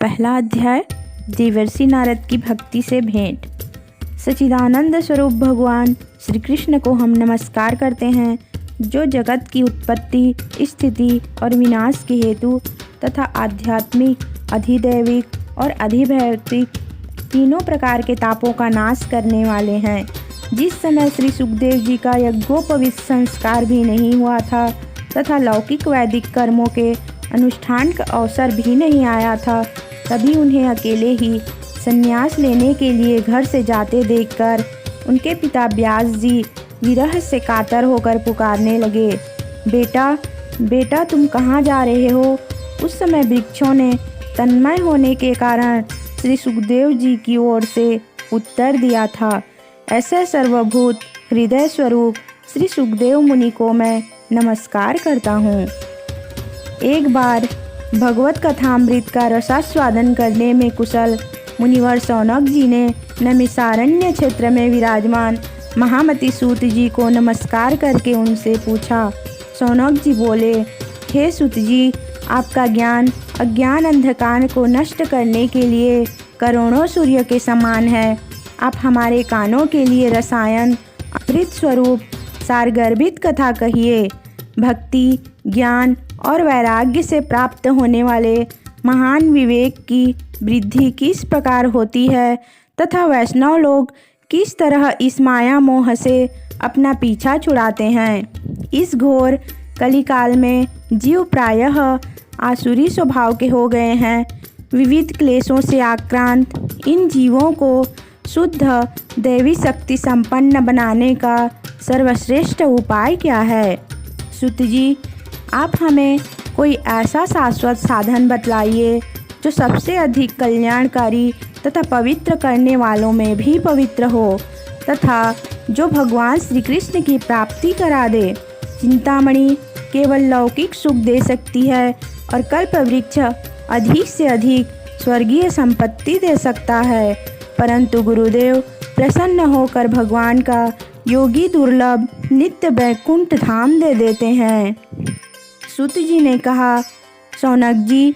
पहला अध्याय देवर्षि नारद की भक्ति से भेंट। सच्चिदानंद स्वरूप भगवान श्री कृष्ण को हम नमस्कार करते हैं, जो जगत की उत्पत्ति, स्थिति और विनाश के हेतु तथा आध्यात्मिक, अधिदैविक और अधिभौतिक तीनों प्रकार के तापों का नाश करने वाले हैं। जिस समय श्री सुखदेव जी का यज्ञोपवीत संस्कार भी नहीं हुआ था तथा लौकिक वैदिक कर्मों के अनुष्ठान का अवसर भी नहीं आया था, तभी उन्हें अकेले ही संन्यास लेने के लिए घर से जाते देखकर उनके पिता व्यास जी विरह से कातर होकर पुकारने लगे, बेटा बेटा तुम कहाँ जा रहे हो। उस समय वृक्षों ने तन्मय होने के कारण श्री सुखदेव जी की ओर से उत्तर दिया था, ऐसे सर्वभूत हृदय स्वरूप श्री सुखदेव मुनि को मैं नमस्कार करता हूँ। एक बार भगवत कथामृत का रसास्वादन करने में कुशल मुनिवर शौनक जी ने नैमिषारण्य क्षेत्र में विराजमान महामति सूत जी को नमस्कार करके उनसे पूछा। शौनक जी बोले, हे सूत जी, आपका ज्ञान अज्ञान अंधकार को नष्ट करने के लिए करोड़ों सूर्य के समान है। आप हमारे कानों के लिए रसायन अमृत स्वरूप सारगर्भित कथा कहिए। भक्ति, ज्ञान और वैराग्य से प्राप्त होने वाले महान विवेक की वृद्धि किस प्रकार होती है तथा वैष्णव लोग किस तरह इस माया मोह से अपना पीछा छुड़ाते हैं। इस घोर कलिकाल में जीव प्रायः आसुरी स्वभाव के हो गए हैं। विविध क्लेशों से आक्रांत इन जीवों को शुद्ध दैवी शक्ति संपन्न बनाने का सर्वश्रेष्ठ उपाय क्या है। सूत जी, आप हमें कोई ऐसा शाश्वत साधन बतलाइए जो सबसे अधिक कल्याणकारी तथा पवित्र करने वालों में भी पवित्र हो तथा जो भगवान श्री कृष्ण की प्राप्ति करा दे। चिंतामणि केवल लौकिक सुख दे सकती है और कल्पवृक्ष अधिक से अधिक स्वर्गीय संपत्ति दे सकता है, परंतु गुरुदेव प्रसन्न होकर भगवान का योगी दुर्लभ नित्य वैकुंठ धाम दे देते हैं। सूत जी ने कहा, शौनक जी,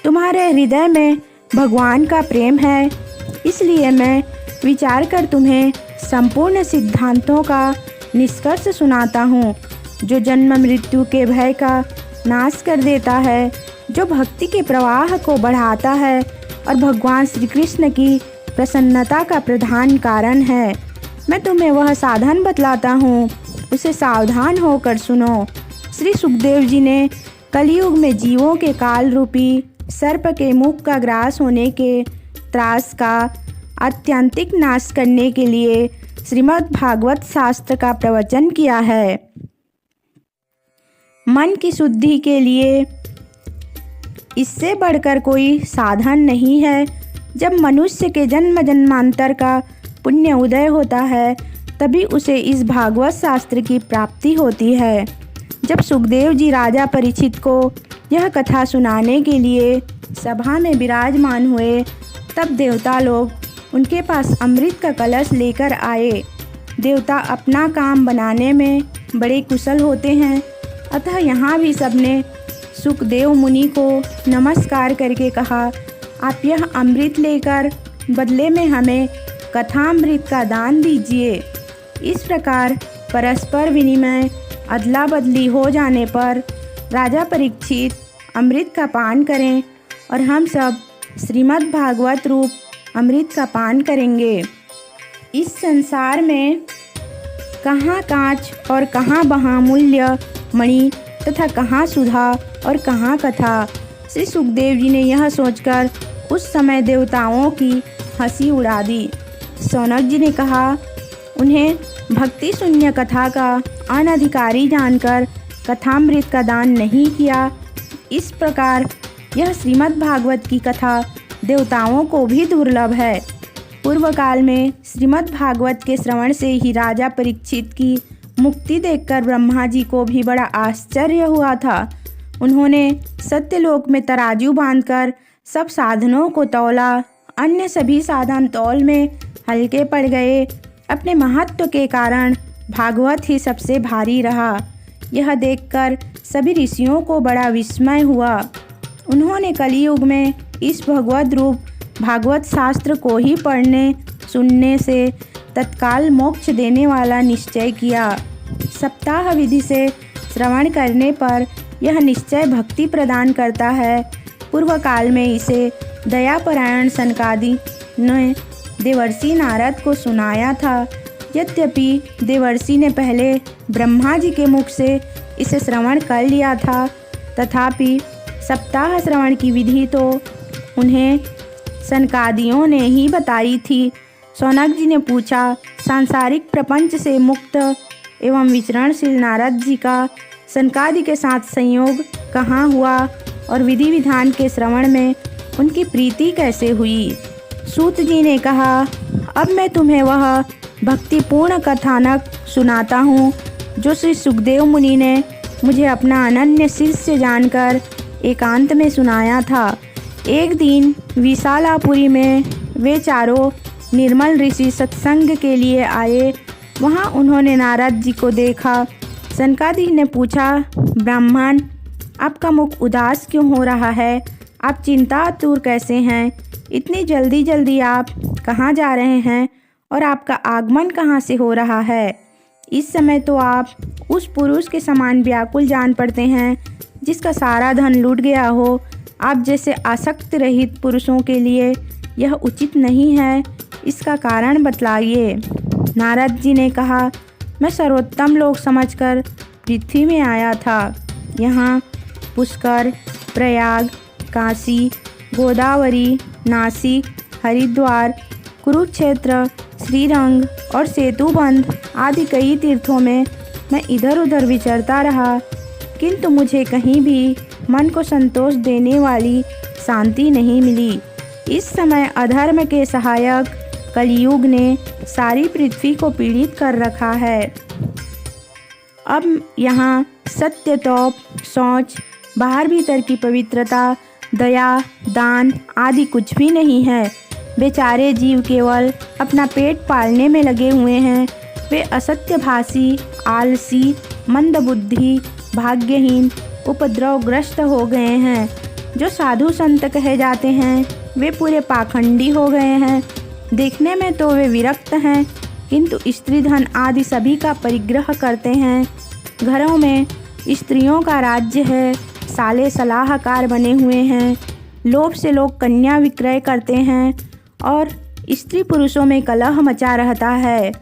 तुम्हारे हृदय में भगवान का प्रेम है, इसलिए मैं विचार कर तुम्हें संपूर्ण सिद्धांतों का निष्कर्ष सुनाता हूँ, जो जन्म मृत्यु के भय का नाश कर देता है, जो भक्ति के प्रवाह को बढ़ाता है और भगवान श्री कृष्ण की प्रसन्नता का प्रधान कारण है। मैं तुम्हें वह साधन बतलाता हूँ, उसे सावधान होकर सुनो। श्री सुखदेव जी ने कलयुग में जीवों के काल रूपी सर्प के मुख का ग्रास होने के त्रास का आत्यंतिक नाश करने के लिए श्रीमद् भागवत शास्त्र का प्रवचन किया है। मन की शुद्धि के लिए इससे बढ़कर कोई साधन नहीं है। जब मनुष्य के जन्म जन्मांतर का पुण्य उदय होता है, तभी उसे इस भागवत शास्त्र की प्राप्ति होती है। जब सुखदेव जी राजा परीक्षित को यह कथा सुनाने के लिए सभा में विराजमान हुए, तब देवता लोग उनके पास अमृत का कलश लेकर आए। देवता अपना काम बनाने में बड़े कुशल होते हैं, अतः यहाँ भी सबने सुखदेव मुनि को नमस्कार करके कहा, आप यह अमृत लेकर बदले में हमें कथामृत का दान दीजिए। इस प्रकार परस्पर विनिमय अदला बदली हो जाने पर राजा परीक्षित अमृत का पान करें और हम सब श्रीमद् भागवत रूप अमृत का पान करेंगे। इस संसार में कहाँ कांच और कहाँ बहुमूल्य मणि तथा कहाँ सुधा और कहाँ कथा। श्री सुखदेव जी ने यह सोचकर उस समय देवताओं की हंसी उड़ा दी। शौनक जी ने कहा, उन्हें भक्ति शून्य कथा का अनधिकारी जानकर कथामृत का दान नहीं किया। इस प्रकार यह श्रीमद् भागवत की कथा देवताओं को भी दुर्लभ है। पूर्व काल में श्रीमद् भागवत के श्रवण से ही राजा परीक्षित की मुक्ति देखकर ब्रह्मा जी को भी बड़ा आश्चर्य हुआ था। उन्होंने सत्यलोक में तराजू बांधकर सब साधनों को तौला। अन्य सभी साधन तौल में हल्के पड़ गए। अपने महत्व के कारण भागवत ही सबसे भारी रहा। यह देखकर सभी ऋषियों को बड़ा विस्मय हुआ। उन्होंने कलियुग में इस भगवत रूप भागवत शास्त्र को ही पढ़ने सुनने से तत्काल मोक्ष देने वाला निश्चय किया। सप्ताह विधि से श्रवण करने पर यह निश्चय भक्ति प्रदान करता है। पूर्व काल में इसे दयापरायण सनकादि ने देवर्षि नारद को सुनाया था। यद्यपि देवर्षि ने पहले ब्रह्मा जी के मुख से इसे श्रवण कर लिया था, तथापि सप्ताह श्रवण की विधि तो उन्हें सनकादियों ने ही बताई थी। शौनक जी ने पूछा, सांसारिक प्रपंच से मुक्त एवं विचरणशील नारद जी का सनकादि के साथ संयोग कहाँ हुआ और विधि विधान के श्रवण में उनकी प्रीति कैसे हुई? सूत जी ने कहा, अब मैं तुम्हें वह भक्तिपूर्ण कथानक सुनाता हूँ जो श्री सुखदेव मुनि ने मुझे अपना अनन्य शिष्य जानकर एकांत में सुनाया था। एक दिन विशालापुरी में वे चारों निर्मल ऋषि सत्संग के लिए आए। वहाँ उन्होंने नारद जी को देखा। सनकादि ने पूछा, ब्राह्मण, आपका मुख उदास क्यों हो रहा है? आप चिंतातुर कैसे हैं? इतनी जल्दी जल्दी आप कहाँ जा रहे हैं और आपका आगमन कहाँ से हो रहा है? इस समय तो आप उस पुरुष के समान व्याकुल जान पड़ते हैं जिसका सारा धन लूट गया हो। आप जैसे आसक्त रहित पुरुषों के लिए यह उचित नहीं है, इसका कारण बतलाइए। नारद जी ने कहा, मैं सर्वोत्तम लोक समझकर पृथ्वी में आया था। यहाँ पुष्कर, प्रयाग, काशी, गोदावरी, नासिक, हरिद्वार, कुरुक्षेत्र, श्रीरंग और सेतुबंध आदि कई तीर्थों में मैं इधर उधर विचरता रहा, किंतु मुझे कहीं भी मन को संतोष देने वाली शांति नहीं मिली। इस समय अधर्म के सहायक कलियुग ने सारी पृथ्वी को पीड़ित कर रखा है। अब यहाँ सत्य, तौप, शौच, बाहर भीतर की पवित्रता, दया, दान आदि कुछ भी नहीं है। बेचारे जीव केवल अपना पेट पालने में लगे हुए हैं। वे असत्यभाषी, आलसी, मंदबुद्धि, भाग्यहीन, उपद्रवग्रस्त हो गए हैं। जो साधु संत कहे जाते हैं वे पूरे पाखंडी हो गए हैं। देखने में तो वे विरक्त हैं, किंतु स्त्री धन आदि सभी का परिग्रह करते हैं। घरों में स्त्रियों का राज्य है। साले सलाहकार बने हुए हैं। लोभ से लोग कन्या विक्रय करते हैं और स्त्री पुरुषों में कलह मचा रहता है।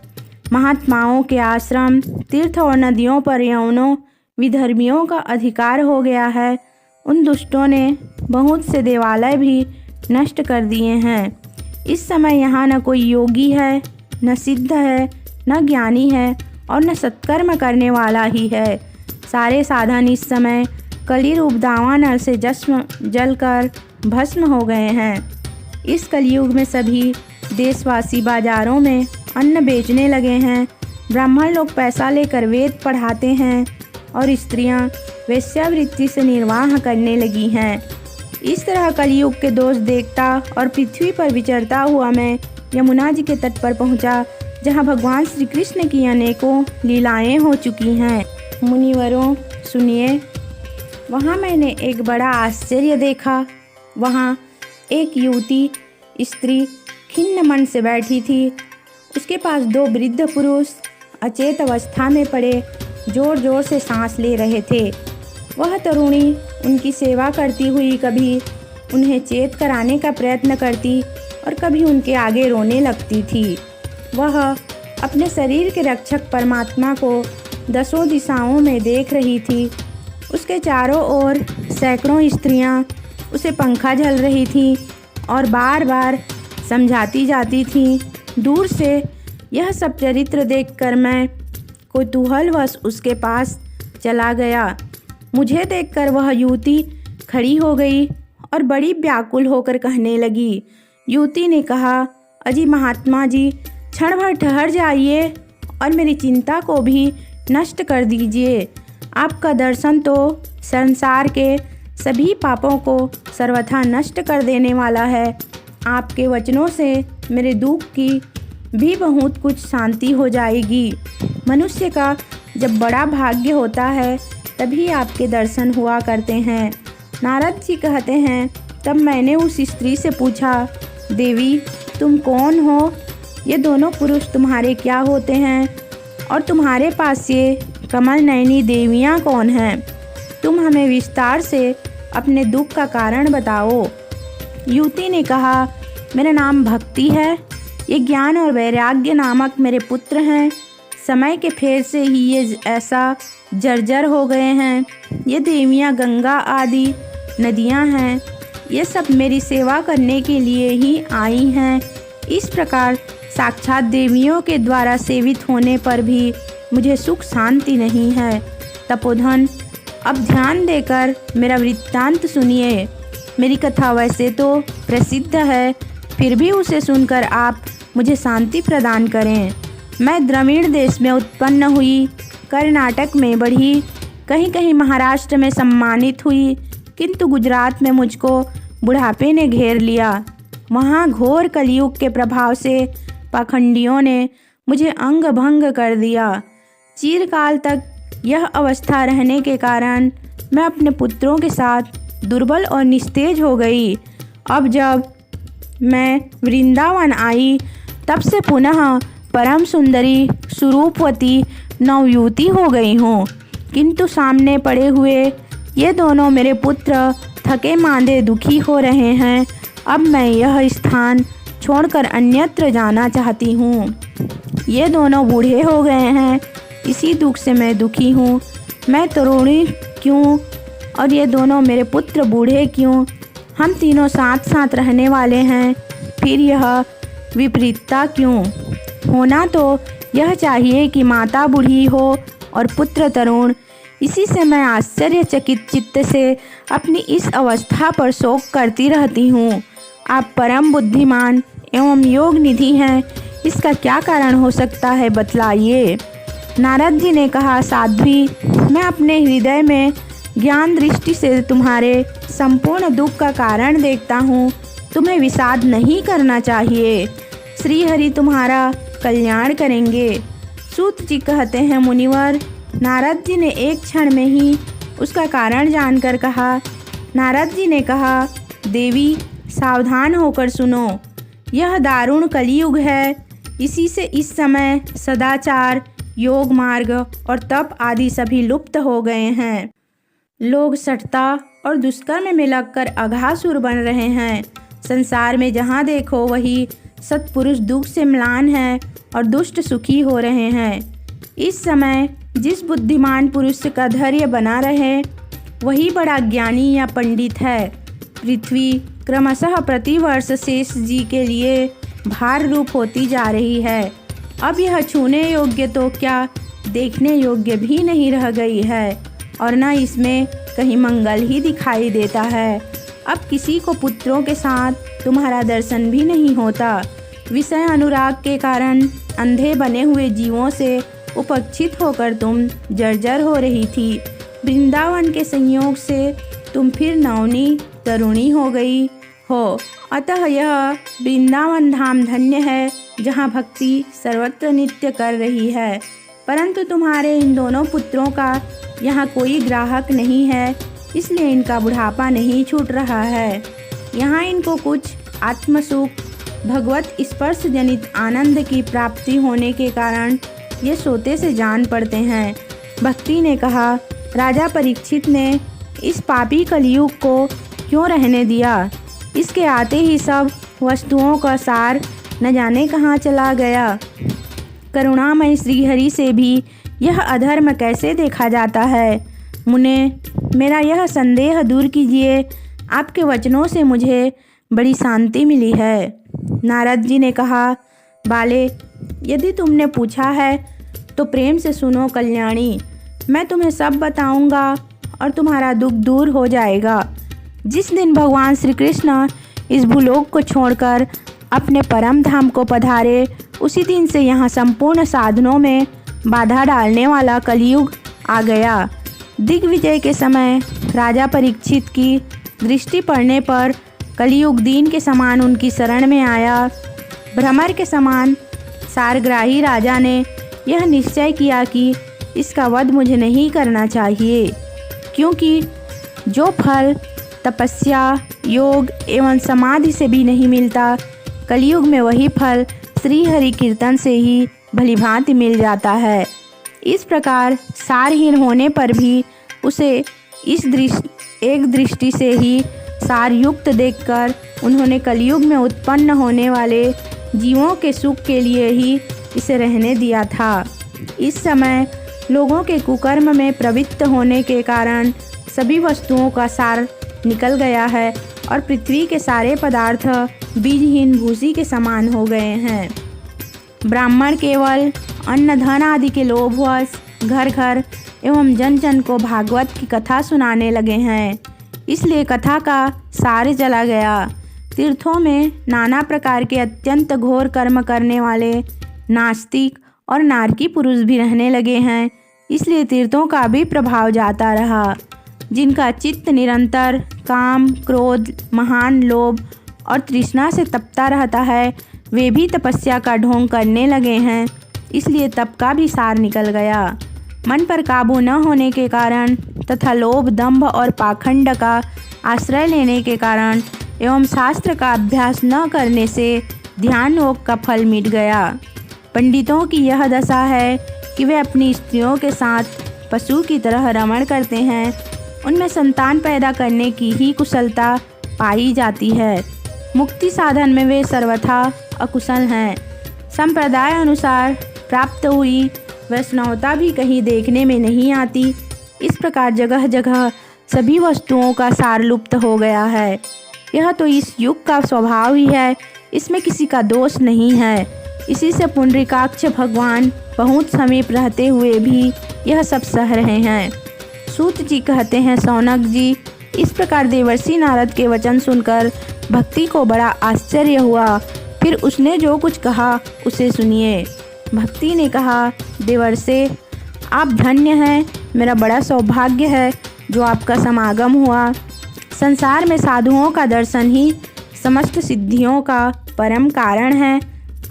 महात्माओं के आश्रम, तीर्थ और नदियों पर यौनों विधर्मियों का अधिकार हो गया है। उन दुष्टों ने बहुत से देवालय भी नष्ट कर दिए हैं। इस समय यहाँ न कोई योगी है, न सिद्ध है, न ज्ञानी है और न सत्कर्म करने वाला ही है। सारे साधन इस समय कली रूप दावानल से जलकर भस्म हो गए हैं। इस कलयुग में सभी देशवासी बाजारों में अन्न बेचने लगे हैं। ब्राह्मण लोग पैसा लेकर वेद पढ़ाते हैं और स्त्रियां वेश्यावृत्ति से निर्वाह करने लगी हैं। इस तरह कलयुग के दोष देखता और पृथ्वी पर विचरता हुआ मैं यमुना जी के तट पर पहुंचा, जहां भगवान श्री कृष्ण की अनेकों लीलाएं हो चुकी हैं। मुनिवरों सुनिए, वहां मैंने एक बड़ा आश्चर्य देखा। वहां एक युवती स्त्री खिन्न मन से बैठी थी। उसके पास दो वृद्ध पुरुष अचेत अवस्था में पड़े जोर जोर से सांस ले रहे थे। वह तरुणी उनकी सेवा करती हुई कभी उन्हें चेत कराने का प्रयत्न करती और कभी उनके आगे रोने लगती थी। वह अपने शरीर के रक्षक परमात्मा को दसों दिशाओं में देख रही थी। उसके चारों ओर सैकड़ों स्त्रियां उसे पंखा झल रही थीं और बार बार समझाती जाती थीं। दूर से यह सब चरित्र देखकर मैं कौतूहलवश उसके पास चला गया। मुझे देखकर वह युवती खड़ी हो गई और बड़ी व्याकुल होकर कहने लगी। युवती ने कहा, अजी महात्मा जी, क्षण भर ठहर जाइए और मेरी चिंता को भी नष्ट कर दीजिए। आपका दर्शन तो संसार के सभी पापों को सर्वथा नष्ट कर देने वाला है। आपके वचनों से मेरे दुख की भी बहुत कुछ शांति हो जाएगी। मनुष्य का जब बड़ा भाग्य होता है तभी आपके दर्शन हुआ करते हैं। नारद जी कहते हैं, तब मैंने उस स्त्री से पूछा, देवी तुम कौन हो? ये दोनों पुरुष तुम्हारे क्या होते हैं? और तुम्हारे पास ये कमल नयनी देवियाँ कौन हैं? तुम हमें विस्तार से अपने दुख का कारण बताओ। युवती ने कहा, मेरा नाम भक्ति है। ये ज्ञान और वैराग्य नामक मेरे पुत्र हैं। समय के फेर से ही ये ऐसा जर्जर हो गए हैं। ये देवियाँ गंगा आदि नदियाँ हैं। ये सब मेरी सेवा करने के लिए ही आई हैं। इस प्रकार साक्षात देवियों के द्वारा सेवित होने पर भी मुझे सुख शांति नहीं है। तपोधन, अब ध्यान देकर मेरा वृत्तांत सुनिए। मेरी कथा वैसे तो प्रसिद्ध है, फिर भी उसे सुनकर आप मुझे शांति प्रदान करें। मैं द्रविड़ देश में उत्पन्न हुई, कर्नाटक में बढ़ी, कहीं कहीं महाराष्ट्र में सम्मानित हुई, किंतु गुजरात में मुझको बुढ़ापे ने घेर लिया। वहाँ घोर कलयुग के प्रभाव से पाखंडियों ने मुझे अंग भंग कर दिया। चिरकाल तक यह अवस्था रहने के कारण मैं अपने पुत्रों के साथ दुर्बल और निस्तेज हो गई। अब जब मैं वृंदावन आई, तब से पुनः परम सुंदरी स्वरूपवती नवयुवती हो गई हूँ, किंतु सामने पड़े हुए ये दोनों मेरे पुत्र थके मांदे दुखी हो रहे हैं। अब मैं यह स्थान छोड़कर अन्यत्र जाना चाहती हूँ। ये दोनों बूढ़े हो गए हैं, इसी दुख से मैं दुखी हूँ। मैं तरुणी क्यों और ये दोनों मेरे पुत्र बूढ़े क्यों? हम तीनों साथ साथ रहने वाले हैं, फिर यह विपरीतता क्यों? होना तो यह चाहिए कि माता बूढ़ी हो और पुत्र तरुण। इसी से मैं आश्चर्यचकित चित्त से अपनी इस अवस्था पर शोक करती रहती हूँ। आप परम बुद्धिमान एवं योग निधि हैं, इसका क्या कारण हो सकता है, बतलाइए। नारद जी ने कहा, साध्वी, मैं अपने हृदय में ज्ञान दृष्टि से तुम्हारे संपूर्ण दुख का कारण देखता हूँ। तुम्हें विषाद नहीं करना चाहिए। श्री हरि तुम्हारा कल्याण करेंगे। सूत जी कहते हैं, मुनिवर, नारद जी ने एक क्षण में ही उसका कारण जानकर कहा। नारद जी ने कहा, देवी सावधान होकर सुनो, यह दारुण कलियुग है। इसी से इस समय सदाचार, योग मार्ग और तप आदि सभी लुप्त हो गए हैं। लोग सठता और दुष्कर्म में लगकर अघासुर बन रहे हैं। संसार में जहाँ देखो वही सत्पुरुष दुख से म्लान है और दुष्ट सुखी हो रहे हैं। इस समय जिस बुद्धिमान पुरुष का धैर्य बना रहे वही बड़ा ज्ञानी या पंडित है। पृथ्वी क्रमशः प्रतिवर्ष शेष जी के लिए भार रूप होती जा रही है। अब यह छूने योग्य तो क्या देखने योग्य भी नहीं रह गई है और न इसमें कहीं मंगल ही दिखाई देता है। अब किसी को पुत्रों के साथ तुम्हारा दर्शन भी नहीं होता। विषय अनुराग के कारण अंधे बने हुए जीवों से उपेक्षित होकर तुम जर्जर हो रही थी। वृंदावन के संयोग से तुम फिर नवनी तरुणी हो गई हो। अतः यह वृंदावन धाम धन्य है, जहाँ भक्ति सर्वत्र नित्य कर रही है। परंतु तुम्हारे इन दोनों पुत्रों का यहाँ कोई ग्राहक नहीं है, इसलिए इनका बुढ़ापा नहीं छूट रहा है। यहाँ इनको कुछ आत्मसुख, भगवत स्पर्श जनित आनंद की प्राप्ति होने के कारण ये सोते से जान पड़ते हैं। भक्ति ने कहा, राजा परीक्षित ने इस पापी कलयुग को क्यों रहने दिया? इसके आते ही सब वस्तुओं का सार न जाने कहाँ चला गया। करुणामय श्रीहरि से भी यह अधर्म कैसे देखा जाता है? मुने, मेरा यह संदेह दूर कीजिए। आपके वचनों से मुझे बड़ी शांति मिली है। नारद जी ने कहा, बाले, यदि तुमने पूछा है तो प्रेम से सुनो कल्याणी। मैं तुम्हें सब बताऊंगा और तुम्हारा दुख दूर हो जाएगा। जिस दिन भगवान श्री कृष्ण इस भूलोक को छोड़कर अपने परम धाम को पधारे, उसी दिन से यहाँ संपूर्ण साधनों में बाधा डालने वाला कलयुग आ गया। दिग्विजय के समय राजा परीक्षित की दृष्टि पड़ने पर कलयुग दीन के समान उनकी शरण में आया। भ्रमर के समान सारग्राही राजा ने यह निश्चय किया कि इसका वध मुझे नहीं करना चाहिए, क्योंकि जो फल तपस्या, योग एवं समाधि से भी नहीं मिलता। कलयुग में वही फल श्री हरि कीर्तन से ही भलीभांति मिल जाता है। इस प्रकार सारहीन होने पर भी उसे एक दृष्टि से ही सारयुक्त देखकर उन्होंने कलयुग में उत्पन्न होने वाले जीवों के सुख के लिए ही इसे रहने दिया था। इस समय लोगों के कुकर्म में प्रवृत्त होने के कारण सभी वस्तुओं का सार निकल गया है और पृथ्वी के सारे पदार्थ बीजहीन भूसी के समान हो गए हैं। ब्राह्मण केवल अन्न धन आदि के लोभवश घर घर एवं जन जन को भागवत की कथा सुनाने लगे हैं, इसलिए कथा का सार चला गया। तीर्थों में नाना प्रकार के अत्यंत घोर कर्म करने वाले नास्तिक और नारकी पुरुष भी रहने लगे हैं, इसलिए तीर्थों का भी प्रभाव जाता रहा। जिनका चित्त निरंतर काम, क्रोध, महान लोभ और तृष्णा से तपता रहता है, वे भी तपस्या का ढोंग करने लगे हैं, इसलिए तप का भी सार निकल गया। मन पर काबू न होने के कारण तथा लोभ, दंभ और पाखंड का आश्रय लेने के कारण एवं शास्त्र का अभ्यास न करने से ध्यान योग का फल मिट गया। पंडितों की यह दशा है कि वे अपनी स्त्रियों के साथ पशु की तरह रमण करते हैं, उनमें संतान पैदा करने की ही कुशलता पाई जाती है। मुक्ति साधन में वे सर्वथा अकुशल हैं। संप्रदाय अनुसार प्राप्त हुई वैष्णवता भी कहीं देखने में नहीं आती। इस प्रकार जगह जगह सभी वस्तुओं का सार लुप्त हो गया है। यह तो इस युग का स्वभाव ही है, इसमें किसी का दोष नहीं है। इसी से पुंडरीकाक्ष भगवान बहुत समीप रहते हुए भी यह सब सह रहे हैं। सूत जी कहते हैं, सौनक जी, इस प्रकार देवर्षि नारद के वचन सुनकर भक्ति को बड़ा आश्चर्य हुआ। फिर उसने जो कुछ कहा उसे सुनिए। भक्ति ने कहा, देवर्षे, आप धन्य हैं, मेरा बड़ा सौभाग्य है जो आपका समागम हुआ। संसार में साधुओं का दर्शन ही समस्त सिद्धियों का परम कारण है।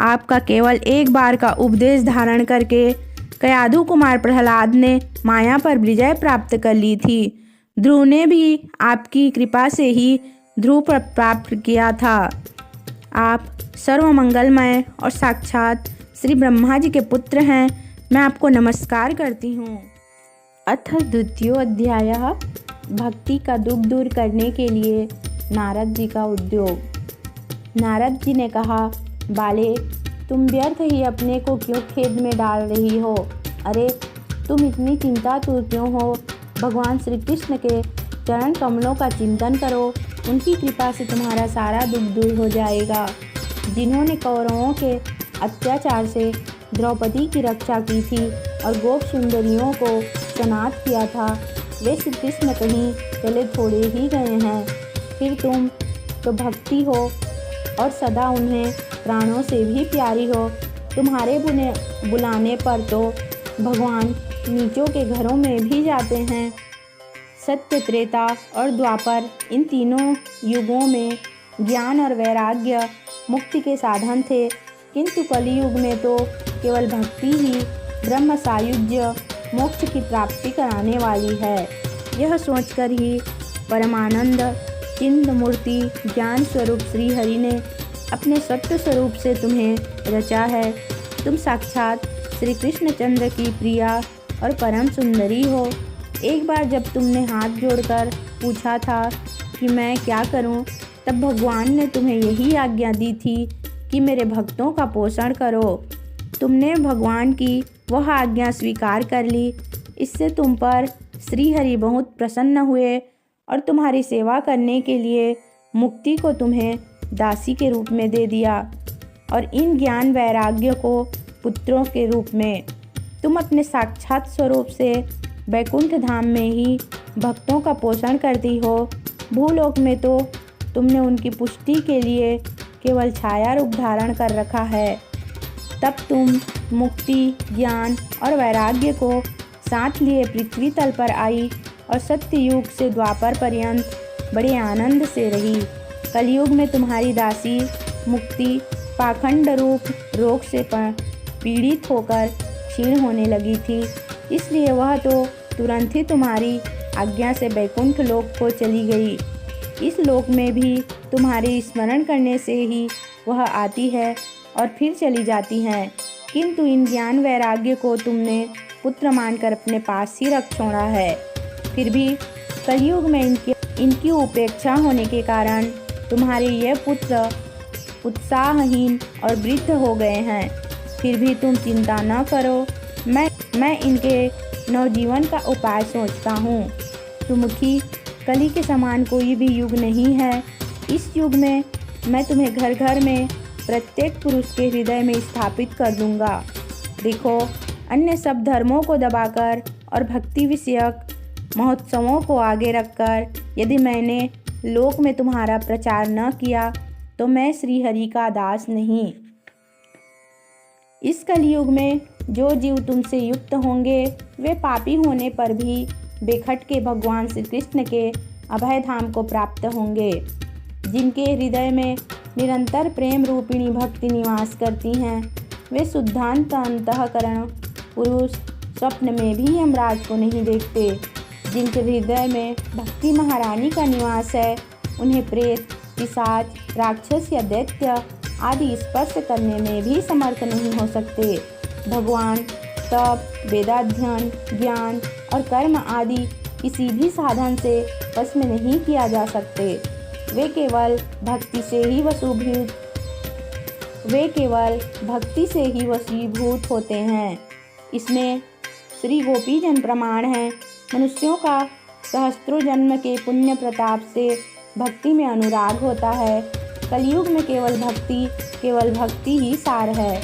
आपका केवल एक बार का उपदेश धारण करके कयाधु कुमार प्रहलाद ने माया पर विजय प्राप्त कर ली थी। ध्रुव ने भी आपकी कृपा से ही ध्रुव प्राप्त किया था। आप सर्वमंगलमय और साक्षात श्री ब्रह्मा जी के पुत्र हैं। मैं आपको नमस्कार करती हूँ। अथ द्वितीयो अध्यायः भक्ति का दुख दूर करने के लिए नारद जी का उद्योग। नारद जी ने कहा, बाले, तुम व्यर्थ ही अपने को क्यों खेद में डाल रही हो? अरे, तुम इतनी चिंतातुर क्यों हो? भगवान श्री कृष्ण के चरण कमलों का चिंतन करो, उनकी कृपा से तुम्हारा सारा दुख दूर हो जाएगा। जिन्होंने कौरवों के अत्याचार से द्रौपदी की रक्षा की थी और गोप सुंदरियों को स्नात किया था, वे श्री कृष्ण कहीं चले थोड़े ही गए हैं। फिर तुम तो भक्ति हो और सदा उन्हें प्राणों से भी प्यारी हो। तुम्हारे बुलाने पर तो भगवान नीचों के घरों में भी जाते हैं। सत्य, त्रेता और द्वापर, इन तीनों युगों में ज्ञान और वैराग्य मुक्ति के साधन थे, किंतु कलियुग में तो केवल भक्ति ही ब्रह्म सायुज्य मोक्ष की प्राप्ति कराने वाली है। यह सोचकर ही परमानंद चिन्ह मूर्ति ज्ञान स्वरूप श्री हरि ने अपने सत्य स्वरूप से तुम्हें रचा है। तुम साक्षात श्री कृष्णचंद्र की प्रिया और परम सुंदरी हो। एक बार जब तुमने हाथ जोड़कर पूछा था कि मैं क्या करूं, तब भगवान ने तुम्हें यही आज्ञा दी थी कि मेरे भक्तों का पोषण करो। तुमने भगवान की वह आज्ञा स्वीकार कर ली। इससे तुम पर श्री हरि बहुत प्रसन्न हुए और तुम्हारी सेवा करने के लिए मुक्ति को तुम्हें दासी के रूप में दे दिया और इन ज्ञान वैराग्य को पुत्रों के रूप में। तुम अपने साक्षात स्वरूप से वैकुंठ धाम में ही भक्तों का पोषण करती हो। भूलोक में तो तुमने उनकी पुष्टि के लिए केवल छाया रूप धारण कर रखा है। तब तुम मुक्ति, ज्ञान और वैराग्य को साथ लिए पृथ्वी तल पर आई और सत्य युग से द्वापर पर्यंत बड़े आनंद से रही। कलयुग में तुम्हारी दासी मुक्ति पाखंड रूप रोग से पीड़ित होकर क्षीण होने लगी थी, इसलिए वह तो तुरंत ही तुम्हारी आज्ञा से वैकुंठ लोक को चली गई। इस लोक में भी तुम्हारे स्मरण करने से ही वह आती है और फिर चली जाती हैं, किंतु इन ज्ञान वैराग्य को तुमने पुत्र मानकर अपने पास ही रख छोड़ा है। फिर भी कलयुग में इनकी उपेक्षा होने के कारण तुम्हारे ये पुत्र उत्साहहीन और वृद्ध हो गए हैं। फिर भी तुम चिंता न करो, मैं इनके नवजीवन का उपाय सोचता हूँ। सुमुखी, कली के समान कोई भी युग नहीं है। इस युग में मैं तुम्हें घर घर में प्रत्येक पुरुष के हृदय में स्थापित कर दूंगा। देखो, अन्य सब धर्मों को दबाकर और भक्ति विषयक महोत्सवों को आगे रखकर यदि मैंने लोक में तुम्हारा प्रचार न किया तो मैं श्रीहरि का दास नहीं। इस कलयुग में जो जीव तुमसे युक्त होंगे वे पापी होने पर भी बेखट के भगवान श्री कृष्ण के अभय धाम को प्राप्त होंगे। जिनके हृदय में निरंतर प्रेम रूपिणी भक्ति निवास करती हैं, वे शुद्धांत अंतःकरण पुरुष स्वप्न में भी यमराज को नहीं देखते। जिनके हृदय में भक्ति महारानी का निवास है, उन्हें प्रेत, पिशाच, राक्षस या दैत्य आदि स्पर्श करने में भी समर्थ नहीं हो सकते। भगवान तप, वेदाध्ययन, ज्ञान और कर्म आदि किसी भी साधन से वश में नहीं किया जा सकते। वे केवल भक्ति से ही वशीभूत होते हैं। इसमें श्री गोपीजन प्रमाण है। मनुष्यों का सहस्त्रों जन्म के पुण्य प्रताप से भक्ति में अनुराग होता है। कलयुग में केवल भक्ति ही सार है।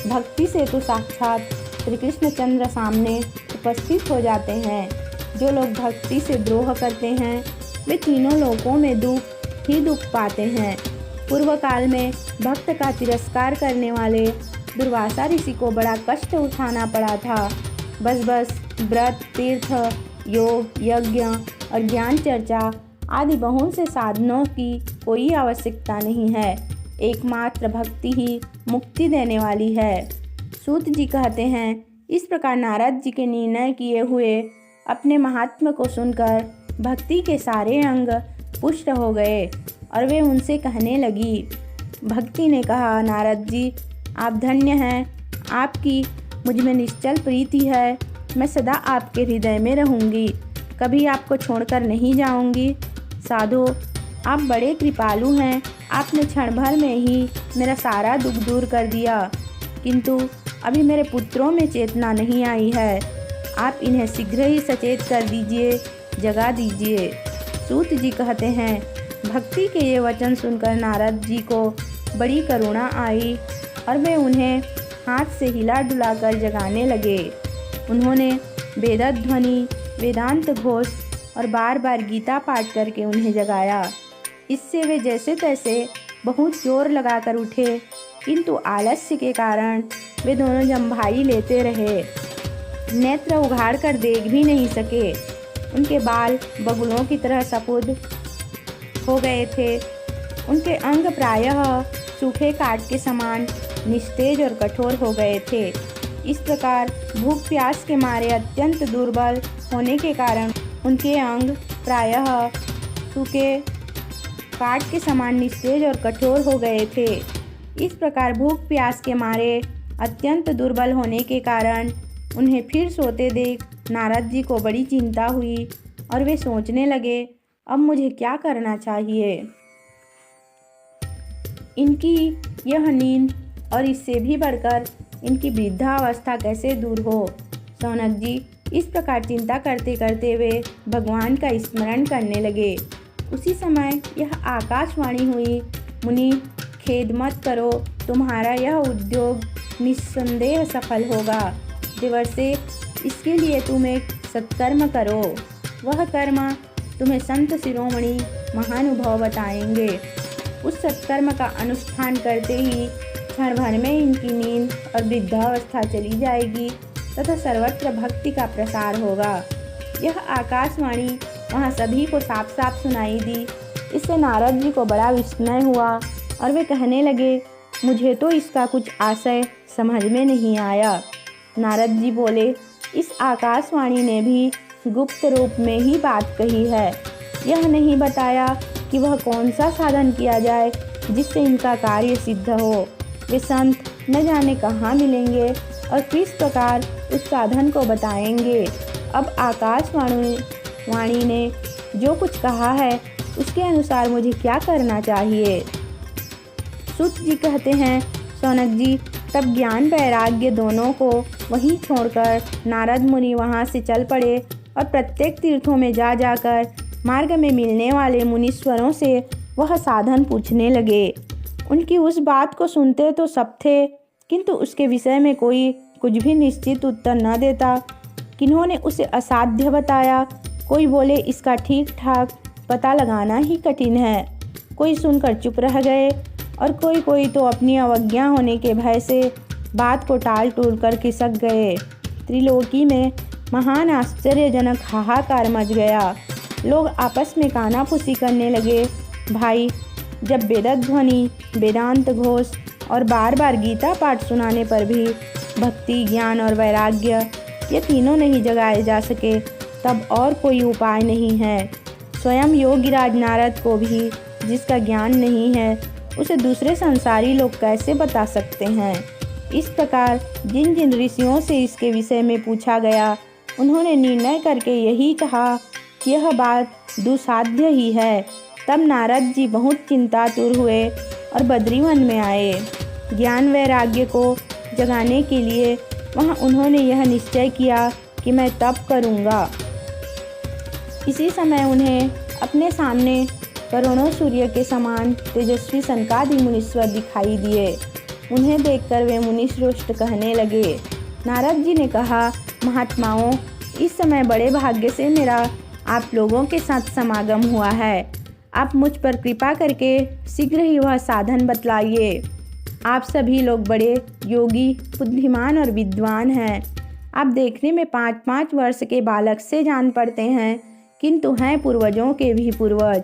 भक्ति से तो साक्षात श्री कृष्णचंद्र सामने उपस्थित हो जाते हैं। जो लोग भक्ति से द्रोह करते हैं वे तीनों लोकों में दुख पाते हैं। पूर्व काल में भक्त का तिरस्कार करने वाले दुर्वासा ऋषि को बड़ा कष्ट उठाना पड़ा था। बस व्रत, तीर्थ, योग, यज्ञ और ज्ञान चर्चा आदि बहुत से साधनों की कोई आवश्यकता नहीं है। एकमात्र भक्ति ही मुक्ति देने वाली है। सूत जी कहते हैं, इस प्रकार नारद जी के निर्णय किए हुए अपने महात्म्य को सुनकर भक्ति के सारे अंग पुष्ट हो गए और वे उनसे कहने लगी। भक्ति ने कहा, नारद जी, आप धन्य हैं। आपकी मुझ में निश्चल प्रीति है। मैं सदा आपके हृदय में रहूँगी, कभी आपको छोड़कर नहीं जाऊँगी। साधु, आप बड़े कृपालु हैं। आपने क्षण भर में ही मेरा सारा दुख दूर कर दिया, किंतु अभी मेरे पुत्रों में चेतना नहीं आई है। आप इन्हें शीघ्र ही सचेत कर दीजिए, जगा दीजिए। सूत जी कहते हैं, भक्ति के ये वचन सुनकर नारद जी को बड़ी करुणा आई और वे उन्हें हाथ से हिला डुलाकर जगाने लगे। उन्होंने वेदध्वनि, वेदांत घोष और बार बार गीता पाठ करके उन्हें जगाया। इससे वे जैसे तैसे बहुत जोर लगाकर उठे, किंतु आलस्य के कारण वे दोनों जम्भाई लेते रहे। नेत्र उघाड़ कर देख भी नहीं सके। उनके बाल बगुलों की तरह सफेद हो गए थे। उनके अंग प्रायः सूखे काठ के समान निस्तेज और कठोर हो गए थे। इस प्रकार भूख प्यास के मारे अत्यंत दुर्बल होने के कारण उनके अंग प्रायः सूखे काठ के समान निस्तेज और कठोर हो गए थे। इस प्रकार भूख प्यास के मारे अत्यंत दुर्बल होने के कारण उन्हें फिर सोते देख नारद जी को बड़ी चिंता हुई और वे सोचने लगे, अब मुझे क्या करना चाहिए। इनकी यह नींद और इससे भी बढ़कर इनकी वृद्धावस्था कैसे दूर हो। सौनक जी इस प्रकार चिंता करते करते वे भगवान का स्मरण करने लगे। उसी समय यह आकाशवाणी हुई, मुनि खेद मत करो, तुम्हारा यह उद्योग निस्संदेह सफल होगा। देवर्षि, इसके लिए तुम एक सत्कर्म करो। वह कर्म तुम्हें संत शिरोमणि महानुभाव बताएंगे। उस सत्कर्म का अनुष्ठान करते ही क्षण भर में इनकी नींद और वृद्धावस्था चली जाएगी तथा सर्वत्र भक्ति का प्रसार होगा। यह आकाशवाणी वहाँ सभी को साफ साफ सुनाई दी। इससे नारद जी को बड़ा विस्मय हुआ और वे कहने लगे, मुझे तो इसका कुछ आशय समझ में नहीं आया। नारद जी बोले, इस आकाशवाणी ने भी गुप्त रूप में ही बात कही है। यह नहीं बताया कि वह कौन सा साधन किया जाए जिससे इनका कार्य सिद्ध हो। वे संत न जाने कहाँ मिलेंगे और किस प्रकार उस साधन को बताएंगे। अब आकाशवाणी ने जो कुछ कहा है उसके अनुसार मुझे क्या करना चाहिए। सूत जी कहते हैं, शौनक जी, तब ज्ञान वैराग्य दोनों को वहीं छोड़कर नारद मुनि वहाँ से चल पड़े और प्रत्येक तीर्थों में जा जाकर मार्ग में मिलने वाले मुनीश्वरों से वह साधन पूछने लगे। उनकी उस बात को सुनते तो सब थे, किंतु उसके विषय में कोई कुछ भी निश्चित उत्तर न देता। किन्होंने उसे असाध्य बताया, कोई बोले इसका ठीक ठाक पता लगाना ही कठिन है। कोई सुनकर चुप रह गए और कोई तो अपनी अवज्ञा होने के भय से बात को टाल टूल कर खिसक गए। त्रिलोकी में महान आश्चर्यजनक हाहाकार मच गया। लोग आपस में कानाफूसी करने लगे। भाई, जब वेदध्वनि, वेदांत घोष और बार बार गीता पाठ सुनाने पर भी भक्ति, ज्ञान और वैराग्य ये तीनों नहीं जगाए जा सके, तब और कोई उपाय नहीं है। स्वयं योगीराज नारद को भी जिसका ज्ञान नहीं है उसे दूसरे संसारी लोग कैसे बता सकते हैं। इस प्रकार जिन जिन ऋषियों से इसके विषय में पूछा गया, उन्होंने निर्णय करके यही कहा कि यह बात दुसाध्य ही है। तब नारद जी बहुत चिंतातुर हुए और बद्रीवन में आए। ज्ञान वैराग्य को जगाने के लिए वहाँ उन्होंने यह निश्चय किया कि मैं तप करूँगा। इसी समय उन्हें अपने सामने करोड़ों सूर्य के समान तेजस्वी सनकादि मुनीश्वर दिखाई दिए। उन्हें देखकर वे मुनिश्रेष्ठ कहने लगे। नारद जी ने कहा, महात्माओं, इस समय बड़े भाग्य से मेरा आप लोगों के साथ समागम हुआ है। आप मुझ पर कृपा करके शीघ्र ही वह साधन बतलाइए। आप सभी लोग बड़े योगी, बुद्धिमान और विद्वान हैं। आप देखने में 5-5 वर्ष के बालक से जान पड़ते हैं, किंतु हैं पूर्वजों के भी पूर्वज।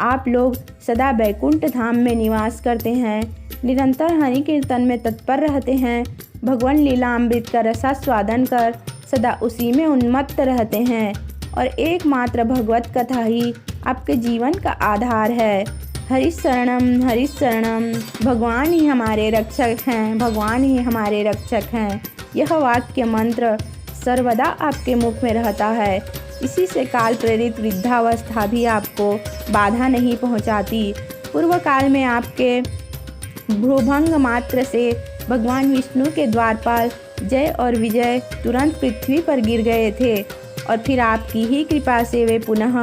आप लोग सदा बैकुंठ धाम में निवास करते हैं, निरंतर हरि कीर्तन में तत्पर रहते हैं, भगवान लीलामृत का रसास्वादन कर सदा उसी में उन्मत्त रहते हैं और एकमात्र भगवत कथा ही आपके जीवन का आधार है। हरिशरणम हरिशरणम, भगवान ही हमारे रक्षक हैं, भगवान ही हमारे रक्षक हैं। यह वाक्य मंत्र सर्वदा आपके मुख में रहता है। इसी से काल प्रेरित वृद्धावस्था भी आपको बाधा नहीं पहुंचाती। पूर्व काल में आपके भ्रूभंग मात्र से भगवान विष्णु के द्वारपाल जय और विजय तुरंत पृथ्वी पर गिर गए थे और फिर आपकी ही कृपा से वे पुनः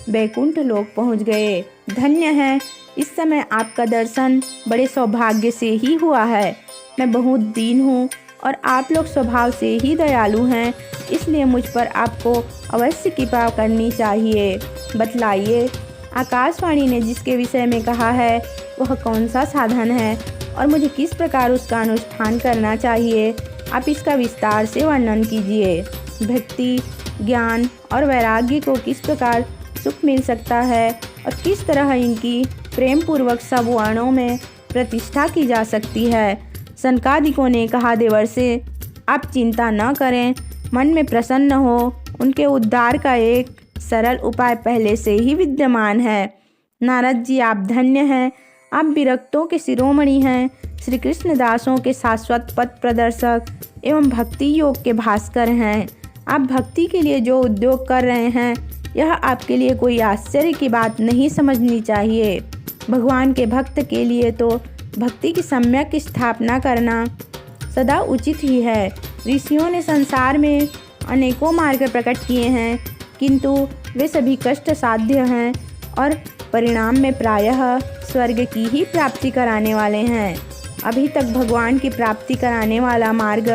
बैकुंठ लोक पहुंच गए। धन्य है, इस समय आपका दर्शन बड़े सौभाग्य से ही हुआ है। मैं बहुत दीन हूँ और आप लोग स्वभाव से ही दयालु हैं, इसलिए मुझ पर आपको अवश्य कृपा करनी चाहिए। बतलाइए, आकाशवाणी ने जिसके विषय में कहा है वह कौन सा साधन है और मुझे किस प्रकार उसका अनुष्ठान करना चाहिए। आप इसका विस्तार से वर्णन कीजिए। भक्ति, ज्ञान और वैराग्य को किस प्रकार सुख मिल सकता है और किस तरह इनकी प्रेम पूर्वक सब वर्णों में प्रतिष्ठा की जा सकती है। सनकादिकों ने कहा, देवर्षि, आप चिंता न करें, मन में प्रसन्न हो। उनके उद्धार का एक सरल उपाय पहले से ही विद्यमान है। नारद जी, आप धन्य हैं। आप विरक्तों के शिरोमणि हैं, श्री कृष्ण दासों के शाश्वत पथ प्रदर्शक एवं भक्ति योग के भास्कर हैं। आप भक्ति के लिए जो उद्योग कर रहे हैं, यह आपके लिए कोई आश्चर्य की बात नहीं समझनी चाहिए। भगवान के भक्त के लिए तो भक्ति की सम्यक स्थापना करना सदा उचित ही है। ऋषियों ने संसार में अनेकों मार्ग प्रकट किए हैं, किंतु वे सभी कष्ट साध्य हैं और परिणाम में प्रायः स्वर्ग की ही प्राप्ति कराने वाले हैं। अभी तक भगवान की प्राप्ति कराने वाला मार्ग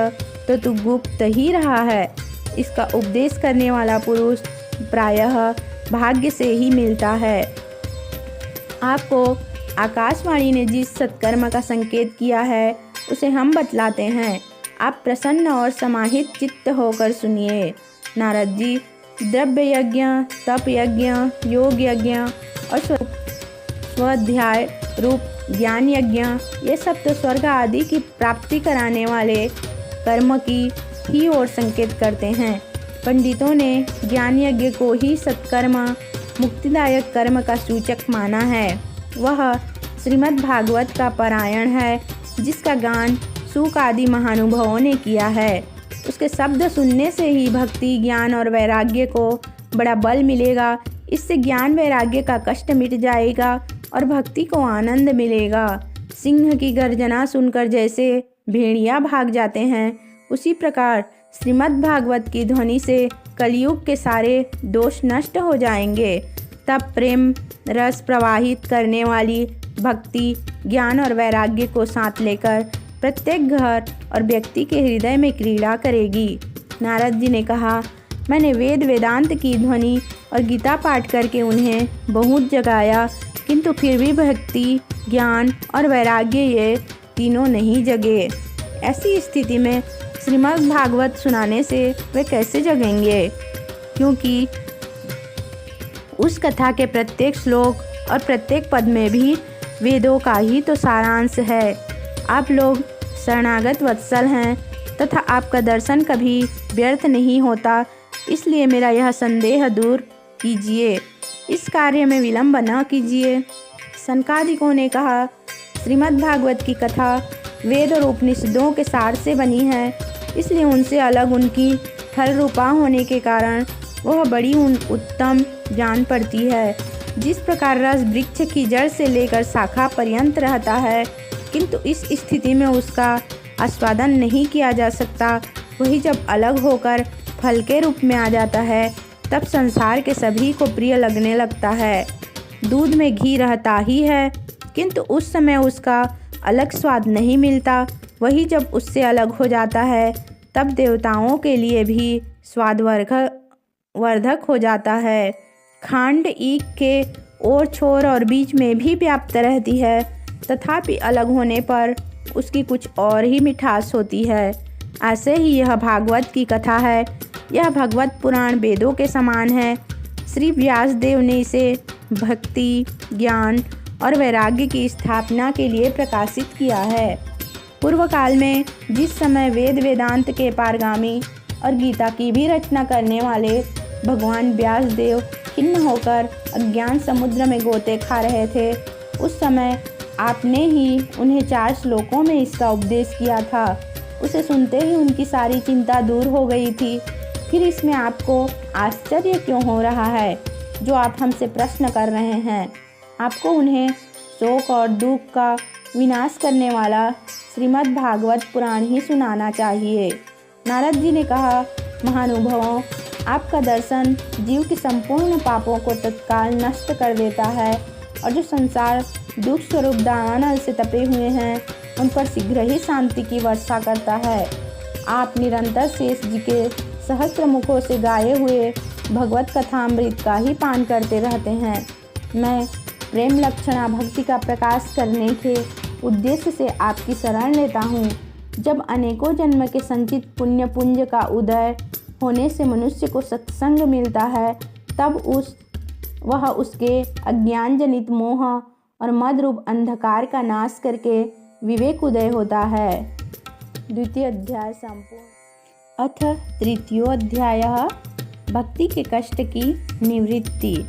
तो गुप्त ही रहा है। इसका उपदेश करने वाला पुरुष प्रायः भाग्य से ही मिलता है। आपको आकाशवाणी ने जिस सत्कर्म का संकेत किया है उसे हम बतलाते हैं। आप प्रसन्न और समाहित चित्त होकर सुनिए। नारद जी, द्रव्य यज्ञ, तप यज्ञ, योग यज्ञ और स्वाध्याय रूप ज्ञान यज्ञ, ये सब तो स्वर्ग आदि की प्राप्ति कराने वाले कर्म की ही ओर संकेत करते हैं। पंडितों ने ज्ञान यज्ञ को ही सत्कर्म मुक्तिदायक कर्म का सूचक माना है। वह श्रीमद् भागवत का पारायण है जिसका गान सूक आदि महानुभावों ने किया है। उसके शब्द सुनने से ही भक्ति, ज्ञान और वैराग्य को बड़ा बल मिलेगा। इससे ज्ञान वैराग्य का कष्ट मिट जाएगा और भक्ति को आनंद मिलेगा। सिंह की गर्जना सुनकर जैसे भेड़िया भाग जाते हैं, उसी प्रकार श्रीमद् भागवत की ध्वनि से कलयुग के सारे दोष नष्ट हो जाएंगे। तब प्रेम रस प्रवाहित करने वाली भक्ति, ज्ञान और वैराग्य को साथ लेकर प्रत्येक घर और व्यक्ति के हृदय में क्रीड़ा करेगी। नारद जी ने कहा, मैंने वेद वेदांत की ध्वनि और गीता पाठ करके उन्हें बहुत जगाया, किंतु फिर भी भक्ति, ज्ञान और वैराग्य ये तीनों नहीं जगे। ऐसी स्थिति में श्रीमद् भागवत सुनाने से वे कैसे जगेंगे? क्योंकि उस कथा के प्रत्येक श्लोक और प्रत्येक पद में भी वेदों का ही तो सारांश है। आप लोग शरणागत वत्सल हैं तथा आपका दर्शन कभी व्यर्थ नहीं होता, इसलिए मेरा यह संदेह दूर कीजिए। इस कार्य में विलंब न कीजिए। सनकादिकों ने कहा, श्रीमद् भागवत की कथा वेद और उपनिषदों के सार से बनी है, इसलिए उनसे अलग उनकी फल रूपा होने के कारण वह बड़ी उत्तम जान पड़ती है। जिस प्रकार रस वृक्ष की जड़ से लेकर शाखा पर्यंत रहता है, किंतु इस स्थिति में उसका आस्वादन नहीं किया जा सकता, वही जब अलग होकर फल के रूप में आ जाता है, तब संसार के सभी को प्रिय लगने लगता है। दूध में घी रहता ही है, किंतु उस समय उसका अलग स्वाद नहीं मिलता, वही जब उससे अलग हो जाता है, तब देवताओं के लिए भी स्वादवर्धक हो जाता है। खांड ईख के ओर छोर और बीच में भी व्याप्त रहती है, तथापि अलग होने पर उसकी कुछ और ही मिठास होती है। ऐसे ही यह भागवत की कथा है। यह भगवत पुराण वेदों के समान है। श्री व्यासदेव ने इसे भक्ति, ज्ञान और वैराग्य की स्थापना के लिए प्रकाशित किया है। पूर्व काल में जिस समय वेद वेदांत के पारगामी और गीता की भी रचना करने वाले भगवान व्यासदेव खिन्न होकर अज्ञान समुद्र में गोते खा रहे थे, उस समय आपने ही उन्हें 4 श्लोकों में इसका उपदेश किया था। उसे सुनते ही उनकी सारी चिंता दूर हो गई थी। फिर इसमें आपको आश्चर्य क्यों हो रहा है जो आप हमसे प्रश्न कर रहे हैं? आपको उन्हें शोक और दुख का विनाश करने वाला श्रीमद् भागवत पुराण ही सुनाना चाहिए। नारद जी ने कहा, महानुभावों, आपका दर्शन जीव के संपूर्ण पापों को तत्काल नष्ट कर देता है और जो संसार दुख स्वरूप दावानल से तपे हुए हैं, उन पर शीघ्र ही शांति की वर्षा करता है। आप निरंतर शेष जी के सहस्त्र मुखों से गाये हुए भगवत कथामृत का ही पान करते रहते हैं। मैं प्रेम लक्षणा भक्ति का प्रकाश करने के उद्देश्य से आपकी शरण लेता हूँ। जब अनेकों जन्म के संचित पुण्य पुंज का उदय होने से मनुष्य को सत्संग मिलता है, तब वह उसके अज्ञान जनित मोह और मद रूप अंधकार का नाश करके विवेक उदय होता है। द्वितीय अध्याय संपूर्ण। अथ तृतीयोऽध्यायः भक्ति के कष्ट की निवृत्ति।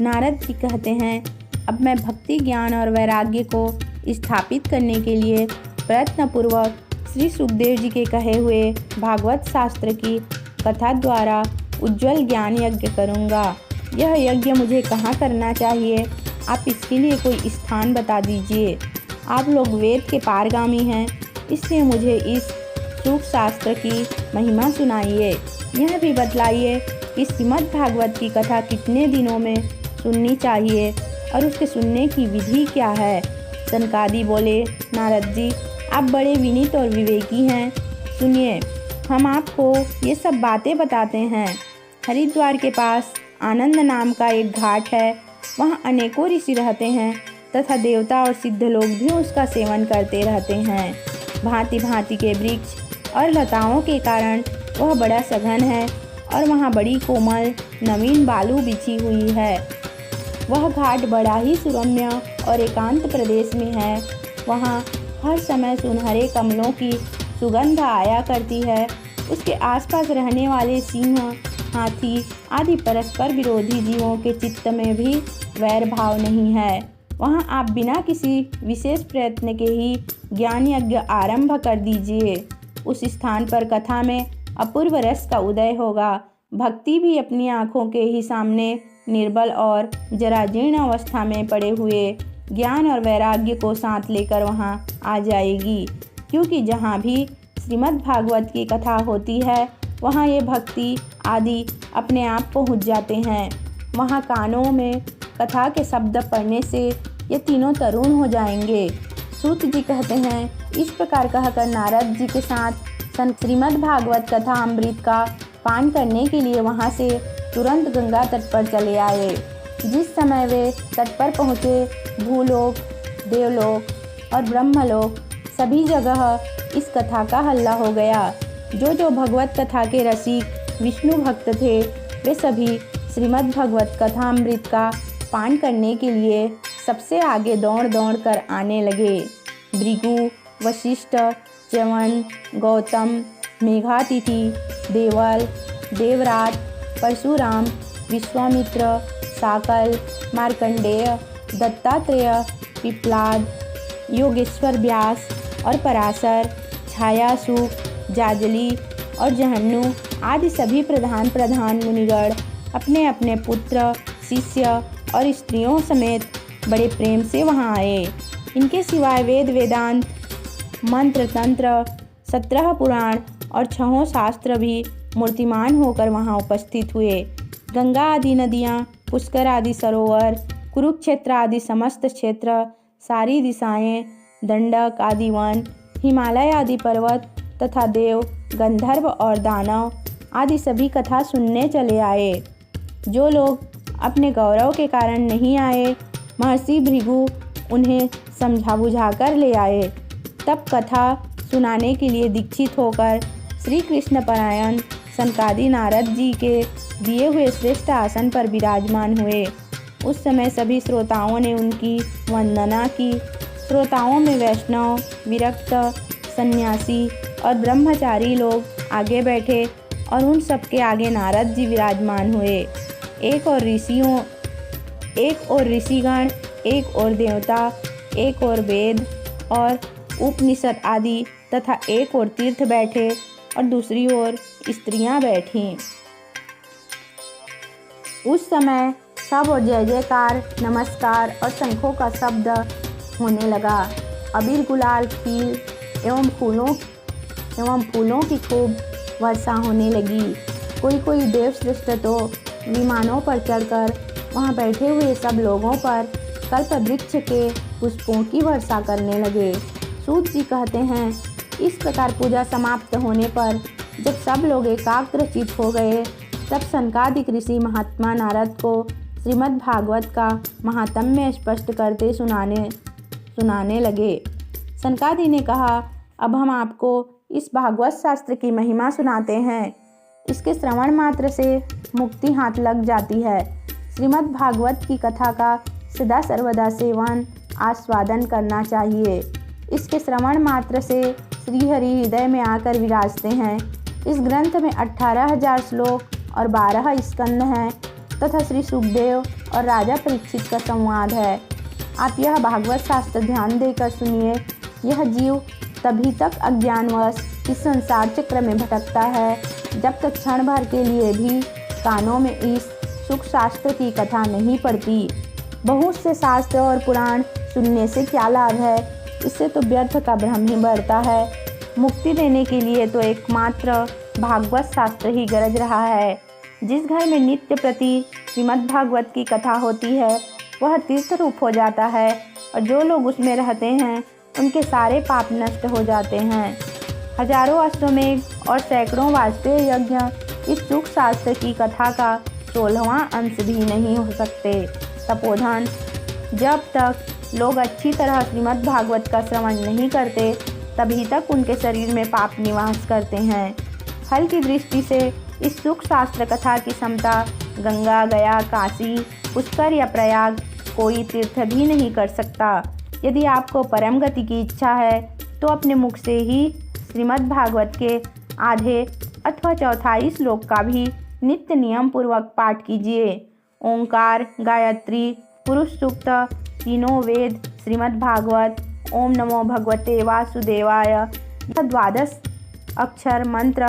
नारद जी कहते हैं, अब मैं भक्ति, ज्ञान और वैराग्य को स्थापित करने के लिए प्रयत्नपूर्वक श्री सुखदेव जी के कहे हुए भागवत शास्त्र की कथा द्वारा उज्ज्वल ज्ञान यज्ञ करूँगा। यह यज्ञ मुझे कहाँ करना चाहिए? आप इसके लिए कोई स्थान बता दीजिए। आप लोग वेद के पारगामी हैं, इसलिए मुझे इस सुख शास्त्र की महिमा सुनाइए। यह भी बतलाइए कि श्रीमद् भागवत की कथा कितने दिनों में सुननी चाहिए और उसके सुनने की विधि क्या है। सनकादि बोले, नारद जी, आप बड़े विनीत और विवेकी हैं। सुनिए, हम आपको ये सब बातें बताते हैं। हरिद्वार के पास आनंद नाम का एक घाट है। वहाँ अनेकों ऋषि रहते हैं तथा देवता और सिद्ध लोग भी उसका सेवन करते रहते हैं। भांति भांति के वृक्ष और लताओं के कारण वह बड़ा सघन है और वहाँ बड़ी कोमल नवीन बालू बिछी हुई है। वह घाट बड़ा ही सुरम्य और एकांत प्रदेश में है। वहाँ हर समय सुनहरे कमलों की सुगंध आया करती है। उसके आसपास रहने वाले सिंह हाथी आदि परस्पर विरोधी जीवों के चित्त में भी वैर भाव नहीं है। वहाँ आप बिना किसी विशेष प्रयत्न के ही ज्ञान यज्ञ आरंभ कर दीजिए। उस स्थान पर कथा में अपूर्व रस का उदय होगा। भक्ति भी अपनी आँखों के ही सामने निर्बल और जराजीर्ण अवस्था में पड़े हुए ज्ञान और वैराग्य को साथ लेकर वहाँ आ जाएगी, क्योंकि जहाँ भी श्रीमद् भागवत की कथा होती है वहाँ ये भक्ति आदि अपने आप पहुँच जाते हैं। वहाँ कानों में कथा के शब्द पढ़ने से ये तीनों तरुण हो जाएंगे। सूत जी कहते हैं, इस प्रकार कहकर नारद जी के साथ श्रीमद् भागवत कथा अमृत का पान करने के लिए वहाँ से तुरंत गंगा तट पर चले आए। जिस समय वे तट पर पहुँचे, भूलोक, देवलोक और ब्रह्मलोक सभी जगह इस कथा का हल्ला हो गया। जो भगवत कथा के रसिक विष्णु भक्त थे, वे सभी श्रीमद् भागवत कथा अमृत का पान करने के लिए सबसे आगे दौड़ दौड़ कर आने लगे। भृगु, वशिष्ठ, च्यवन, गौतम, मेघातिथि, देवल, देवराज, परशुराम, विश्वामित्र, साकल, मार्कंडेय, दत्तात्रेय, पिप्लाद, योगेश्वर व्यास और पराशर, छायासुख, जाजली और जहन्नु आदि सभी प्रधान मुनिगण अपने अपने पुत्र, शिष्य और स्त्रियों समेत बड़े प्रेम से वहाँ आए। इनके सिवाय वेद वेदांत, मंत्र तंत्र, 17 पुराण और 6 शास्त्र भी मूर्तिमान होकर वहाँ उपस्थित हुए। गंगा आदि नदियाँ, पुष्कर आदि सरोवर, कुरुक्षेत्र आदि समस्त क्षेत्र, सारी दिशाएं, दंडक आदि वन, हिमालय आदि पर्वत तथा देव, गंधर्व और दानव आदि सभी कथा सुनने चले आए। जो लोग अपने गौरव के कारण नहीं आए, महर्षि भृगु उन्हें समझा बुझा कर ले आए। तब कथा सुनाने के लिए दीक्षित होकर श्री कृष्ण परायण सनकादि नारद जी के दिए हुए श्रेष्ठ आसन पर विराजमान हुए। उस समय सभी श्रोताओं ने उनकी वंदना की। श्रोताओं में वैष्णव, विरक्त, सन्यासी और ब्रह्मचारी लोग आगे बैठे और उन सबके आगे नारद जी विराजमान हुए। एक और ऋषिगण, एक और देवता, एक और वेद और उपनिषद आदि तथा एक और तीर्थ बैठे और दूसरी ओर स्त्रियां बैठीं। उस समय सब और जय जयकार, नमस्कार और शंखों का शब्द होने लगा। अबीर, गुलाल, खील एवं फूलों की खूब वर्षा होने लगी। कोई देवश्रेष्ठ तो विमानों पर चढ़कर वहां बैठे हुए सब लोगों पर कल्प वृक्ष के पुष्पों की वर्षा करने लगे। सूत जी कहते हैं, इस प्रकार पूजा समाप्त होने पर जब सब लोग एकाग्रचित हो गए, तब सनकादिक ऋषि महात्मा नारद को श्रीमद् भागवत का महात्म्य स्पष्ट करते सुनाने लगे। सनकादि ने कहा, अब हम आपको इस भागवत शास्त्र की महिमा सुनाते हैं। इसके श्रवण मात्र से मुक्ति हाथ लग जाती है। श्रीमद् भागवत की कथा का सदा सर्वदा सेवन आस्वादन करना चाहिए। इसके श्रवण मात्र से श्रीहरि हृदय में आकर विराजते हैं। इस ग्रंथ में 18,000 श्लोक और 12 स्कंद हैं तथा श्री सुखदेव और राजा परीक्षित का संवाद है। आप यह भागवत शास्त्र ध्यान देकर सुनिए। यह जीव तभी तक अज्ञानवश इस संसार चक्र में भटकता है जब तक क्षण भर के लिए भी कानों में इस सुख शास्त्र की कथा नहीं पड़ती। बहुत से शास्त्र और पुराण सुनने से क्या लाभ है? इससे तो व्यर्थ का भ्रम ही बढ़ता है। मुक्ति देने के लिए तो एकमात्र भागवत शास्त्र ही गरज रहा है। जिस घर में नित्य प्रति श्रीमद् भागवत की कथा होती है वह तीर्थ रूप हो जाता है और जो लोग उसमें रहते हैं उनके सारे पाप नष्ट हो जाते हैं। हजारों अश्वमेघ और सैकड़ों वाजपेय यज्ञ इस सुख शास्त्र की कथा का 16वां अंश भी नहीं हो सकते। तपोधन, जब तक लोग अच्छी तरह श्रीमद् भागवत का श्रवण नहीं करते तभी तक उनके शरीर में पाप निवास करते हैं। फल की दृष्टि से इस सुख शास्त्र कथा की समता गंगा, गया, काशी, पुष्कर या प्रयाग कोई तीर्थ भी नहीं कर सकता। यदि आपको परम गति की इच्छा है तो अपने मुख से ही श्रीमद् भागवत के आधे अथवा चौथाई श्लोक का भी नित्य नियम पूर्वक पाठ कीजिए। ओंकार, गायत्री, पुरुष सूक्त, तीनों वेद, श्रीमद् भागवत, ओम नमो भगवते वासुदेवाय, यह 12 अक्षर मंत्र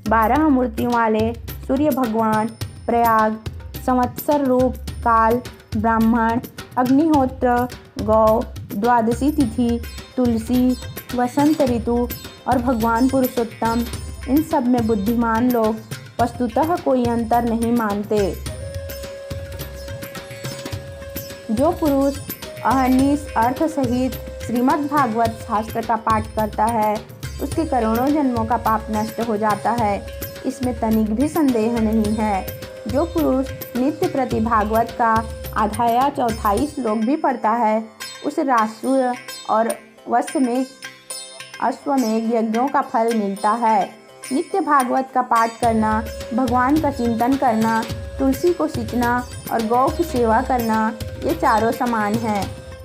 12 मूर्तियों वाले सूर्य भगवान, प्रयाग, संवत्सर रूप, काल, ब्राह्मण, अग्निहोत्र, गौ, द्वादशी तिथि, तुलसी, वसंत ऋतु और भगवान पुरुषोत्तम, इन सब में बुद्धिमान लोग वस्तुतः कोई अंतर नहीं मानते। जो पुरुष अहर्निश अर्थ सहित श्रीमद् भागवत शास्त्र का पाठ करता है, उसके करोड़ों जन्मों का पाप नष्ट हो जाता है, इसमें तनिक भी संदेह नहीं है। जो पुरुष नित्य प्रति भागवत का आधा या चौथाई श्लोक भी पढ़ता है, उसे रासुर और अश्वमेघ यज्ञों का फल मिलता है। नित्य भागवत का पाठ करना, भगवान का चिंतन करना, तुलसी को सींचना और गौ की सेवा करना, ये चारों समान हैं।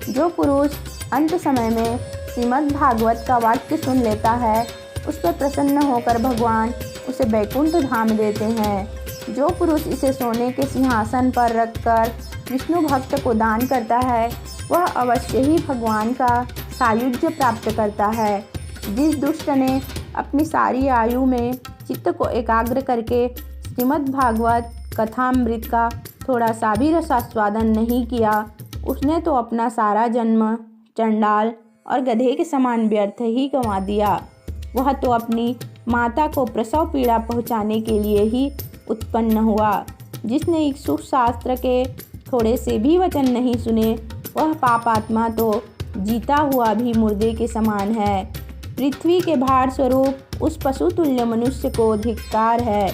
जो पुरुष अंत समय में श्रीमद् भागवत का वाक्य सुन लेता है, उस पर प्रसन्न होकर भगवान उसे बैकुंठ धाम देते हैं। जो पुरुष इसे सोने के सिंहासन पर रखकर विष्णु भक्त को दान करता है, वह अवश्य ही भगवान का सायुज्य प्राप्त करता है। जिस दुष्ट ने अपनी सारी आयु में चित्त को एकाग्र करके श्रीमद् भागवत कथामृत का थोड़ा सा भी रसास्वादन नहीं किया, उसने तो अपना सारा जन्म चंडाल और गधे के समान व्यर्थ ही गंवा दिया। वह तो अपनी माता को प्रसव पीड़ा पहुंचाने के लिए ही उत्पन्न हुआ। जिसने इच्छुक शास्त्र के थोड़े से भी वचन नहीं सुने, वह पापात्मा तो जीता हुआ भी मुर्दे के समान है। पृथ्वी के भार स्वरूप उस पशु तुल्य मनुष्य को धिक्कार है।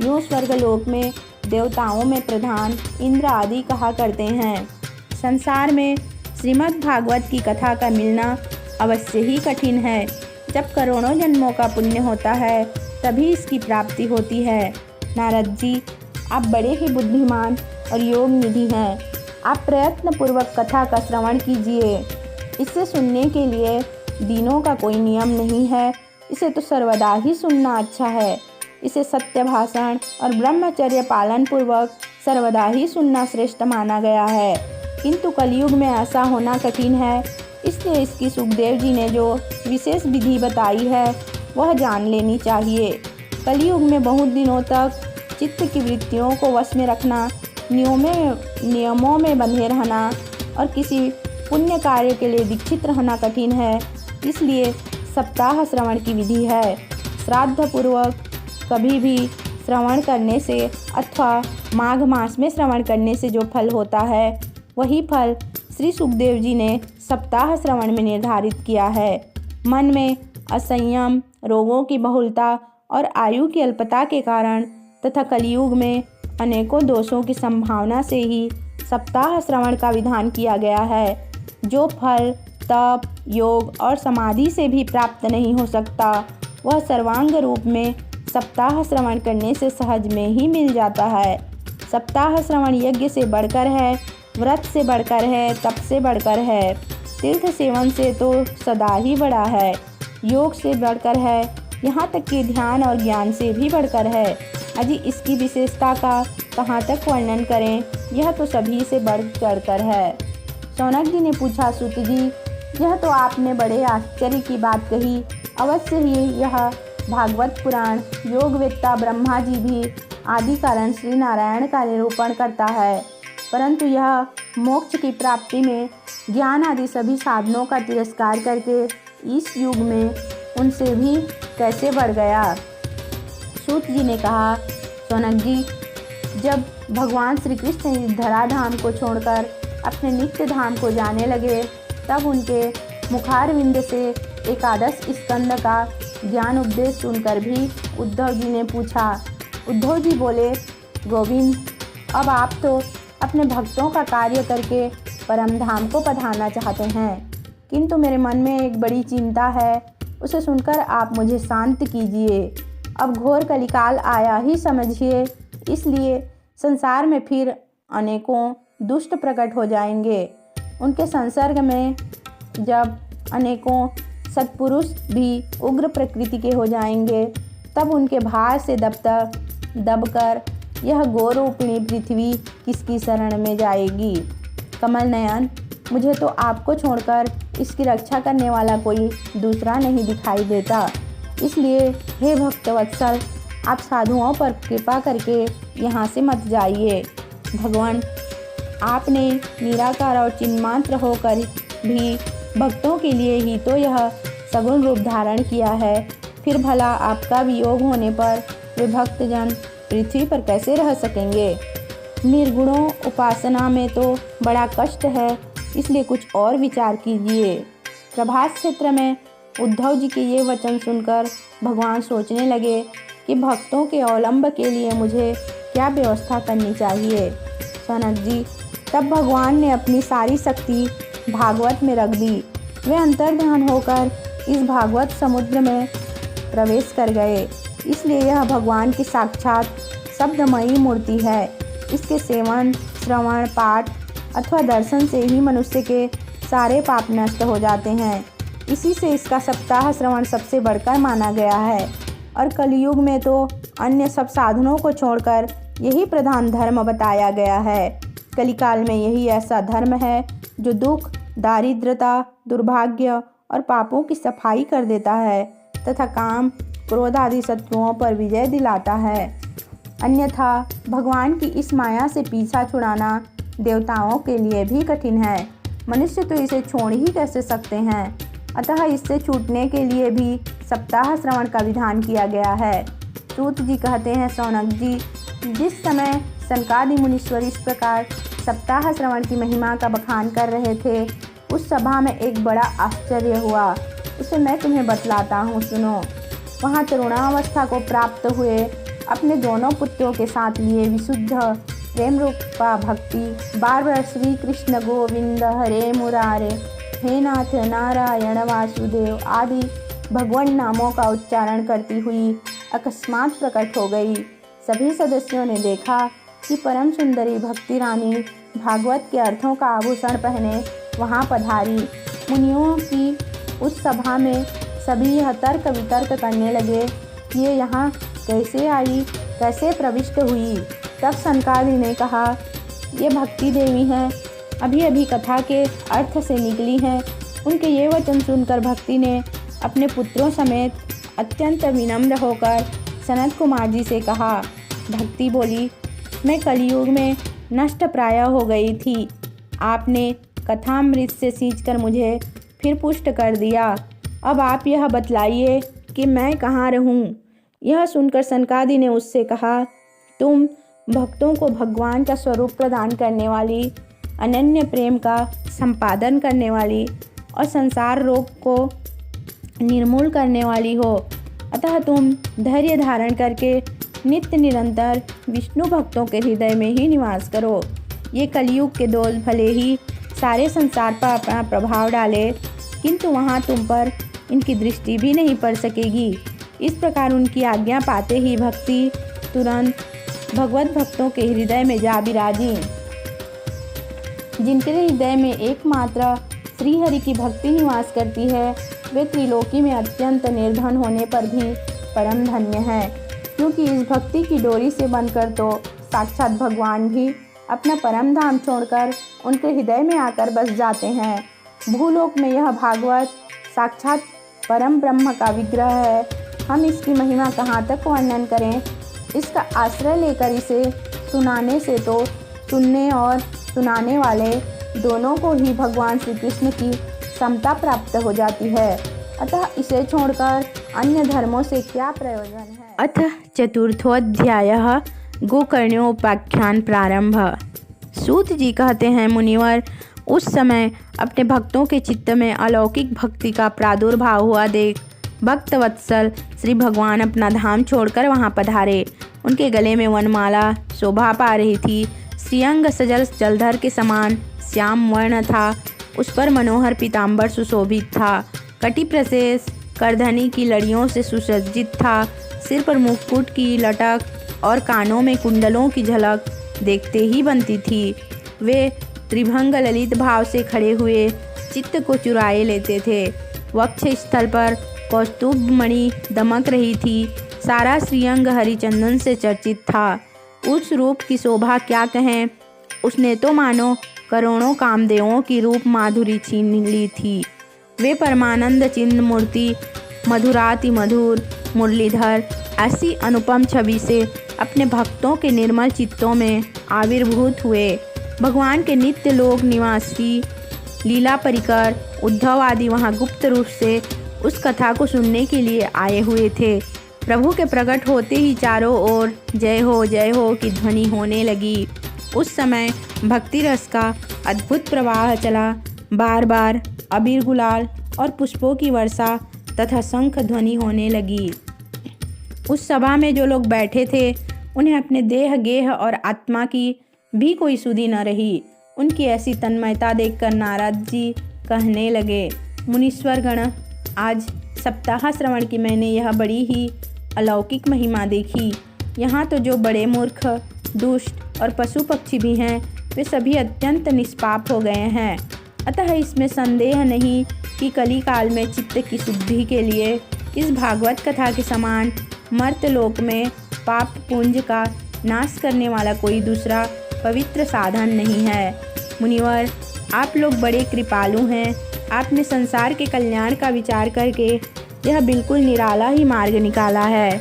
यूँ स्वर्गलोक में देवताओं में प्रधान इंद्र आदि कहा करते हैं, संसार में श्रीमद् भागवत की कथा का मिलना अवश्य ही कठिन है। जब करोड़ों जन्मों का पुण्य होता है, तभी इसकी प्राप्ति होती है। नारद जी, आप बड़े ही बुद्धिमान और योग निधि हैं। आप प्रयत्न पूर्वक कथा का श्रवण कीजिए। इसे सुनने के लिए दिनों का कोई नियम नहीं है। इसे तो सर्वदा ही सुनना अच्छा है। इसे सत्य भाषण और ब्रह्मचर्य पालन पूर्वक सर्वदा ही सुनना श्रेष्ठ माना गया है। किंतु कलयुग में ऐसा होना कठिन है, इसलिए इसकी सुखदेव जी ने जो विशेष विधि बताई है, वह जान लेनी चाहिए। कलयुग में बहुत दिनों तक चित्त की वृत्तियों को वश में रखना, नियमों में बंधे रहना और किसी पुण्य कार्य के लिए दीक्षित रहना कठिन है। इसलिए सप्ताह श्रवण की विधि है। श्राद्ध पूर्वक कभी भी श्रवण करने से अथवा माघ मास में श्रवण करने से जो फल होता है, वही फल श्री सुखदेव जी ने सप्ताह श्रवण में निर्धारित किया है। मन में असंयम, रोगों की बहुलता और आयु की अल्पता के कारण तथा कलयुग में अनेकों दोषों की संभावना से ही सप्ताह श्रवण का विधान किया गया है, जो फल तप, योग और समाधि से भी प्राप्त नहीं हो सकता, वह सर्वांग रूप में सप्ताह श्रवण करने से सहज में ही मिल जाता है। सप्ताह श्रवण यज्ञ से बढ़कर है, व्रत से बढ़कर है, तप से बढ़कर है, तीर्थ सेवन से तो सदा ही बड़ा है, योग से बढ़कर है, यहाँ तक कि ध्यान और ज्ञान से भी बढ़कर है। अजी इसकी विशेषता का कहाँ तक वर्णन करें, यह तो सभी से बढ़ चढ़कर है। शौनक जी ने पूछा, सूत जी, यह तो आपने बड़े आश्चर्य की बात कही। अवश्य ही यह भागवत पुराण योगवेत्ता ब्रह्मा जी भी आदि कारण श्री नारायण का निरूपण करता है, परंतु यह मोक्ष की प्राप्ति में ज्ञान आदि सभी साधनों का तिरस्कार करके इस युग में उनसे भी कैसे बढ़ गया। सूत जी ने कहा, शौनक जी, जब भगवान श्री कृष्ण इस धराधाम को छोड़कर अपने नित्य धाम को जाने लगे, तब उनके मुखारविंद से एकादश स्कंद का ज्ञान उपदेश सुनकर भी उद्धव जी ने पूछा। उद्धव जी बोले, गोविंद, अब आप तो अपने भक्तों का कार्य करके परम धाम को पधारना चाहते हैं, किंतु मेरे मन में एक बड़ी चिंता है, उसे सुनकर आप मुझे शांत कीजिए। अब घोर कलिकाल आया ही समझिए, इसलिए संसार में फिर अनेकों दुष्ट प्रकट हो जाएंगे। उनके संसर्ग में जब अनेकों सत्पुरुष भी उग्र प्रकृति के हो जाएंगे, तब उनके भार से दबकर यह गोरूपिणी पृथ्वी किसकी शरण में जाएगी। कमल नयन, मुझे तो आपको छोड़कर इसकी रक्षा करने वाला कोई दूसरा नहीं दिखाई देता, इसलिए हे भक्तवत्सल, आप साधुओं पर कृपा करके यहाँ से मत जाइए। भगवान, आपने निराकार और चिन्मात्र होकर भी भक्तों के लिए ही तो यह सगुण रूप धारण किया है, फिर भला आपका वियोग होने पर वे भक्तजन पृथ्वी पर कैसे रह सकेंगे। निर्गुणों उपासना में तो बड़ा कष्ट है, इसलिए कुछ और विचार कीजिए। प्रभास क्षेत्र में उद्धव जी के ये वचन सुनकर भगवान सोचने लगे कि भक्तों के अवलंब के लिए मुझे क्या व्यवस्था करनी चाहिए। सनक जी, तब भगवान ने अपनी सारी शक्ति भागवत में रख दी। वे अंतर्ध्यान होकर इस भागवत समुद्र में प्रवेश कर गए, इसलिए यह भगवान की साक्षात शब्दमयी मूर्ति है। इसके सेवन, श्रवण, पाठ अथवा दर्शन से ही मनुष्य के सारे पाप नष्ट हो जाते हैं। इसी से इसका सप्ताह श्रवण सबसे बढ़कर माना गया है और कलयुग में तो अन्य सब साधनों को छोड़कर यही प्रधान धर्म बताया गया है। कलिकाल में यही ऐसा धर्म है जो दुख, दारिद्रता, दुर्भाग्य और पापों की सफाई कर देता है तथा काम, क्रोध आदि शत्रुओं पर विजय दिलाता है। अन्यथा भगवान की इस माया से पीछा छुड़ाना देवताओं के लिए भी कठिन है। मनुष्य तो इसे छोड़ ही कैसे सकते हैं। अतः इससे छूटने के लिए भी सप्ताह श्रवण का विधान किया गया है। सूत जी कहते हैं, सौनक जी, जिस समय सनकादि मुनीश्वर इस प्रकार सप्ताह श्रवण की महिमा का बखान कर रहे थे, उस सभा में एक बड़ा आश्चर्य हुआ। उसे मैं तुम्हें बतलाता हूँ, सुनो। वहाँ तरुणावस्था को प्राप्त हुए अपने दोनों पुत्रों के साथ लिए विशुद्ध प्रेम रूपा भक्ति बार बार श्री कृष्ण गोविंद हरे मुरारे, हे नाथ नारायण वासुदेव आदि भगवान नामों का उच्चारण करती हुई अकस्मात प्रकट हो गई। सभी सदस्यों ने देखा कि परम सुंदरी भक्ति रानी भागवत के अर्थों का आभूषण पहने वहाँ पधारी। मुनियों की उस सभा में सभी यह तर्क वितर्क करने लगे कि ये यहाँ कैसे आई, कैसे प्रविष्ट हुई। तब सनकादि ने कहा, ये भक्ति देवी हैं, अभी अभी कथा के अर्थ से निकली हैं। उनके ये वचन सुनकर भक्ति ने अपने पुत्रों समेत अत्यंत विनम्र होकर सनत कुमार जी से कहा। भक्ति बोली, मैं कलयुग में नष्ट प्राय हो गई थी। आपने कथामृत से सींचकर मुझे फिर पुष्ट कर दिया। अब आप यह बतलाइए कि मैं कहाँ रहूं। यह सुनकर सनकादि ने उससे कहा, तुम भक्तों को भगवान का स्वरूप प्रदान करने वाली, अनन्य प्रेम का संपादन करने वाली और संसार रोग को निर्मूल करने वाली हो। अतः तुम धैर्य धारण करके नित्य निरंतर विष्णु भक्तों के हृदय में ही निवास करो। ये कलयुग के दोष भले ही सारे संसार पर अपना प्रभाव डाले, किंतु वहाँ तुम पर इनकी दृष्टि भी नहीं पड़ सकेगी। इस प्रकार उनकी आज्ञा पाते ही भक्ति तुरंत भगवत भक्तों के हृदय में जा विराजी। जिनके हृदय में एकमात्र श्रीहरि की भक्ति निवास करती है, वे त्रिलोकी में अत्यंत निर्धन होने पर भी परम धन्य है, क्योंकि इस भक्ति की डोरी से बनकर तो साक्षात भगवान भी अपना परम धाम छोड़कर उनके हृदय में आकर बस जाते हैं। भूलोक में यह भागवत साक्षात परम ब्रह्म का विग्रह है। हम इसकी महिमा कहाँ तक वर्णन करें। इसका आश्रय लेकर इसे सुनाने से तो सुनने और सुनाने वाले दोनों को ही भगवान श्री कृष्ण की समता प्राप्त हो जाती है। अतः इसे छोड़कर अन्य धर्मों से क्या प्रयोजन है। अथ चतुर्थोऽध्यायः गोकर्ण्योपाख्यान प्रारंभ। सूत जी कहते हैं, मुनिवर, उस समय अपने भक्तों के चित्त में अलौकिक भक्ति का प्रादुर्भाव हुआ देख भक्तवत्सल श्री भगवान अपना धाम छोड़कर वहां पधारे। उनके गले में वनमाला शोभा पा रही थी। श्रीअंग सजल जलधर के समान श्याम वर्ण था। उस पर मनोहर पीताम्बर सुशोभित था। कटी प्रशेष करधनी की लड़ियों से सुसज्जित था। सिर पर मुकुट की लटक और कानों में कुंडलों की झलक देखते ही बनती थी। वे त्रिभंग ललित भाव से खड़े हुए चित्त को चुराए लेते थे। वक्ष स्थल पर कौस्तुभ मणि दमक रही थी। सारा श्रीअंग हरिचंदन से चर्चित था। उस रूप की शोभा क्या कहें। उसने तो मानो करोड़ों कामदेवों की रूप माधुरी छीन ली थी। वे परमानंद चिन्ह मूर्ति, मधुराति मधुर मुरलीधर ऐसी अनुपम छवि से अपने भक्तों के निर्मल चित्तों में आविर्भूत हुए। भगवान के नित्य लोक निवासी लीला परिकर उद्धव आदि वहाँ गुप्त रूप से उस कथा को सुनने के लिए आए हुए थे। प्रभु के प्रकट होते ही चारों ओर जय हो की ध्वनि होने लगी। उस समय भक्ति रस का अद्भुत प्रवाह चला। बार बार अबीर गुलाल और पुष्पों की वर्षा तथा शंख ध्वनि होने लगी। उस सभा में जो लोग बैठे थे उन्हें अपने देह गेह और आत्मा की भी कोई सुधि न रही। उनकी ऐसी तन्मयता देखकर नारद जी कहने लगे, मुनीश्वर गण, आज सप्ताह श्रवण की मैंने यह बड़ी ही अलौकिक महिमा देखी। यहाँ तो जो बड़े मूर्ख, दुष्ट और पशु पक्षी भी हैं वे सभी अत्यंत निष्पाप हो गए हैं। अतः इसमें संदेह नहीं कि कली काल में चित्त की शुद्धि के लिए इस भागवत कथा के समान मर्त्यलोक में पाप पुंज का नाश करने वाला कोई दूसरा पवित्र साधन नहीं है। मुनिवर, आप लोग बड़े कृपालु हैं। आपने संसार के कल्याण का विचार करके यह बिल्कुल निराला ही मार्ग निकाला है।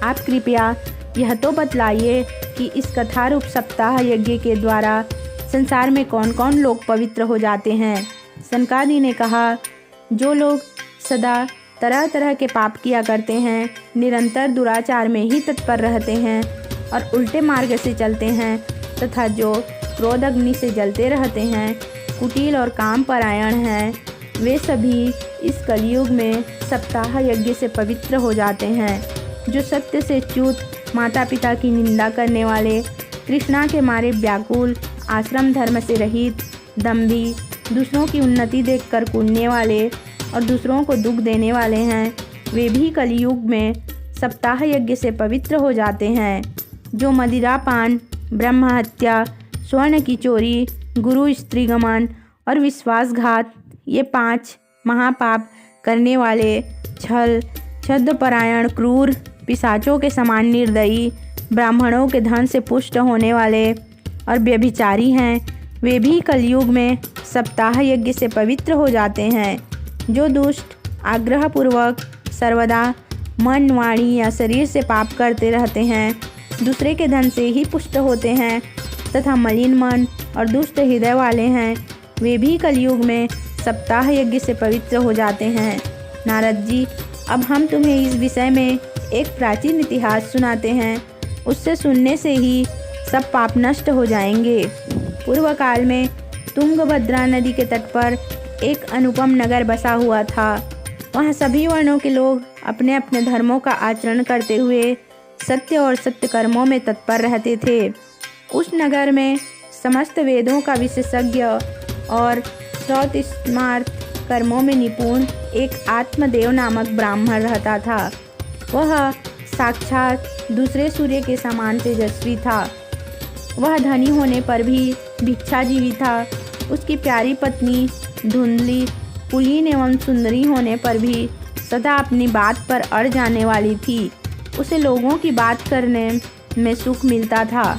आप कृपया यह तो बतलाइए कि इस कथा रूप सप्ताह यज्ञ के द्वारा संसार में कौन कौन लोग पवित्र हो जाते हैं। सनकादि ने कहा, जो लोग सदा तरह तरह के पाप किया करते हैं, निरंतर दुराचार में ही तत्पर रहते हैं और उल्टे मार्ग से चलते हैं, तथा जो क्रोध अग्नि से जलते रहते हैं, कुटिल और काम परायण हैं, वे सभी इस कलयुग में सप्ताह यज्ञ से पवित्र हो जाते हैं। जो सत्य से च्युत, माता पिता की निंदा करने वाले, तृष्णा के मारे व्याकुल, आश्रम धर्म से रहित, दंभी, दूसरों की उन्नति देखकर कूदने वाले और दूसरों को दुख देने वाले हैं, वे भी कलयुग में सप्ताह यज्ञ से पवित्र हो जाते हैं। जो मदिरापान, ब्रह्म हत्या, स्वर्ण की चोरी, गुरु स्त्रीगमन और विश्वासघात, ये 5 महापाप करने वाले, छल, छद्मपरायण, क्रूर, पिशाचों के समान निर्दयी, ब्राह्मणों के धन से पुष्ट होने वाले और व्यभिचारी हैं, वे भी कलयुग में सप्ताह यज्ञ से पवित्र हो जाते हैं। जो दुष्ट, आग्रहपूर्वक सर्वदा मन, वाणी या शरीर से पाप करते रहते हैं, दूसरे के धन से ही पुष्ट होते हैं तथा मलिन मन और दुष्ट हृदय वाले हैं, वे भी कलयुग में सप्ताह यज्ञ से पवित्र हो जाते हैं। नारद जी, अब हम तुम्हें इस विषय में एक प्राचीन इतिहास सुनाते हैं। उससे सुनने से ही सब पाप नष्ट हो जाएंगे। पूर्व काल में तुंगभद्रा नदी के तट पर एक अनुपम नगर बसा हुआ था। वहाँ सभी वर्णों के लोग अपने अपने धर्मों का आचरण करते हुए सत्य और सत्य कर्मों में तत्पर रहते थे। उस नगर में समस्त वेदों का विशेषज्ञ और श्रौत स्मार्त कर्मों में निपुण एक आत्मदेव नामक ब्राह्मण रहता था। वह साक्षात दूसरे सूर्य के समान तेजस्वी था। वह धनी होने पर भी भिक्षाजीवी था। उसकी प्यारी पत्नी धुंधली, कुलीन एवं सुंदरी होने पर भी सदा अपनी बात पर अड़ जाने वाली थी। उसे लोगों की बात करने में सुख मिलता था।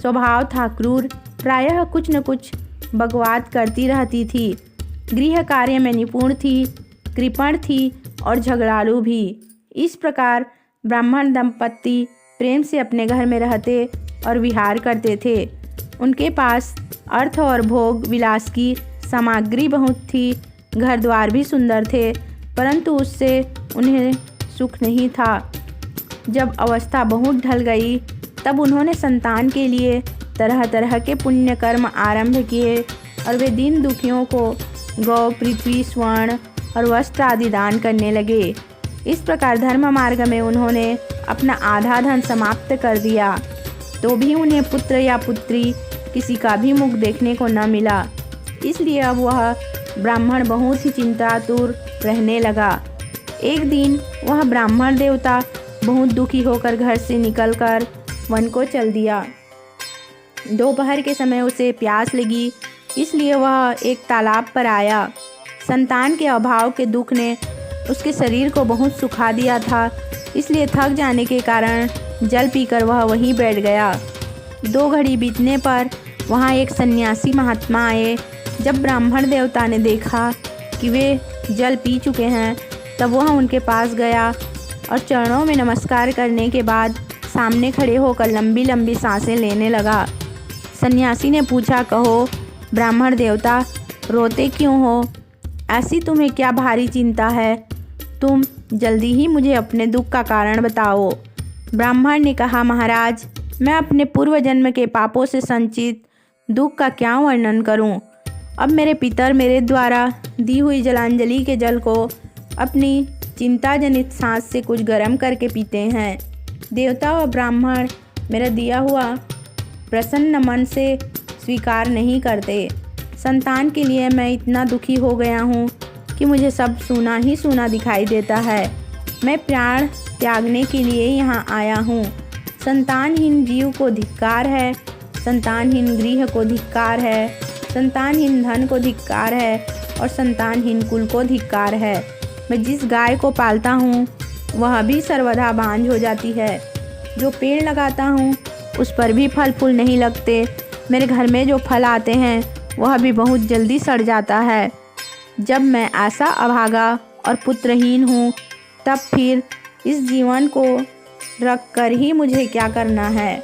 स्वभाव था क्रूर, प्रायः कुछ न कुछ बकवाद करती रहती थी। गृह कार्य में निपुण थी, कृपण थी और झगड़ालू भी। इस प्रकार ब्राह्मण दंपत्ति प्रेम से अपने घर में रहते और विहार करते थे। उनके पास अर्थ और भोग विलास की सामग्री बहुत थी, घर द्वार भी सुंदर थे, परंतु उससे उन्हें सुख नहीं था। जब अवस्था बहुत ढल गई तब उन्होंने संतान के लिए तरह तरह के पुण्य कर्म आरंभ किए और वे दीन दुखियों को गौ, पृथ्वी, स्वर्ण और वस्त्र आदि दान करने लगे। इस प्रकार धर्म मार्ग में उन्होंने अपना आधा धन समाप्त कर दिया, तो भी उन्हें पुत्र या पुत्री किसी का भी मुख देखने को न मिला। इसलिए अब वह ब्राह्मण बहुत ही चिंतातुर रहने लगा। एक दिन वह ब्राह्मण देवता बहुत दुखी होकर घर से निकलकर वन को चल दिया। दोपहर के समय उसे प्यास लगी, इसलिए वह एक तालाब पर आया। संतान के अभाव के दुख ने उसके शरीर को बहुत सुखा दिया था, इसलिए थक जाने के कारण जल पीकर वह वहीं बैठ गया। 2 घड़ी बीतने पर वहाँ एक सन्यासी महात्मा आए। जब ब्राह्मण देवता ने देखा कि वे जल पी चुके हैं, तब वह उनके पास गया और चरणों में नमस्कार करने के बाद सामने खड़े होकर लंबी लंबी सांसें लेने लगा। सन्यासी ने पूछा, कहो ब्राह्मण देवता, रोते क्यों हो? ऐसी तुम्हें क्या भारी चिंता है? तुम जल्दी ही मुझे अपने दुख का कारण बताओ। ब्राह्मण ने कहा, महाराज, मैं अपने पूर्व जन्म के पापों से संचित दुख का क्या वर्णन करूं? अब मेरे पितर मेरे द्वारा दी हुई जलांजलि के जल को अपनी चिंताजनित सांस से कुछ गर्म करके पीते हैं। देवता व ब्राह्मण मेरा दिया हुआ प्रसन्न मन से स्वीकार नहीं करते। संतान के लिए मैं इतना दुखी हो गया हूँ कि मुझे सब सूना ही सूना दिखाई देता है। मैं प्राण त्यागने के लिए यहाँ आया हूँ। संतानहीन जीव को धिक्कार है, संतानहीन गृह को धिक्कार है, संतानहीन धन को धिक्कार है और संतानहीन कुल को धिक्कार है। मैं जिस गाय को पालता हूँ वह भी सर्वदा बांझ हो जाती है। जो पेड़ लगाता हूँ उस पर भी फल फूल नहीं लगते। मेरे घर में जो फल आते हैं वह भी बहुत जल्दी सड़ जाता है। जब मैं ऐसा अभागा और पुत्रहीन हूँ, तब फिर इस जीवन को रख कर ही मुझे क्या करना है?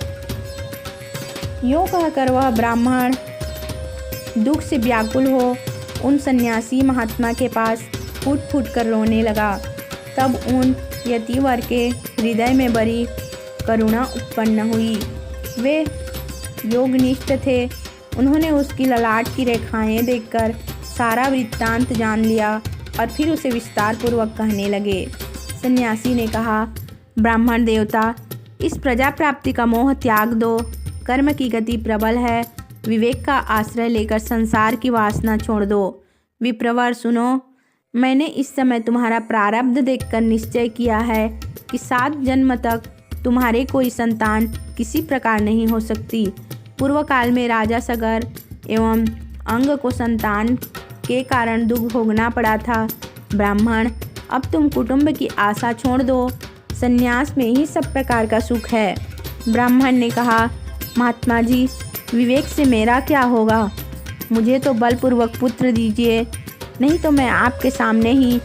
यूँ कहकर वह ब्राह्मण दुख से व्याकुल हो उन सन्यासी महात्मा के पास फूट फूट कर रोने लगा। तब उन यतिवर के हृदय में बड़ी करुणा उत्पन्न हुई। वे योगनिष्ठ थे। उन्होंने उसकी ललाट की रेखाएं देखकर सारा वृत्तांत जान लिया और फिर उसे विस्तार पूर्वक कहने लगे। सन्यासी ने कहा, ब्राह्मण देवता, इस प्रजा प्राप्ति का मोह त्याग दो। कर्म की गति प्रबल है। विवेक का आश्रय लेकर संसार की वासना छोड़ दो। विप्रवर सुनो, मैंने इस समय तुम्हारा प्रारब्ध देखकर निश्चय किया है कि 7 जन्म तक तुम्हारे कोई संतान किसी प्रकार नहीं हो सकती। पूर्व काल में राजा सगर एवं अंग को संतान के कारण दुख भोगना पड़ा था। ब्राह्मण, अब तुम कुटुंब की आशा छोड़ दो। संन्यास में ही सब प्रकार का सुख है। ब्राह्मण ने कहा, महात्मा जी, विवेक से मेरा क्या होगा? मुझे तो बलपूर्वक पुत्र दीजिए, नहीं तो मैं आपके सामने ही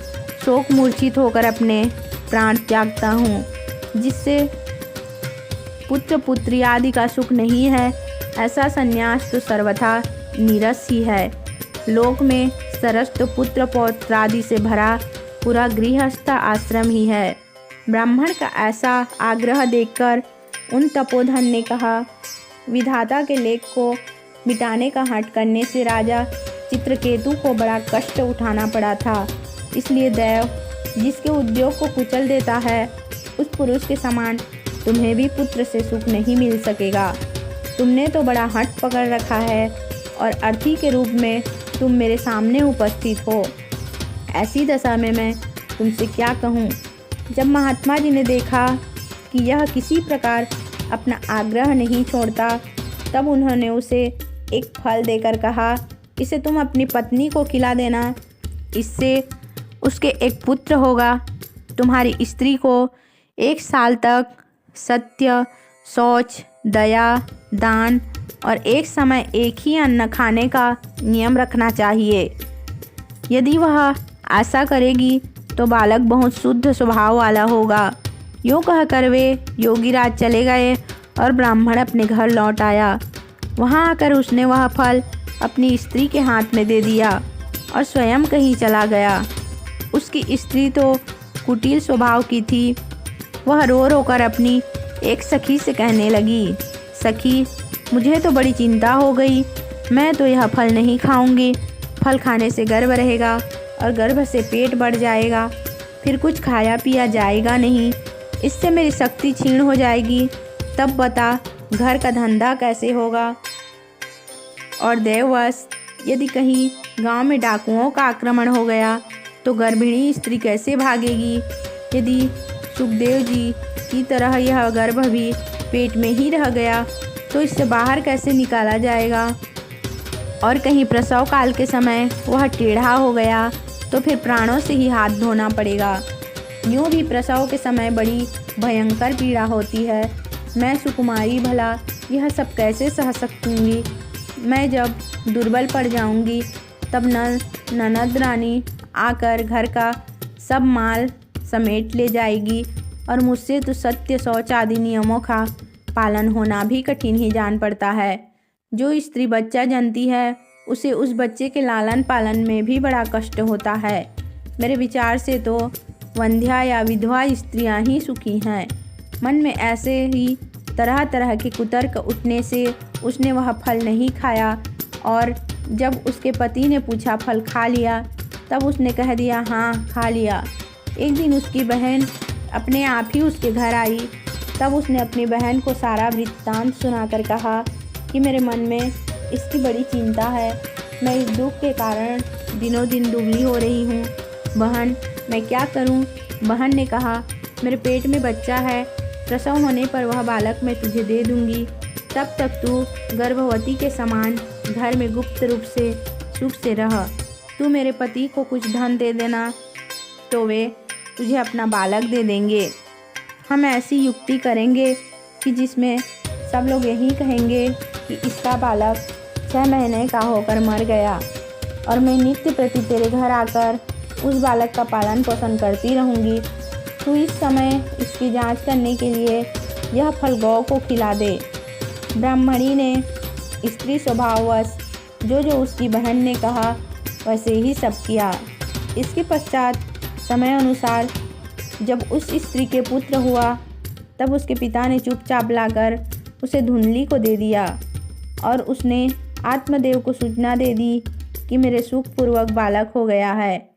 शोक मूर्छित होकर अपने प्राण त्यागता हूँ। जिससे पुत्र पुत्री आदि का सुख नहीं है, ऐसा संन्यास तो सर्वथा नीरस ही है। लोक में सरस तो पुत्र पौत्र आदि से भरा पूरा गृहस्थ आश्रम ही है। ब्राह्मण का ऐसा आग्रह देखकर उन तपोधन ने कहा, विधाता के लेख को मिटाने का हठ करने से राजा चित्रकेतु को बड़ा कष्ट उठाना पड़ा था। इसलिए दैव जिसके उद्योग को कुचल देता है, उस पुरुष के समान तुम्हें भी पुत्र से सुख नहीं मिल सकेगा। तुमने तो बड़ा हठ पकड़ रखा है और अर्थी के रूप में तुम मेरे सामने उपस्थित हो। ऐसी दशा में मैं तुमसे क्या कहूँ? जब महात्मा जी ने देखा कि यह किसी प्रकार अपना आग्रह नहीं छोड़ता, तब उन्होंने उसे एक फल देकर कहा, इसे तुम अपनी पत्नी को खिला देना। इससे उसके एक पुत्र होगा। तुम्हारी स्त्री को 1 साल तक सत्य, शौच, दया, दान और एक समय एक ही अन्न खाने का नियम रखना चाहिए। यदि वह ऐसा करेगी तो बालक बहुत शुद्ध स्वभाव वाला होगा। यूँ कहकर वे योगीराज चले गए और ब्राह्मण अपने घर लौट आया। वहाँ आकर उसने वह फल अपनी स्त्री के हाथ में दे दिया और स्वयं कहीं चला गया। उसकी स्त्री तो कुटिल स्वभाव की थी। वह रो रो कर अपनी एक सखी से कहने लगी, सखी, मुझे तो बड़ी चिंता हो गई। मैं तो यह फल नहीं खाऊंगी। फल खाने से गर्भ रहेगा और गर्भ से पेट बढ़ जाएगा, फिर कुछ खाया पिया जाएगा नहीं। इससे मेरी शक्ति क्षीण हो जाएगी। तब बता, घर का धंधा कैसे होगा? और देववश यदि कहीं गांव में डाकुओं का आक्रमण हो गया तो गर्भिणी स्त्री कैसे भागेगी? यदि सुखदेव जी की तरह यह गर्भ भी पेट में ही रह गया तो इससे बाहर कैसे निकाला जाएगा? और कहीं प्रसव काल के समय वह टेढ़ा हो गया तो फिर प्राणों से ही हाथ धोना पड़ेगा। यूँ भी प्रसव के समय बड़ी भयंकर पीड़ा होती है। मैं सुकुमारी भला यह सब कैसे सह सकूँगी। मैं जब दुर्बल पड़ जाऊँगी तब ननद रानी आकर घर का सब माल समेट ले जाएगी और मुझसे तो सत्य शौच आदि नियमों का पालन होना भी कठिन ही जान पड़ता है। जो स्त्री बच्चा जनती है उसे उस बच्चे के लालन पालन में भी बड़ा कष्ट होता है। मेरे विचार से तो वंध्या या विधवा स्त्रियां ही सुखी हैं। मन में ऐसे ही तरह तरह के कुतर्क उठने से उसने वह फल नहीं खाया और जब उसके पति ने पूछा फल खा लिया तब उसने कह दिया हाँ खा लिया। एक दिन उसकी बहन अपने आप ही उसके घर आई। तब उसने अपनी बहन को सारा वृत्तांत सुनाकर कहा कि मेरे मन में इसकी बड़ी चिंता है। मैं इस दुख के कारण दिनों दिन दुबली हो रही हूँ। बहन मैं क्या करूँ। बहन ने कहा मेरे पेट में बच्चा है, प्रसव होने पर वह बालक मैं तुझे दे दूँगी। तब तक तू गर्भवती के समान घर में गुप्त रूप से सुख से रह। तू मेरे पति को कुछ धन दे देना तो वे तुझे अपना बालक दे देंगे। हम ऐसी युक्ति करेंगे कि जिसमें सब लोग यही कहेंगे कि इसका बालक 6 महीने का होकर मर गया और मैं नित्य प्रति तेरे घर आकर उस बालक का पालन पोषण करती रहूँगी। तू इस समय इसकी जांच करने के लिए यह फल गौ को खिला दे। ब्राह्मणी ने स्त्री स्वभाववश जो जो उसकी बहन ने कहा वैसे ही सब किया। इसके पश्चात समय अनुसार जब उस स्त्री के पुत्र हुआ तब उसके पिता ने चुपचाप लाकर उसे धुंधली को दे दिया और उसने आत्मदेव को सूचना दे दी कि मेरे सुखपूर्वक बालक हो गया है।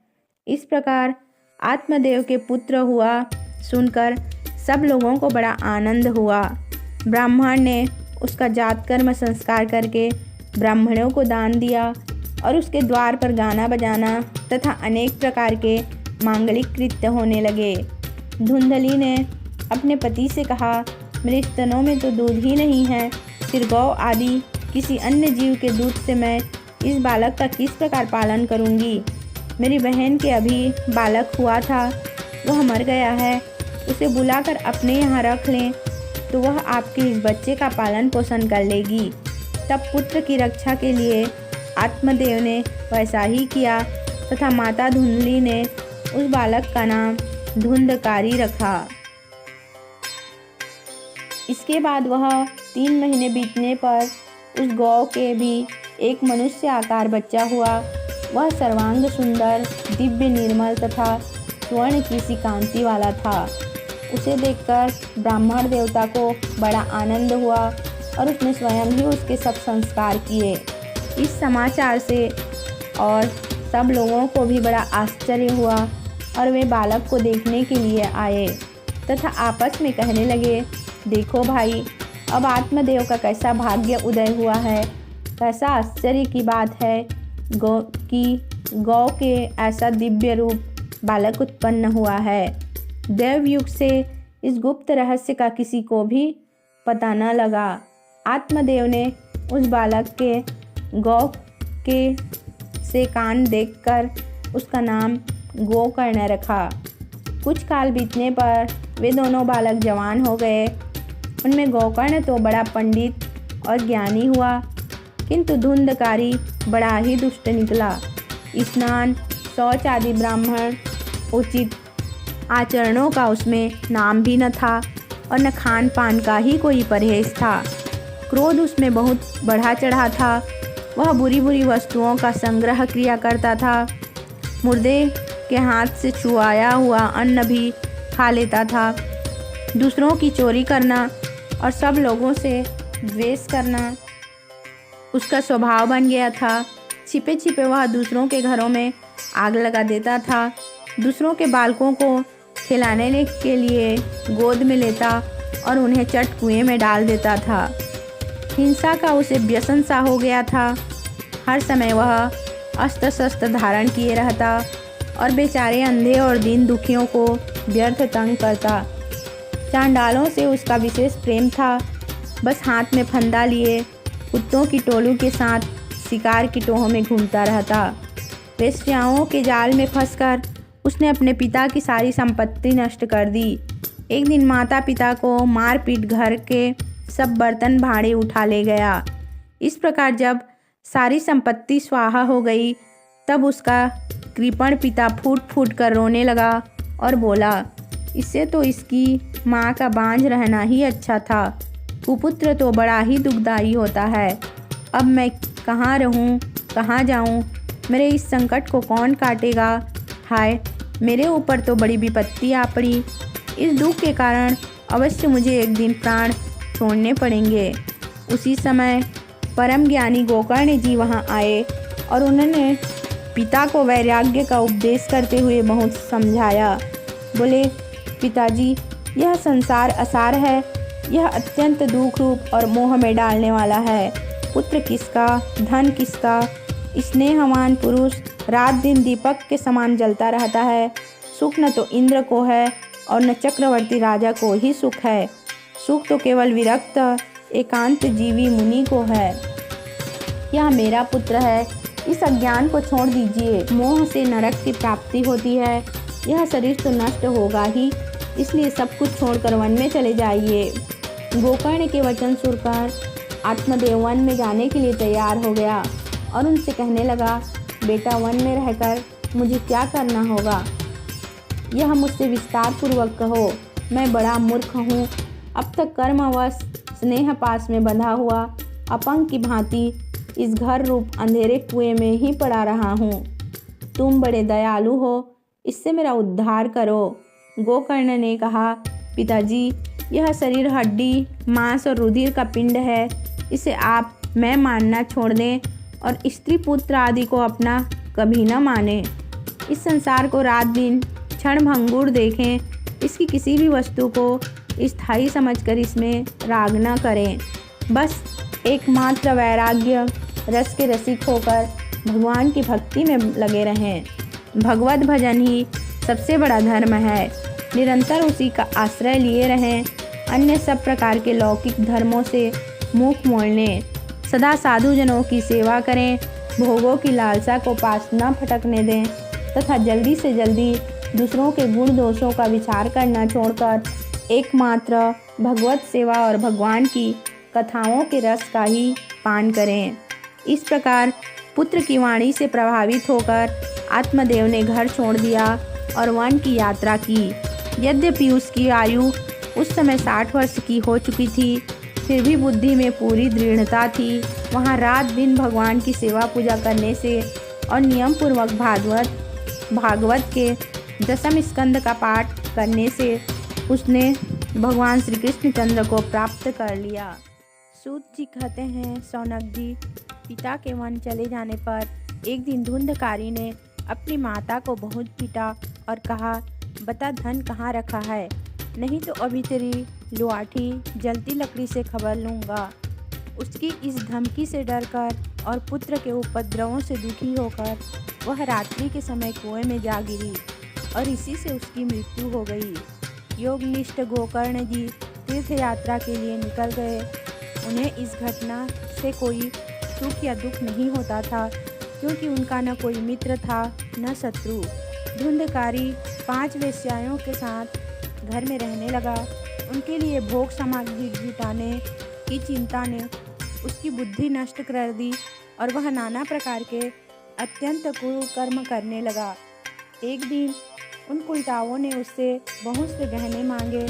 इस प्रकार आत्मदेव के पुत्र हुआ सुनकर सब लोगों को बड़ा आनंद हुआ। ब्राह्मण ने उसका जात कर्म संस्कार करके ब्राह्मणों को दान दिया और उसके द्वार पर गाना बजाना तथा अनेक प्रकार के मांगलिक कृत्य होने लगे। धुंधली ने अपने पति से कहा मेरे स्तनों में तो दूध ही नहीं है, फिर गौ आदि किसी अन्य जीव के दूध से मैं इस बालक का किस प्रकार पालन करूंगी। मेरी बहन के अभी बालक हुआ था, वह मर गया है, उसे बुलाकर अपने यहाँ रख लें तो वह आपके इस बच्चे का पालन पोषण कर लेगी। तब पुत्र की रक्षा के लिए आत्मदेव ने वैसा ही किया तथा माता धुंधली ने उस बालक का नाम धुंधकारी रखा। इसके बाद वह 3 महीने बीतने पर उस गौ के भी एक मनुष्य आकार बच्चा हुआ। वह सर्वांग सुंदर, दिव्य, निर्मल तथा स्वर्ण की सी कांति वाला था। उसे देखकर ब्राह्मण देवता को बड़ा आनंद हुआ और उसने स्वयं ही उसके सब संस्कार किए। इस समाचार से और सब लोगों को भी बड़ा आश्चर्य हुआ और वे बालक को देखने के लिए आए तथा आपस में कहने लगे देखो भाई, अब आत्मदेव का कैसा भाग्य उदय हुआ है। कैसा आश्चर्य की बात है गौ के ऐसा दिव्य रूप बालक उत्पन्न हुआ है। देवयुग से इस गुप्त रहस्य का किसी को भी पता न लगा। आत्मदेव ने उस बालक के गौ के से कान देखकर उसका नाम गोकर्ण रखा। कुछ काल बीतने पर वे दोनों बालक जवान हो गए। उनमें गोकर्ण तो बड़ा पंडित और ज्ञानी हुआ, किंतु धुंधकारी बड़ा ही दुष्ट निकला। स्नान, शौच आदि ब्राह्मण उचित आचरणों का उसमें नाम भी न था और न खान पान का ही कोई परहेज था। क्रोध उसमें बहुत बढ़ा चढ़ा था। वह बुरी बुरी वस्तुओं का संग्रह किया करता था। मुर्दे के हाथ से छुआया हुआ अन्न भी खा लेता था। दूसरों की चोरी करना और सब लोगों से द्वेष करना उसका स्वभाव बन गया था। छिपे छिपे वह दूसरों के घरों में आग लगा देता था। दूसरों के बालकों को खिलाने के लिए गोद में लेता और उन्हें चट कुएं में डाल देता था। हिंसा का उसे व्यसन सा हो गया था। हर समय वह अस्त्र शस्त्र धारण किए रहता और बेचारे अंधे और दीन दुखियों को व्यर्थ तंग करता। चांडालों से उसका विशेष प्रेम था। बस हाथ में फंदा लिए कुत्तों की टोलू के साथ शिकार की टोहों में घूमता रहता। वेश्याओं के जाल में फंसकर उसने अपने पिता की सारी संपत्ति नष्ट कर दी। एक दिन माता पिता को मार पीट घर के सब बर्तन भाड़े उठा ले गया। इस प्रकार जब सारी संपत्ति स्वाहा हो गई तब उसका कृपण पिता फूट फूट कर रोने लगा और बोला, इससे तो इसकी माँ का बांझ रहना ही अच्छा था। कुपुत्र तो बड़ा ही दुखदाई होता है। अब मैं कहाँ रहूँ, कहाँ जाऊँ? मेरे इस संकट को कौन काटेगा? हाय, मेरे ऊपर तो बड़ी विपत्ति आ पड़ी। इस दुख के कारण अवश्य मुझे एक दिन प्राण छोड़ने पड़ेंगे। उसी समय परम ज्ञानी गोकर्ण जी वहाँ आए और उन्होंने पिता को वैराग्य का उपदेश करते हुए बहुत समझाया। बोले, पिताजी, यह संसार असार है, यह अत्यंत दुख रूप और मोह में डालने वाला है। पुत्र किसका, धन किसका? स्नेहवान पुरुष रात दिन दीपक के समान जलता रहता है। सुख न तो इंद्र को है और न चक्रवर्ती राजा को ही सुख है। सुख तो केवल विरक्त एकांत जीवी मुनि को है। यह मेरा पुत्र है, इस अज्ञान को छोड़ दीजिए। मोह से नरक की प्राप्ति होती है। यह शरीर तो नष्ट होगा ही, इसलिए सब कुछ छोड़कर वन में चले जाइए। गोकर्ण के वचन सुनकर आत्मदेव वन में जाने के लिए तैयार हो गया और उनसे कहने लगा, बेटा, वन में रहकर मुझे क्या करना होगा, यह मुझसे विस्तार पूर्वक कहो। मैं बड़ा मूर्ख हूँ। अब तक कर्मवश स्नेह पास में बंधा हुआ अपंग की भांति इस घर रूप अंधेरे कुएं में ही पड़ा रहा हूँ। तुम बड़े दयालु हो, इससे मेरा उद्धार करो। गोकर्ण ने कहा, पिताजी, यह शरीर हड्डी, मांस और रुधिर का पिंड है। इसे आप मैं मानना छोड़ दें और स्त्री पुत्र आदि को अपना कभी न माने। इस संसार को रात दिन क्षण भंगुर देखें। इसकी किसी भी वस्तु को स्थायी समझकर इसमें राग न करें। बस एकमात्र वैराग्य रस के रसिक होकर भगवान की भक्ति में लगे रहें। भगवत भजन ही सबसे बड़ा धर्म है। निरंतर उसी का आश्रय लिए रहें। अन्य सब प्रकार के लौकिक धर्मों से मुख मोड़ लें। सदा साधुजनों की सेवा करें। भोगों की लालसा को पास न फटकने दें तथा जल्दी से जल्दी दूसरों के गुण दोषों का विचार करना छोड़कर एकमात्र भगवत सेवा और भगवान की कथाओं के रस का ही पान करें। इस प्रकार पुत्र की वाणी से प्रभावित होकर आत्मदेव ने घर छोड़ दिया और वन की यात्रा की। यद्यपि उसकी आयु उस समय 60 वर्ष की हो चुकी थी, फिर भी बुद्धि में पूरी दृढ़ता थी। वहाँ रात दिन भगवान की सेवा पूजा करने से और नियम पूर्वक भागवत के 10वें स्कंद का पाठ करने से उसने भगवान श्री कृष्णचंद्र को प्राप्त कर लिया। सूत जी कहते हैं, शौनक जी, पिता के वन चले जाने पर एक दिन धुंधकारी ने अपनी माता को बहुत पीटा और कहा, बता धन कहाँ रखा है, नहीं तो अभी तेरी लुआठी जलती लकड़ी से खबर लूँगा। उसकी इस धमकी से डरकर और पुत्र के उपद्रवों से दुखी होकर वह रात्रि के समय कुएं में जा गिरी और इसी से उसकी मृत्यु हो गई। योगनिष्ठ गोकर्ण जी तीर्थ यात्रा के लिए निकल गए। उन्हें इस घटना से कोई सुख या दुख नहीं होता था, क्योंकि उनका न कोई मित्र था न शत्रु। धुंधकारी 5 वेश्याओं के साथ घर में रहने लगा। उनके लिए भोग सामग्री जुटाने की चिंता ने उसकी बुद्धि नष्ट कर दी और वह नाना प्रकार के अत्यंत कुकर्म करने लगा। एक दिन उन कुलटाओं ने उससे बहुत से गहने मांगे।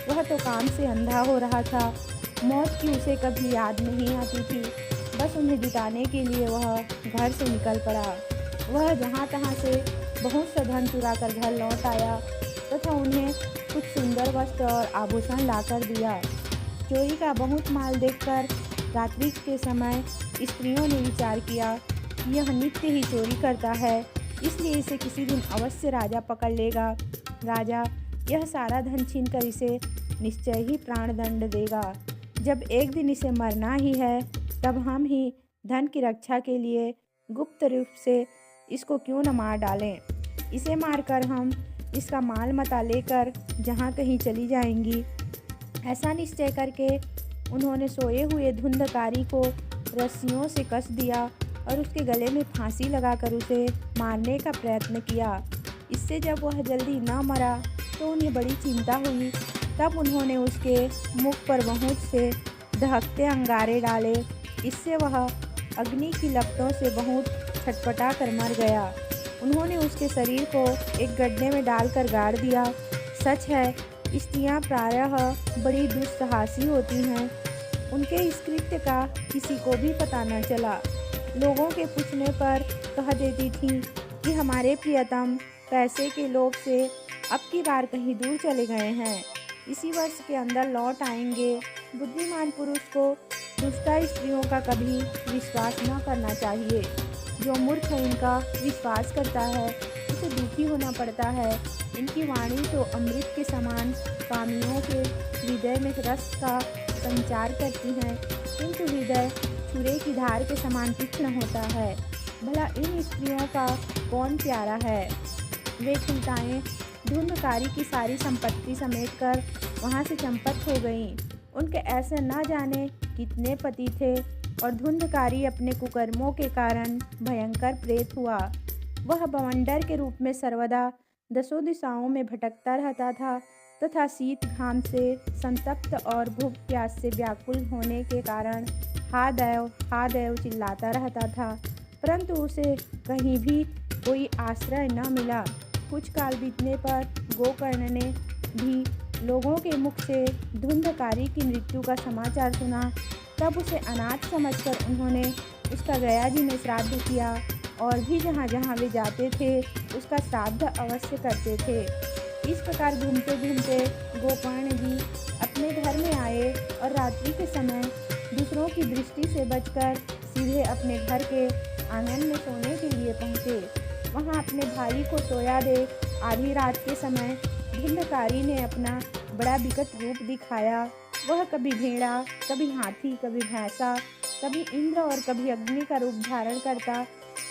वह तो काम से अंधा हो रहा था। मौत की उसे कभी याद नहीं आती थी। बस उन्हें जुटाने के लिए वह घर से निकल पड़ा। वह जहाँ तहाँ से बहुत सा धन चुरा कर घर लौट आया तथा उन्हें कुछ सुंदर वस्त्र और आभूषण लाकर दिया। चोरी का बहुत माल देखकर रात्रि के समय स्त्रियों ने विचार किया कि यह नित्य ही चोरी करता है, इसलिए इसे किसी दिन अवश्य राजा पकड़ लेगा। राजा यह सारा धन छीनकर इसे निश्चय ही प्राणदंड देगा। जब एक दिन इसे मरना ही है, तब हम ही धन की रक्षा के लिए गुप्त रूप से इसको क्यों न मार डालें। इसे मारकर हम इसका माल मता लेकर जहाँ कहीं चली जाएंगी। ऐसा निश्चय करके उन्होंने सोए हुए धुंधकारी को रस्सियों से कस दिया और उसके गले में फांसी लगाकर उसे मारने का प्रयत्न किया। इससे जब वह जल्दी न मरा तो उन्हें बड़ी चिंता हुई। तब उन्होंने उसके मुख पर बहुत से दहकते अंगारे डाले। इससे वह अग्नि की लपटों से बहुत छटपटा कर मर गया। उन्होंने उसके शरीर को एक गड्ढे में डालकर गाड़ दिया। सच है, स्त्रियां प्रायः बड़ी दुस्साहसी होती हैं। उनके इस कृत्य का किसी को भी पता न चला। लोगों के पूछने पर कह देती थीं कि हमारे प्रियतम पैसे के लोभ से अब की बार कहीं दूर चले गए हैं, इसी वर्ष के अंदर लौट आएंगे। बुद्धिमान पुरुष को दुष्टा स्त्रियों का कभी विश्वास न करना चाहिए। जो मूर्ख इनका विश्वास करता है उसे दुखी होना पड़ता है। इनकी वाणी तो अमृत के समान कामियों के हृदय में रस का संचार करती हैं, किंतु हृदय छुरे की धार के समान तीक्ष्ण होता है। भला इन स्त्रियों का कौन प्यारा है। वे चिंताएं धुंधकारी की सारी संपत्ति समेटकर वहां से चंपत हो गईं। उनके ऐसे न जाने कितने पति थे और धुंधकारी अपने कुकर्मों के कारण भयंकर प्रेत हुआ। वह बवंडर के रूप में सर्वदा दसों दिशाओं में भटकता रहता था तथा शीत घाम से संतप्त और भूख प्यास से व्याकुल होने के कारण हा देव चिल्लाता रहता था, परंतु उसे कहीं भी कोई आश्रय न मिला। कुछ काल बीतने पर गोकर्ण ने भी लोगों के मुख से धुंधकारी की मृत्यु का समाचार सुना। तब उसे अनाथ समझकर उन्होंने उसका गया जी में श्राद्ध किया और भी जहाँ जहाँ वे जाते थे उसका श्राद्ध अवश्य करते थे। इस प्रकार घूमते घूमते गोकर्ण जी अपने घर में आए और रात्रि के समय दूसरों की दृष्टि से बचकर सीधे अपने घर के आंगन में सोने के लिए पहुँचे। वहाँ अपने भाई को सोया देख आधी रात के समय धुंधकारी ने अपना बड़ा विकट रूप दिखाया। वह कभी भेड़ा, कभी हाथी, कभी भैंसा, कभी इंद्र और कभी अग्नि का रूप धारण करता।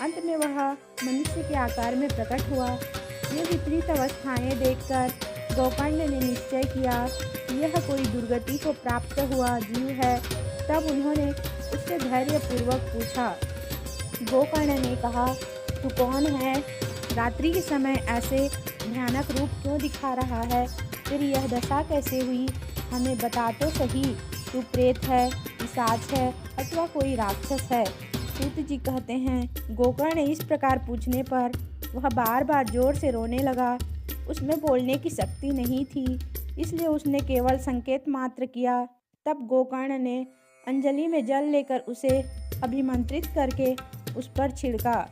अंत में वह मनुष्य के आकार में प्रकट हुआ। ये विपरीत अवस्थाएं देखकर गोकर्ण ने निश्चय किया कि यह कोई दुर्गति को प्राप्त हुआ जीव है। तब उन्होंने उससे धैर्यपूर्वक पूछा। गोकर्ण ने कहा, तू कौन है? रात्रि के समय ऐसे भयानक रूप क्यों दिखा रहा है? तेरी यह दशा कैसे हुई? हमें बता तो सही। तू प्रेत है, पिशाच है अथवा कोई राक्षस है? सूत जी कहते हैं, गोकर्ण इस प्रकार पूछने पर वह बार बार जोर से रोने लगा। उसमें बोलने की शक्ति नहीं थी, इसलिए उसने केवल संकेत मात्र किया। तब गोकर्ण ने अंजलि में जल लेकर उसे अभिमंत्रित करके उस पर छिड़का।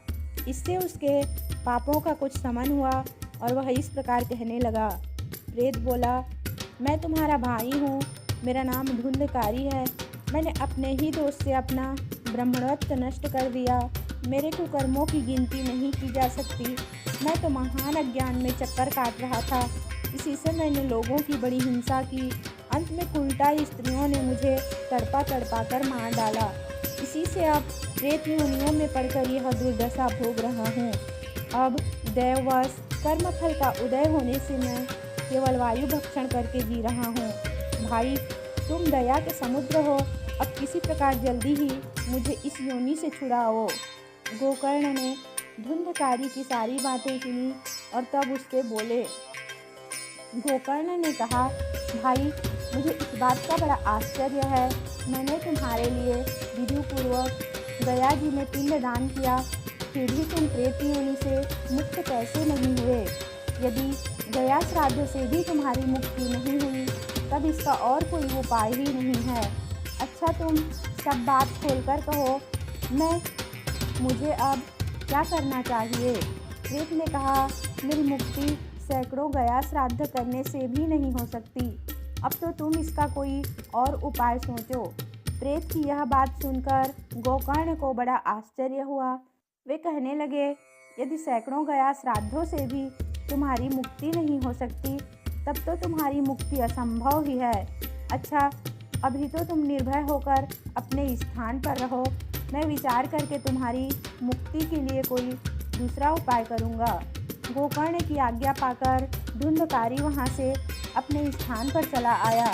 इससे उसके पापों का कुछ शमन हुआ और वह इस प्रकार कहने लगा। प्रेत बोला, मैं तुम्हारा भाई हूँ, मेरा नाम धुंधकारी है। मैंने अपने ही दोष से अपना ब्रह्मणत्व नष्ट कर दिया। मेरे कुकर्मों की गिनती नहीं की जा सकती। मैं तो महान अज्ञान में चक्कर काट रहा था, इसी से मैंने लोगों की बड़ी हिंसा की। अंत में उल्टा स्त्रियों ने मुझे तड़पा तड़पा कर मार डाला। इसी से अब प्रेत योनियों में पड़कर यह दुर्दशा भोग रहा हूँ। अब दैववश कर्मफल का उदय होने से मैं केवल वायु भक्षण करके जी रहा हूँ। भाई, तुम दया के समुद्र हो, अब किसी प्रकार जल्दी ही मुझे इस योनि से छुड़ाओ। गोकर्ण ने धुंधकारी की सारी बातें सुनी और तब उससे बोले। गोकर्ण ने कहा, भाई, मुझे इस बात का बड़ा आश्चर्य है। मैंने तुम्हारे लिए विधिपूर्वक गया जी में पिंड दान किया, फिर भी तुम प्रेत योनि से मुक्त कैसे नहीं हुए? यदि गया श्राद्ध से भी तुम्हारी मुक्ति नहीं हुई, तब इसका और कोई उपाय ही नहीं है। अच्छा, तुम सब बात खोलकर कहो, मुझे अब क्या करना चाहिए? प्रेत ने कहा, मेरी मुक्ति सैकड़ों गया श्राद्ध करने से भी नहीं हो सकती। अब तो तुम इसका कोई और उपाय सोचो। प्रेत की यह बात सुनकर गोकर्ण को बड़ा आश्चर्य हुआ। वे कहने लगे, यदि सैकड़ों गया श्राद्धों से भी तुम्हारी मुक्ति नहीं हो सकती, तब तो तुम्हारी मुक्ति असंभव ही है। अच्छा, अभी तो तुम निर्भय होकर अपने स्थान पर रहो। मैं विचार करके तुम्हारी मुक्ति के लिए कोई दूसरा उपाय करूँगा। गोकर्ण की आज्ञा पाकर धुंधकारी वहाँ से अपने स्थान पर चला आया।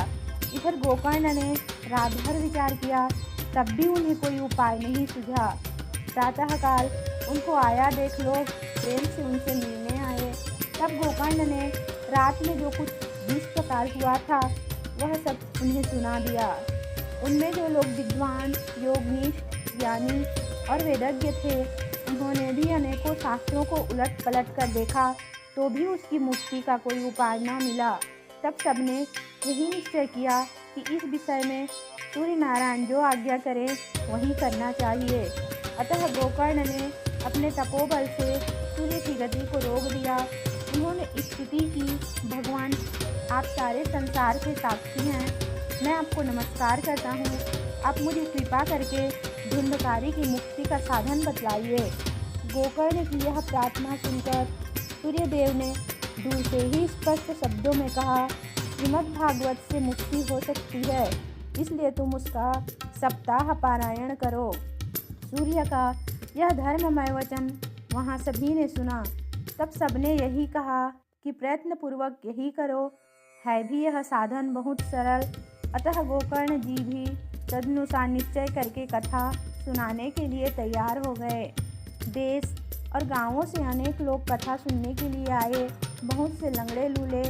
इधर गोकर्ण ने रात भर विचार किया, तब भी उन्हें कोई उपाय नहीं सूझा। प्रातःकाल उनको आया देख लोग प्रेम से उनसे मिलने आए। तब गोकर्ण ने रात में जो कुछ जिस प्रकार हुआ था वह सब उन्हें सुना दिया। उनमें जो लोग विद्वान, योगनिष्ठ, ज्ञानी और वेदज्ञ थे, उन्होंने भी अनेकों शास्त्रों को उलट पलट कर देखा तो भी उसकी मुक्ति का कोई उपाय न मिला। तब सबने यही निश्चय किया कि इस विषय में सूर्य नारायण जो आज्ञा करें वही करना चाहिए। अतः गोकर्ण ने अपने तपोबल से सूर्य की गति को रोक दिया। उन्होंने स्तुति की, भगवान आप सारे संसार के साक्षी हैं, मैं आपको नमस्कार करता हूँ, आप मुझे कृपा करके धुंधकारी की मुक्ति का साधन बतलाइए। गोकर्ण की यह प्रार्थना सुनकर सूर्यदेव ने दूर से ही स्पष्ट शब्दों में कहा, श्रीमद् भागवत से मुक्ति हो सकती है, इसलिए तुम उसका सप्ताह पारायण करो। सूर्य का यह धर्ममय वचन वहाँ सभी ने सुना। तब सबने यही कहा कि प्रयत्नपूर्वक यही करो, है भी यह साधन बहुत सरल। अतः गोकर्ण जी भी तदनुसार निश्चय करके कथा सुनाने के लिए तैयार हो गए। देश और गांवों से अनेक लोग कथा सुनने के लिए आए। बहुत से लंगड़े लूले,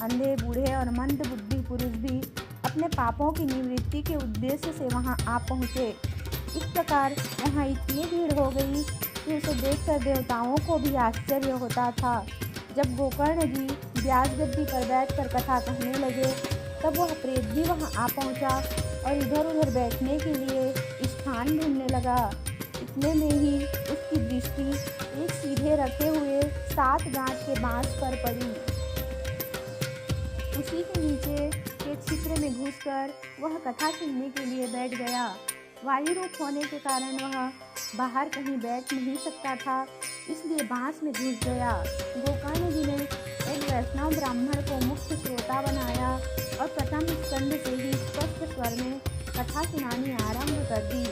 अंधे, बूढ़े और मंद बुद्धि पुरुष भी अपने पापों की निवृत्ति के उद्देश्य से वहां आ पहुँचे। इस प्रकार वहां इतनी भीड़ हो गई कि उसे देखकर देवताओं को भी आश्चर्य होता था। जब गोकर्ण जी व्यास गद्दी पर बैठकर कथा कहने लगे, तब वह प्रेत भी वहां आ पहुंचा और इधर उधर बैठने के लिए स्थान ढूंढने लगा। इतने में ही उसकी दृष्टि एक सीधे रखे हुए 7 गांठ के बांस पर पड़ी। उसी के नीचे के छिद्र में घुसकर वह कथा सुनने के लिए बैठ गया। वायु रूप होने के कारण वह बाहर कहीं बैठ नहीं सकता था, इसलिए बांस में घुस गया। गोकर्ण जी ने एक वैष्णव ब्राह्मण को मुख्य श्रोता बनाया और प्रथम स्कंद से ही स्पष्ट स्वर में कथा सुनानी आरंभ कर दी।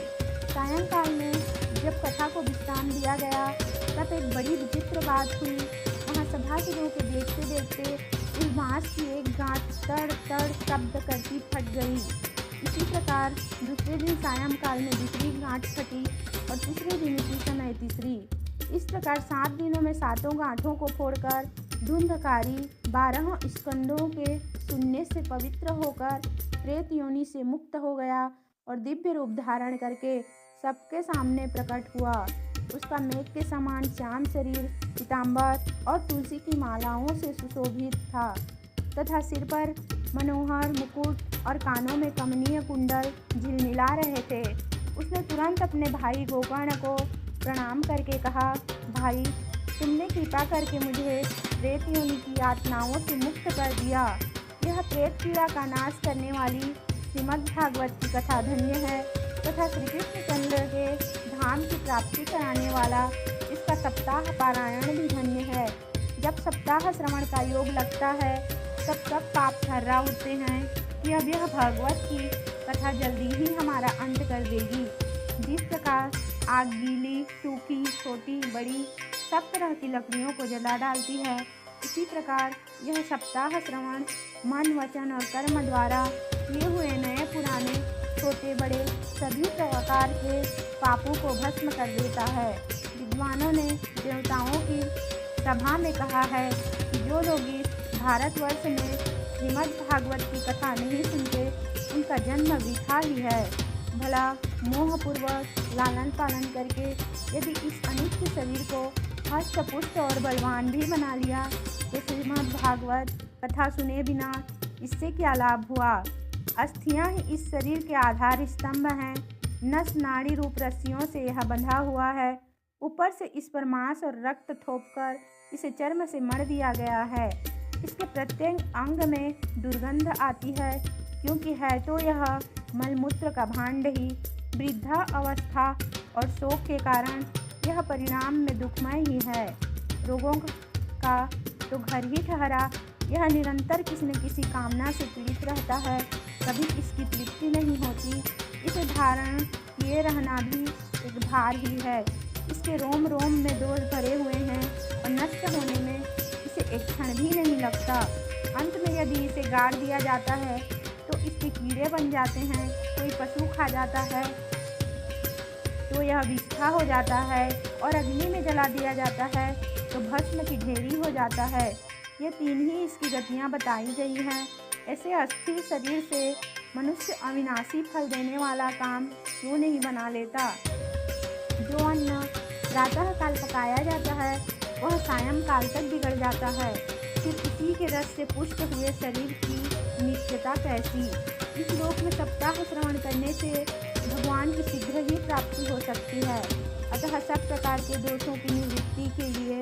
सायंकाल में जब कथा को विश्राम दिया गया, तब एक बड़ी विचित्र बात हुई। वहाँ सभा के लोग देखते देखते उस बांस की एक गांठ तड़ तड़ शब्द करती फट गई। इसी प्रकार दूसरे दिन सायंकाल में दूसरी गांठ फटी और तीसरे दिन उसी समय तीसरी। इस प्रकार 7 दिनों में 7 गांठों को फोड़कर धुंधकारी 12 स्कंदों के सुनने से पवित्र होकर प्रेत योनि से मुक्त हो गया और दिव्य रूप धारण करके सबके सामने प्रकट हुआ। उसका मेघ के समान श्याम शरीर पीताम्बर और तुलसी की मालाओं से सुशोभित था तथा सिर पर मनोहर मुकुट और कानों में कमनीय कुंडल झिलमिला रहे थे। उसने तुरंत अपने भाई गोकर्ण को प्रणाम करके कहा, भाई, तुमने कृपा करके मुझे प्रेत योनि की यातनाओं से मुक्त कर दिया। यह प्रेत पीड़ा का नाश करने वाली श्रीमद् भागवत की कथा धन्य है तथा श्री कृष्णचंद्र के धाम की प्राप्ति कराने वाला इसका सप्ताह पारायण भी धन्य है। जब सप्ताह श्रवण का योग लगता है, तब सब पाप थर्रा उठते हैं कि अब यह भागवत की कथा जल्दी ही हमारा अंत कर देगी। जिस प्रकार आग गीली, सूखी, छोटी, बड़ी सब तरह की लकड़ियों को जला डालती है, इसी प्रकार यह सप्ताह श्रवण मन, वचन और कर्म द्वारा किए हुए नए पुराने छोटे बड़े सभी प्रकार के पापों को भस्म कर देता है। विद्वानों ने देवताओं की सभा में कहा है कि जो लोग इस भारतवर्ष में श्रीमद् भागवत की कथा नहीं सुनते, उनका जन्म वृथा ही है। भला मोहपूर्वक लालन पालन करके यदि इस अनित्य शरीर को हष्ट पुष्ट और बलवान भी बना लिया, तो श्रीमद् भागवत कथा सुने बिना इससे क्या लाभ हुआ। अस्थियां ही इस शरीर के आधार स्तंभ हैं। नस नाड़ी रूप रस्सियों से यह बंधा हुआ है। ऊपर से इस पर मांस और रक्त थोपकर इसे चर्म से मढ़ दिया गया है। इसके प्रत्येक अंग में दुर्गंध आती है, क्योंकि है तो यह मलमूत्र का भांड ही। वृद्धा अवस्था और शोक के कारण यह परिणाम में दुखमय ही है। रोगों का तो घर ही ठहरा, यह निरंतर किसी न किसी कामना से पीड़ित रहता है, कभी इसकी तृप्ति नहीं होती। इसे धारण किए रहना भी एक भार ही है। इसके रोम रोम में दोष भरे हुए हैं और नष्ट होने में इसे एक क्षण भी नहीं लगता। अंत में यदि इसे गाड़ दिया जाता है तो इसके कीड़े बन जाते हैं, कोई पशु खा जाता है तो यह विष्ठा हो जाता है और अग्नि में जला दिया जाता है तो भस्म की ढेरी हो जाता है। ये 3 ही इसकी गतियाँ बताई गई हैं। ऐसे अस्थिर शरीर से मनुष्य अविनाशी फल देने वाला काम क्यों नहीं बना लेता। जो अन्न प्रातः काल पकाया जाता है वह सायंकाल तक बिगड़ जाता है, फिर उसी के रस से पुष्ट हुए शरीर की नित्यता कैसी। इस लोक में सप्ताह श्रवण करने से भगवान की शीघ्र ही प्राप्ति हो सकती है। अतः सब प्रकार के दोषों की निवृत्ति के लिए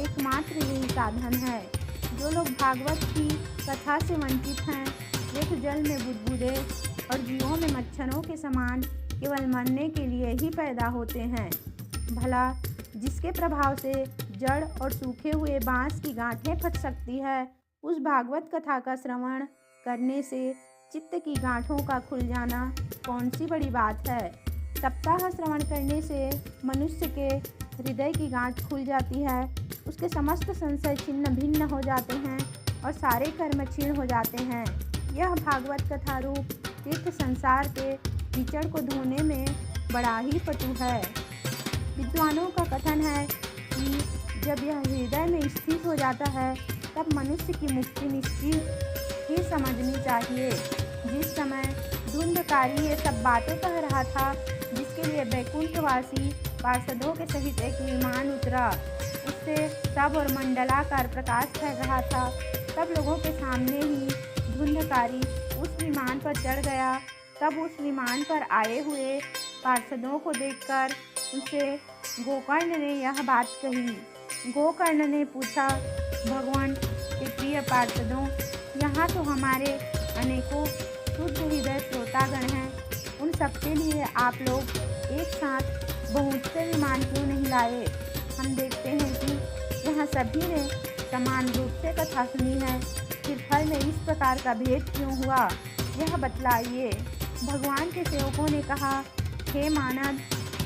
एकमात्र यही साधन है। जो लोग भागवत की कथा से वंचित हैं वे तो जल में बुदबुदे और जीवों में मच्छरों के समान केवल मरने के लिए ही पैदा होते हैं। भला जिसके प्रभाव से जड़ और सूखे हुए बांस की गांठें फट सकती है, उस भागवत कथा का श्रवण करने से चित्त की गांठों का खुल जाना कौन सी बड़ी बात है। सप्ताह श्रवण करने से मनुष्य के हृदय की गांठ खुल जाती है, उसके समस्त संशय छिन्न भिन्न हो जाते हैं और सारे कर्म क्षीण हो जाते हैं। यह भागवत कथा रूप तीर्थ संसार के कीचड़ को धोने में बड़ा ही पटु है। विद्वानों का कथन है कि जब यह हृदय में स्थित हो जाता है तब मनुष्य की मुक्ति निश्चित ही समझनी चाहिए। जिस समय धुंधकारी ये सब बातें कह रहा था, जिसके लिए बैकुंठवासी पार्षदों के सहित एक विमान उतरा, उससे सब और मंडलाकार प्रकाश फैल रहा था, तब लोगों के सामने ही धुंधकारी उस विमान पर चढ़ गया। तब उस विमान पर आए हुए पार्षदों को देखकर उनसे गोकर्ण ने यह बात कही। गोकर्ण ने पूछा, भगवान के प्रिय पार्षदों, यहाँ तो हमारे अनेकों शुद्ध हृदय श्रोतागण हैं, उन सबके लिए आप लोग एक साथ बहुत से विमान क्यों नहीं लाए। हम देखते हैं कि यहाँ सभी ने समान रूप से कथा सुनी है, फिर फल में इस प्रकार का भेद क्यों हुआ, यह बतलाइए। भगवान के सेवकों ने कहा, हे मानव,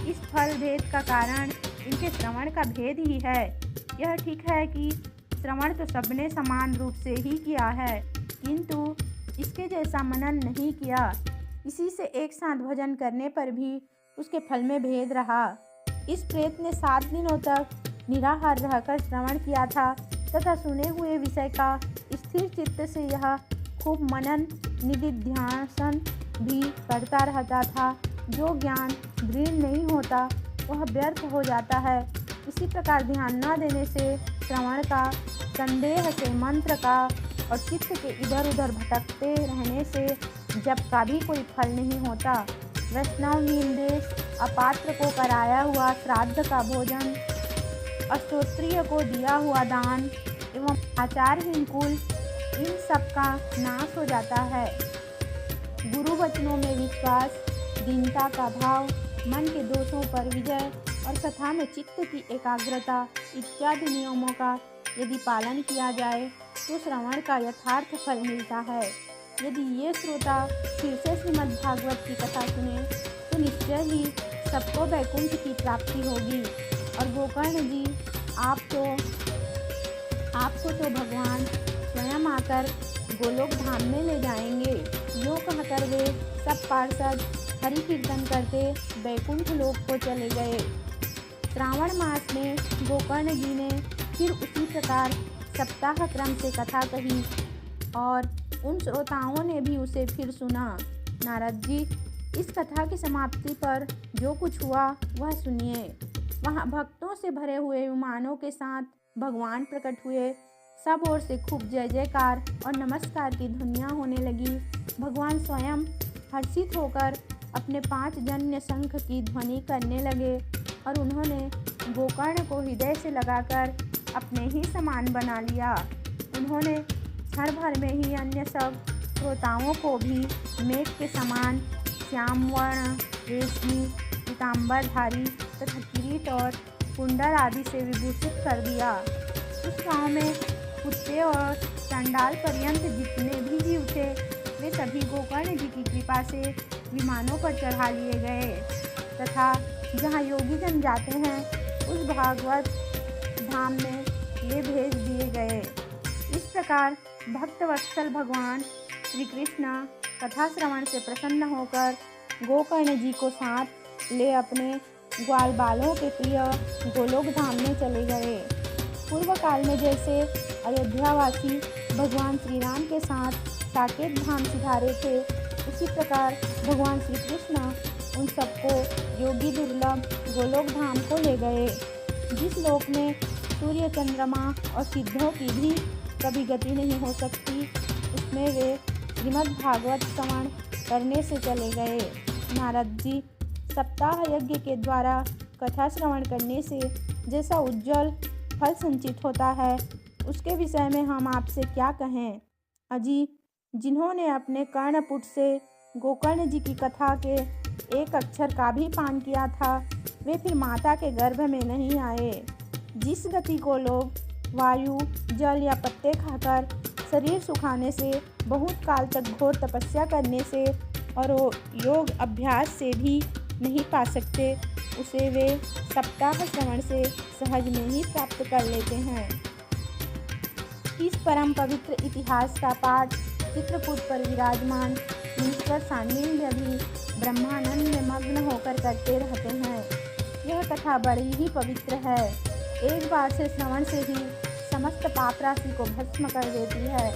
इस फल भेद का कारण इनके श्रवण का भेद ही है। यह ठीक है कि श्रवण तो सबने समान रूप से ही किया है, किंतु इसके जैसा मनन नहीं किया। इसी से एक साथ भजन करने पर भी उसके फल में भेद रहा। इस प्रेत ने 7 दिनों तक निराहार रहकर श्रवण किया था तथा सुने हुए विषय का स्थिर चित्त से यह खूब मनन निधिध्यासन भी करता रहता था। जो ज्ञान दृढ़ नहीं होता वह व्यर्थ हो जाता है। इसी प्रकार ध्यान न देने से, श्रवण का, संदेह से, मंत्र का और चित्त के इधर उधर भटकते रहने से जब का भी कोई फल नहीं होता। वैष्णव निर्देश, अपात्र को कराया हुआ श्राद्ध का भोजन, अस्तोत्रीय को दिया हुआ दान एवं आचारहीन कुल, इन सब का नाश हो जाता है। गुरु वचनों में विश्वास, दीनता का भाव, मन के दोषों पर विजय और कथा में चित्त की एकाग्रता इत्यादि नियमों का यदि पालन किया जाए तो श्रवण का यथार्थ फल मिलता है। यदि ये श्रोता फिर से श्रीमद् भागवत की कथा सुने तो निश्चय ही सबको वैकुंठ की प्राप्ति होगी। और गोकर्ण जी, आपको तो भगवान स्वयं आकर गोलोक धाम में ले जाएंगे। यूँ कहकर वे सब पार्षद हरि कीर्तन करते वैकुंठ लोक को चले गए। श्रावण मास में गोकर्ण जी ने फिर उसी प्रकार सप्ताह क्रम से कथा कही और उन श्रोताओं ने भी उसे फिर सुना। नारद जी, इस कथा की समाप्ति पर जो कुछ हुआ वह सुनिए। वहाँ भक्तों से भरे हुए विमानों के साथ भगवान प्रकट हुए। सब ओर से खूब जय जयकार और नमस्कार की ध्वनियाँ होने लगी। भगवान स्वयं हर्षित होकर अपने 5 जन्य शंख की ध्वनि करने लगे और उन्होंने गोकर्ण को हृदय से लगाकर अपने ही समान बना लिया। उन्होंने क्षण भर में ही अन्य सब श्रोताओं को भी मेघ के समान श्याम वर्ण, रेशमी, पीताम्बरधारी तथा किरीट और कुंडल आदि से विभूषित कर दिया। उस गाँव में कुत्ते और चंडाल पर्यंत जितने भी जीव थे वे सभी गोकर्ण जी की कृपा से विमानों पर चढ़ा लिए गए तथा जहाँ योगी जन जाते हैं उस भागवत धाम में ये भेज दिए गए। इस प्रकार भक्तवत्सल भगवान श्री कृष्ण कथा श्रवण से प्रसन्न होकर गोकर्ण जी को साथ ले अपने ग्वाल बालों के प्रिय गोलोक धाम में चले गए। पूर्व काल में जैसे अयोध्यावासी भगवान श्री राम के साथ साकेत धाम सिधारे थे, इसी प्रकार भगवान श्री कृष्ण उन सबको योगी दुर्लभ गोलोक धाम को ले गए, जिस लोक में सूर्य चंद्रमा और सिद्धों की भी कभी गति नहीं हो सकती। उसमें वे श्रीमद् भागवत श्रवण करने से चले गए। नारद जी, सप्ताह यज्ञ के द्वारा कथा श्रवण करने से जैसा उज्जवल फल संचित होता है, उसके विषय में हम आपसे क्या कहें। अजी, जिन्होंने अपने कर्णपुट से गोकर्ण जी की कथा के एक अक्षर का भी पान किया था, वे फिर माता के गर्भ में नहीं आए। जिस गति को लोग वायु, जल या पत्ते खाकर शरीर सुखाने से, बहुत काल तक घोर तपस्या करने से और योग अभ्यास से भी नहीं पा सकते, उसे वे सप्ताह श्रवण से सहज में ही प्राप्त कर लेते हैं। इस परम पवित्र इतिहास का पाठ चित्रकूट पर विराजमान ईश्वर सांडिल्य भी ब्रह्मानंद में मग्न होकर करते रहते हैं। यह कथा बड़ी ही पवित्र है। एक बार से श्रवण से ही समस्त पाप राशि को भस्म कर देती है।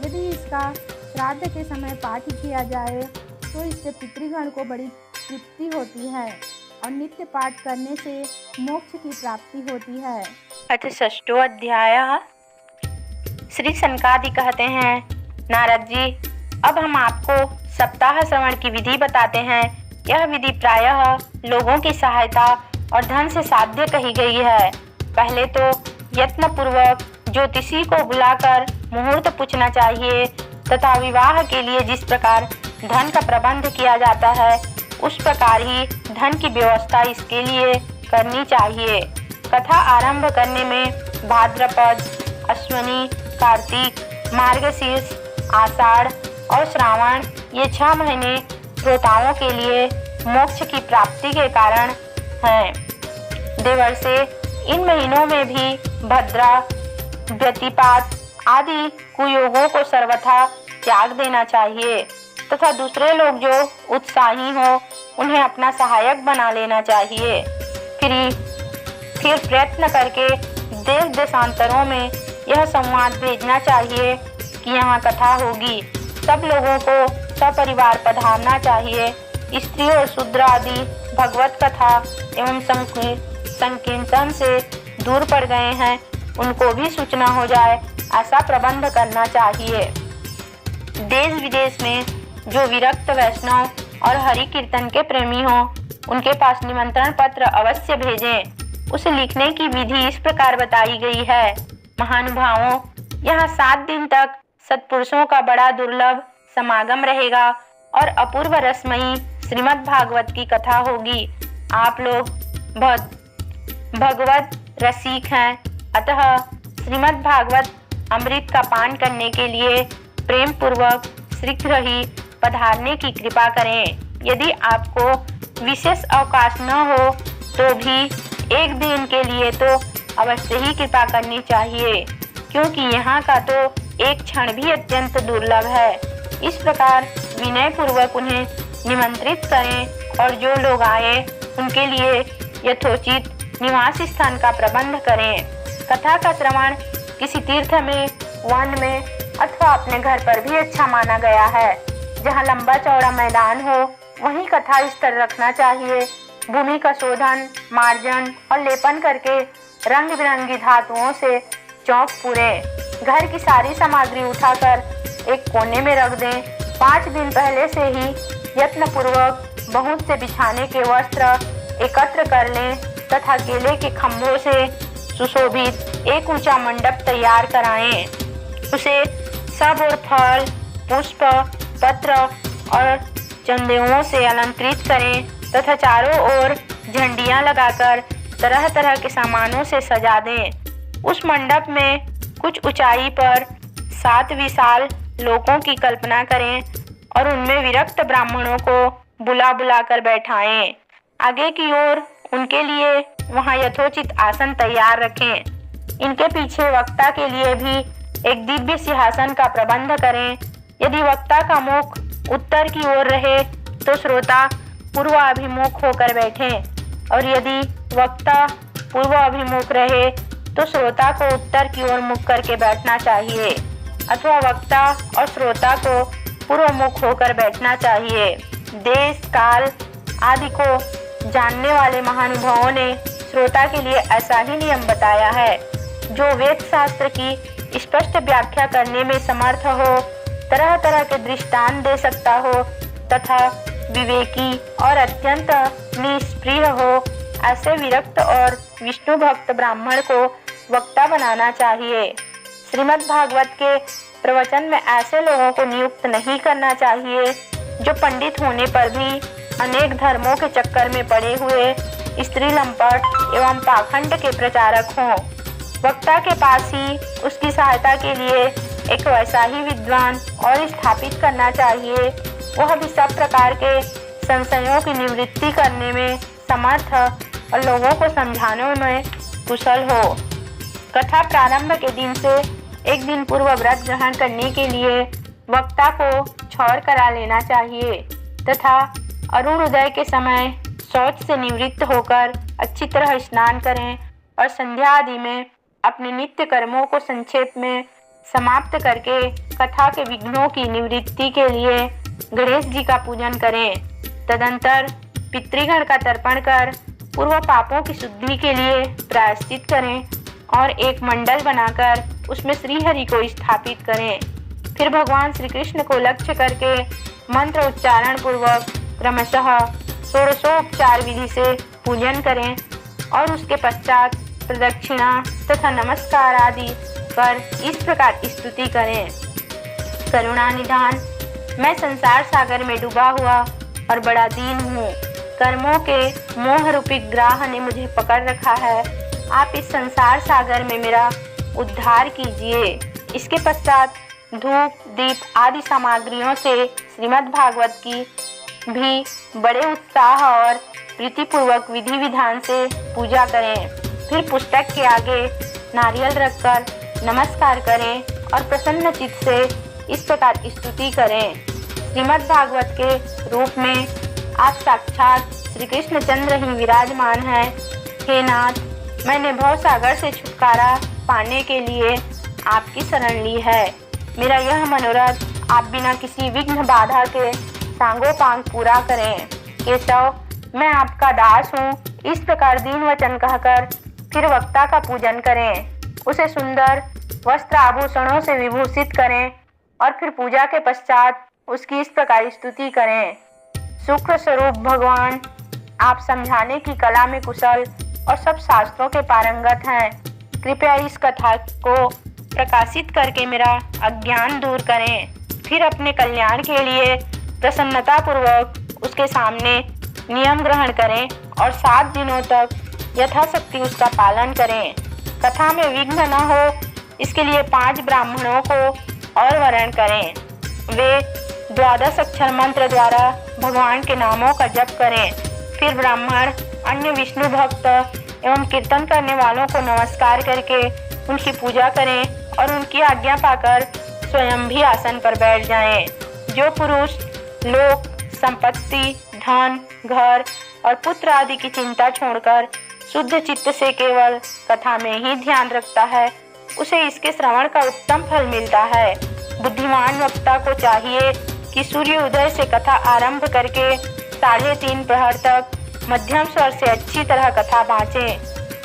यदि इसका श्राद्ध के समय पाठ किया जाए तो इससे पितृगण को बड़ी तृप्ति होती है और नित्य पाठ करने से मोक्ष की प्राप्ति होती है। अथ षष्ठो अध्यायः। श्री सनकादि कहते हैं, नारद जी, अब हम आपको सप्ताह श्रवण की विधि बताते हैं। यह विधि प्रायः लोगों की सहायता और धन से साध्य कही गई है। पहले तो यत्न पूर्वक ज्योतिषी को बुलाकर मुहूर्त पूछना चाहिए तथा विवाह के लिए जिस प्रकार धन का प्रबंध किया जाता है, उस प्रकार ही धन की व्यवस्था इसके लिए करनी चाहिए। कथा आरंभ करने में भाद्रपद, अश्विनी, कार्तिक, मार्गशीर्ष, आषाढ़ और श्रावण ये 6 महीने श्रोताओं के लिए मोक्ष की प्राप्ति के कारण हैं। देवर्षे इन महीनों में भी भद्रा, व्यतिपात आदि कुयोगों को सर्वथा त्याग देना चाहिए तथा दूसरे लोग जो उत्साही हो उन्हें अपना सहायक बना लेना चाहिए। फिर प्रयत्न करके देश देशांतरों में यह संवाद भेजना चाहिए कि यहाँ कथा होगी। सब लोगों को सपरिवार पधारना चाहिए। स्त्री और शूद्र आदि भगवत कथा एवं संकीर्तन से दूर पड़ गए हैं, उनको भी सूचना हो जाए, ऐसा प्रबंध करना चाहिए। देश विदेश में जो विरक्त वैष्णव और हरि कीर्तन के प्रेमी हों, उनके पास निमंत्रण पत्र अवश्य भेजें। उसे लिखने की विधि इस प्रकार बताई गई है। महानुभावों, यहाँ 7 दिन तक सत्पुरुषों का बड़ा दुर्लभ समागम रहेगा और अपूर्व रसमयी श्रीमद् भागवत की कथा होगी। आप लोग भगवत रसिक हैं, अतः श्रीमद् भागवत अमृत का पान करने के लिए प्रेम पूर्वक शीघ्र ही पधारने की कृपा करें। यदि आपको विशेष अवकाश न हो तो भी एक दिन के लिए तो अवश्य ही कृपा करनी चाहिए, क्योंकि यहाँ का तो एक क्षण भी अत्यंत दुर्लभ है। इस प्रकार विनय पूर्वक उन्हें निमंत्रित करें और जो लोग आए उनके लिए यथोचित निवास स्थान का प्रबंध करें। कथा का श्रवण किसी तीर्थ में, वन में अथवा अपने घर पर भी अच्छा माना गया है। जहाँ लंबा चौड़ा मैदान हो वहीं कथा स्थल रखना चाहिए। भूमि का शोधन, मार्जन और लेपन करके रंग बिरंगी धातुओं से चौक पूरे। घर की सारी सामग्री उठाकर एक कोने में रख दें। 5 दिन पहले से ही यत्न पूर्वक बहुत से बिछाने के वस्त्र एकत्र कर लें तथा केले के खम्भों से सुशोभित एक ऊंचा मंडप तैयार कराएं। उसे सब और फल, पुष्प, पत्र और चंदेवों से अलंकृत करें तथा चारों ओर झंडियां लगाकर तरह तरह के सामानों से सजा दें। उस मंडप में कुछ ऊंचाई पर 7 विशाल लोकों की कल्पना करें और उनमें विरक्त ब्राह्मणों को बुला बुला कर बैठाएं। आगे की ओर उनके लिए वहां यथोचित आसन तैयार रखें। इनके पीछे वक्ता के लिए भी एक दिव्य सिंहासन का प्रबंध करें। यदि वक्ता का मुख उत्तर की ओर रहे तो श्रोता पूर्वाभिमुख होकर बैठें और यदि वक्ता पूर्वाभिमुख रहे तो श्रोता को उत्तर की ओर मुख करके बैठना चाहिए, अथवा वक्ता और श्रोता को पूर्वमुख होकर बैठना चाहिए। देश काल आदि को जानने वाले महानुभावों ने श्रोता के लिए ऐसा ही नियम बताया है। जो वेद शास्त्र की स्पष्ट व्याख्या करने में समर्थ हो, तरह तरह के दृष्टांत दे सकता हो तथा विवेकी और अत्यंत निष्प्रिय हो, ऐसे विरक्त और विष्णु भक्त ब्राह्मण को वक्ता बनाना चाहिए। श्रीमद् भागवत के प्रवचन में ऐसे लोगों को नियुक्त नहीं करना चाहिए जो पंडित होने पर भी अनेक धर्मों के चक्कर में पड़े हुए स्त्री लंपट एवं पाखंड के प्रचारक हों। वक्ता के पास ही उसकी सहायता के लिए एक वैसा ही विद्वान और स्थापित करना चाहिए, वह भी सब प्रकार के संशयों की निवृत्ति करने में समर्थ और लोगों को समझाने में कुशल हो। कथा प्रारंभ के दिन से एक दिन पूर्व व्रत ग्रहण करने के लिए वक्ता को क्षौर करा लेना चाहिए तथा अरुण उदय के समय शौच से निवृत्त होकर अच्छी तरह स्नान करें और संध्या आदि में अपने नित्य कर्मों को संक्षेप में समाप्त करके कथा के विघ्नों की निवृत्ति के लिए गणेश जी का पूजन करें। तदंतर पितृगण का तर्पण कर पूर्व पापों की शुद्धि के लिए प्रायश्चित करें और एक मंडल बनाकर उसमें श्रीहरि को स्थापित करें। फिर भगवान श्री कृष्ण को लक्ष्य करके मंत्र उच्चारण पूर्वक क्रमशः षोडशोपचार विधि से पूजन करें और उसके पश्चात प्रदक्षिणा तथा नमस्कार आदि कर इस प्रकार स्तुति करें। करुणा निधान, मैं संसार सागर में डूबा हुआ और बड़ा दीन हूँ। कर्मों के मोह रूपी ग्राह ने मुझे पकड़ रखा है। आप इस संसार सागर में मेरा उद्धार कीजिए। इसके पश्चात धूप दीप आदि सामग्रियों से श्रीमद् भागवत की भी बड़े उत्साह और प्रीतिपूर्वक विधि विधान से पूजा करें। फिर पुस्तक के आगे नारियल रखकर नमस्कार करें और प्रसन्न चित्त से इस प्रकार स्तुति करें। श्रीमद् भागवत के रूप में आप साक्षात श्री कृष्णचंद्र ही विराजमान हैं। हे नाथ, मैंने भव सागर से छुटकारा पाने के लिए आपकी शरण ली है। मेरा यह मनोरथ आप बिना किसी विघ्न बाधा के सांगोपांग पूरा करें। केशव, मैं आपका दास हूँ। इस प्रकार दीन वचन कहकर फिर वक्ता का पूजन करें। उसे सुंदर वस्त्र आभूषणों से विभूषित करें और फिर पूजा के पश्चात उसकी इस प्रकार स्तुति करें। शुक्र स्वरूप भगवान, आप समझाने की कला में कुशल और सब शास्त्रों के पारंगत हैं। कृपया इस कथा को प्रकाशित करके मेरा अज्ञान दूर करें। फिर अपने कल्याण के लिए प्रसन्नता पूर्वक उसके सामने नियम ग्रहण करें और 7 दिनों तक यथाशक्ति उसका पालन करें। कथा में विघ्न न हो, इसके लिए 5 ब्राह्मणों को और वर्ण करें। वे 12 अक्षर मंत्र द्वारा भगवान के नामों का जप करें। फिर ब्राह्मण अन्य विष्णु भक्त एवं कीर्तन करने वालों को नमस्कार करके उनकी पूजा करें और उनकी आज्ञा पाकर स्वयं भी आसन पर बैठ जाएं। जो पुरुष लोक, संपत्ति, धन, घर और पुत्र आदि की चिंता छोड़कर शुद्ध चित्त से केवल कथा में ही ध्यान रखता है, उसे इसके श्रवण का उत्तम फल मिलता है। बुद्धिमान वक्ता को चाहिए कि सूर्य उदय से कथा आरंभ करके 3:30 प्रहर तक मध्यम स्वर से अच्छी तरह कथा बाँचें।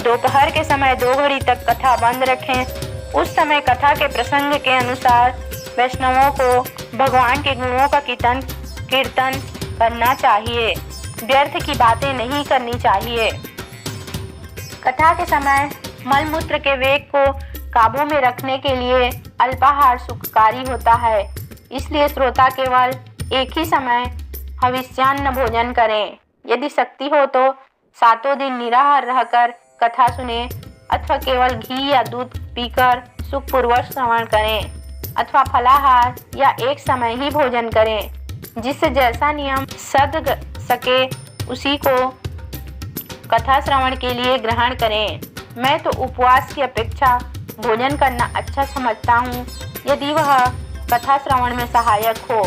दोपहर के समय 2 घड़ी तक कथा बंद रखें। उस समय कथा के प्रसंग के अनुसार वैष्णवों को भगवान के गुणों का कीर्तन करना चाहिए। व्यर्थ की बातें नहीं करनी चाहिए। कथा के समय मलमूत्र के वेग को काबू में रखने के लिए अल्पाहार सुखकारी होता है। इसलिए श्रोता केवल एक ही समय हविष्यान्न भोजन करें। यदि शक्ति हो तो 7 दिन निराहार रहकर कथा सुने अथवा केवल घी या दूध पीकर सुखपूर्वक श्रवण करें अथवा फलाहार या एक समय ही भोजन करें। जिससे जैसा नियम सद सके उसी को कथा श्रवण के लिए ग्रहण करें। मैं तो उपवास की अपेक्षा भोजन करना अच्छा समझता हूँ, यदि वह कथा श्रवण में सहायक हो।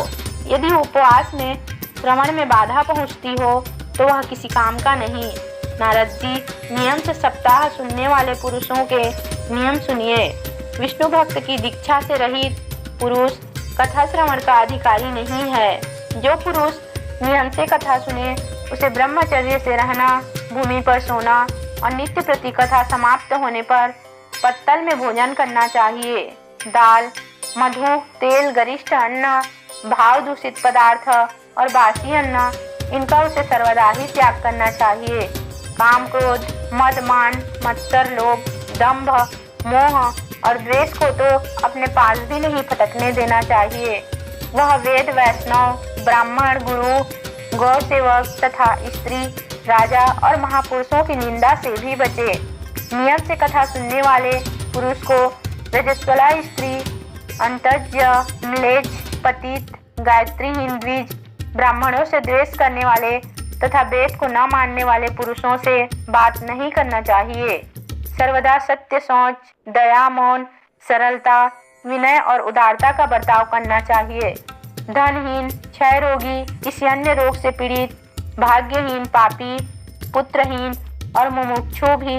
यदि उपवास में श्रवण में बाधा पहुँचती हो तो वह किसी काम का नहीं। नारद जी, नियम से सप्ताह सुनने वाले पुरुषों के नियम सुनिए। विष्णु भक्त की दीक्षा से रहित पुरुष कथा श्रवण का अधिकारी नहीं है। जो पुरुष नियम से कथा सुने उसे ब्रह्मचर्य से रहना, भूमि पर सोना और नित्य प्रति कथा समाप्त होने पर पत्तल में भोजन करना चाहिए। दाल, मधु, तेल, गरिष्ठ अन्न, भाव दूषित पदार्थ और बासी अन्न, इनका उसे सर्वदा ही त्याग करना चाहिए। काम, क्रोध, मद, मान, मत्सर, लोभ, दंभ, मोह और द्वेष को तो अपने पास भी नहीं फटकने देना चाहिए। वह वेद, वैष्णव, ब्राह्मण, गुरु, गौ सेवक तथा स्त्री, राजा और महापुरुषों की निंदा से भी बचे। नियम से कथा सुनने वाले पुरुष को रजस्वला स्त्री, अंतज्य, म्लेच्छ, पतित, गायत्रीहीन द्विज, ब्राह्मणों से द्वेष करने वाले तथा वेद को न मानने वाले पुरुषों से बात नहीं करना चाहिए। सर्वदा सत्य, सोच, दया, मौन, सरलता, विनय और उदारता का बर्ताव करना चाहिए। धनहीन, क्षय रोगी, किसी अन्य रोग से पीड़ित, भाग्यहीन, पापी, पुत्रहीन और मुमुक्षु भी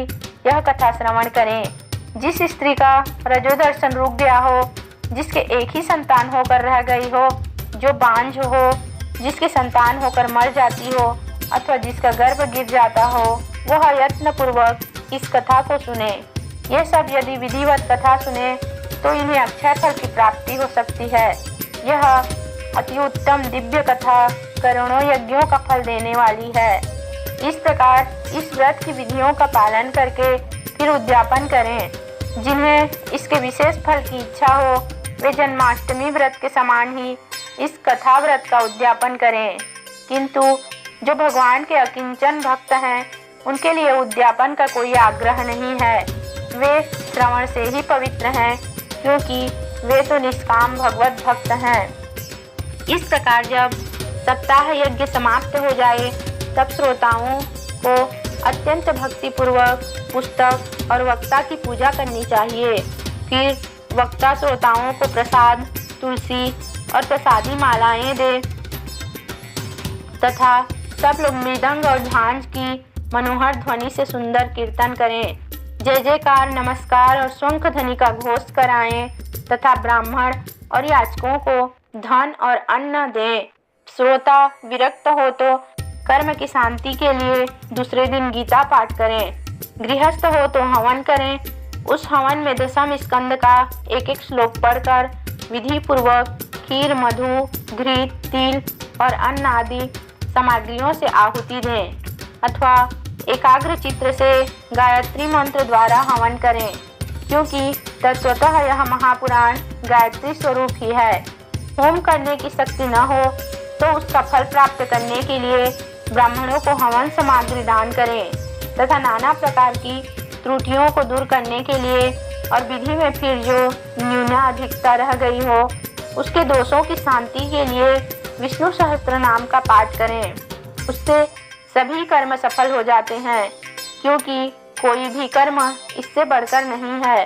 यह कथा श्रवण करें। जिस स्त्री का रजोदर्शन रुक गया हो, जिसके एक ही संतान होकर रह गई हो, जो बांझ हो, जिसकी संतान होकर मर जाती हो अथवा जिसका गर्भ गिर जाता हो, वह यत्न पूर्वक इस कथा को सुने। यह सब यदि विधिवत कथा सुने तो इन्हें अक्षय फल की प्राप्ति हो सकती है। यह अति उत्तम दिव्य कथा करोड़ों यज्ञों का फल देने वाली है। इस प्रकार इस व्रत की विधियों का पालन करके फिर उद्यापन करें। जिन्हें इसके विशेष फल की इच्छा हो वे जन्माष्टमी व्रत के समान ही इस कथा व्रत का उद्यापन करें। किंतु जो भगवान के अकिंचन भक्त हैं उनके लिए उद्यापन का कोई आग्रह नहीं है। वे श्रवण से ही पवित्र हैं, क्योंकि वे तो निष्काम भगवत भक्त हैं। इस प्रकार जब सप्ताह यज्ञ समाप्त हो जाए तब श्रोताओं को अत्यंत भक्ति पूर्वक पुस्तक और वक्ता की पूजा करनी चाहिए। फिर वक्ता श्रोताओं को प्रसाद, तुलसी और प्रसादी मालाएं दे तथा सब लोग मृदंग और झांझ की मनोहर ध्वनि से सुंदर कीर्तन करें, जय जयकार, नमस्कार और शंख ध्वनि का घोष कराएं तथा ब्राह्मण और याचकों को धन और अन्न दें। श्रोता विरक्त हो तो कर्म की शांति के लिए दूसरे दिन गीता पाठ करें। गृहस्थ हो तो हवन करें। उस हवन में दशम स्कंद का एक एक श्लोक पढ़कर विधि पूर्वक खीर, मधु, घृत, तिल और अन्न आदि सामग्रियों से आहुति दें अथवा एकाग्र चित्त से गायत्री मंत्र द्वारा हवन करें, क्योंकि तत्वतः यह महापुराण गायत्री स्वरूप ही है। होम करने की शक्ति न हो तो उसका फल प्राप्त करने के लिए ब्राह्मणों को हवन सामग्री दान करें तथा नाना प्रकार की त्रुटियों को दूर करने के लिए और विधि में फिर जो न्यूनाधिकता रह गई हो उसके दोषों की शांति के लिए विष्णु सहस्त्र नाम का पाठ करें। उससे सभी कर्म सफल हो जाते हैं, क्योंकि कोई भी कर्म इससे बढ़कर नहीं है।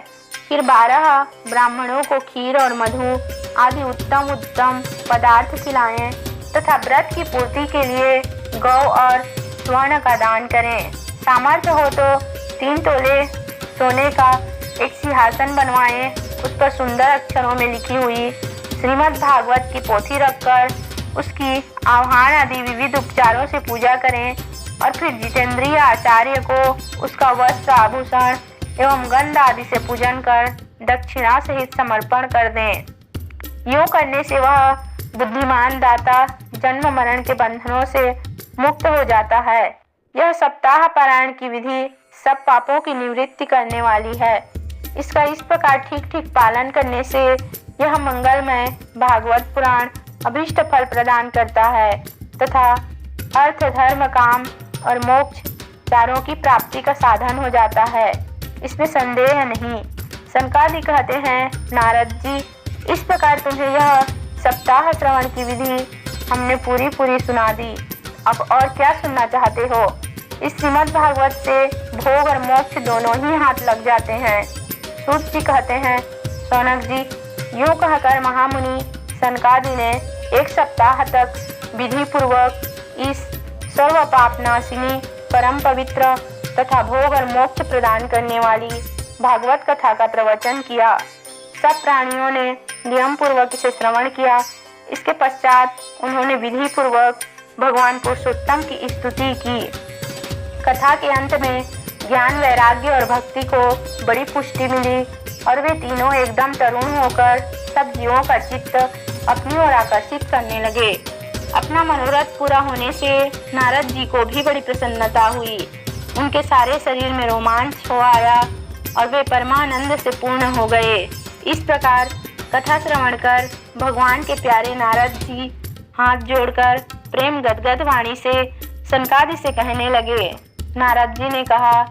फिर 12 ब्राह्मणों को खीर और मधु आदि उत्तम उत्तम पदार्थ खिलाएं तथा व्रत की पूर्ति के लिए गौ और स्वर्ण का दान करें। सामर्थ्य हो तो 3 तोले सोने का एक सिंहासन बनवाएं, उस पर सुंदर अक्षरों में लिखी हुई श्रीमद् भागवत की पोथी रखकर उसकी आह्वान आदि विविध उपचारों से पूजा करें और फिर जितेंद्रिय आचार्य को उसका वस्त्र, आभूषण एवं गंध आदि से पूजन कर दक्षिणा सहित समर्पण कर दें। यूँ करने से वह बुद्धिमान दाता जन्म मरण के बंधनों से मुक्त हो जाता है। यह सप्ताह पारायण की विधि सब पापों की निवृत्ति करने वाली है। इसका इस प्रकार ठीक ठीक पालन करने से यह मंगलमय भागवत पुराण अभीष्ट फल प्रदान करता है तथा अर्थ, धर्म, काम और मोक्ष चारों की प्राप्ति का साधन हो जाता है। इसमें संदेह नहीं। सनकादि कहते हैं, नारद जी, इस प्रकार तुम्हें यह सप्ताह श्रवण की विधि हमने पूरी सुना दी। अब और क्या सुनना चाहते हो? इस श्रीमद् भागवत से भोग और मोक्ष दोनों ही हाथ लग जाते हैं। सूत जी कहते हैं, सौनक जी, यूँ कहकर महामुनि सनकादि ने 1 सप्ताह तक विधि पूर्वक इस सर्व पापनाशिनी, परम पवित्र तथा भोग और मोक्ष प्रदान करने वाली भागवत कथा का प्रवचन किया। सब प्राणियों ने नियम पूर्वक इसे श्रवण किया। इसके पश्चात उन्होंने विधि पूर्वक भगवान पुरुषोत्तम की स्तुति की। कथा के अंत में ज्ञान, वैराग्य और भक्ति को बड़ी पुष्टि मिली और वे तीनों एकदम तरुण होकर सब जीवों का चित्त अपनी ओर आकर्षित करने लगे। अपना मनोरथ पूरा होने से नारद जी को भी बड़ी प्रसन्नता हुई। उनके सारे शरीर में रोमांच हो आया और वे परमानंद से पूर्ण हो गए। इस प्रकार कथा श्रवण कर भगवान के प्यारे नारद जी हाथ जोड़कर प्रेम गदगद वाणी से सनकादि से कहने लगे। नारद जी ने कहा,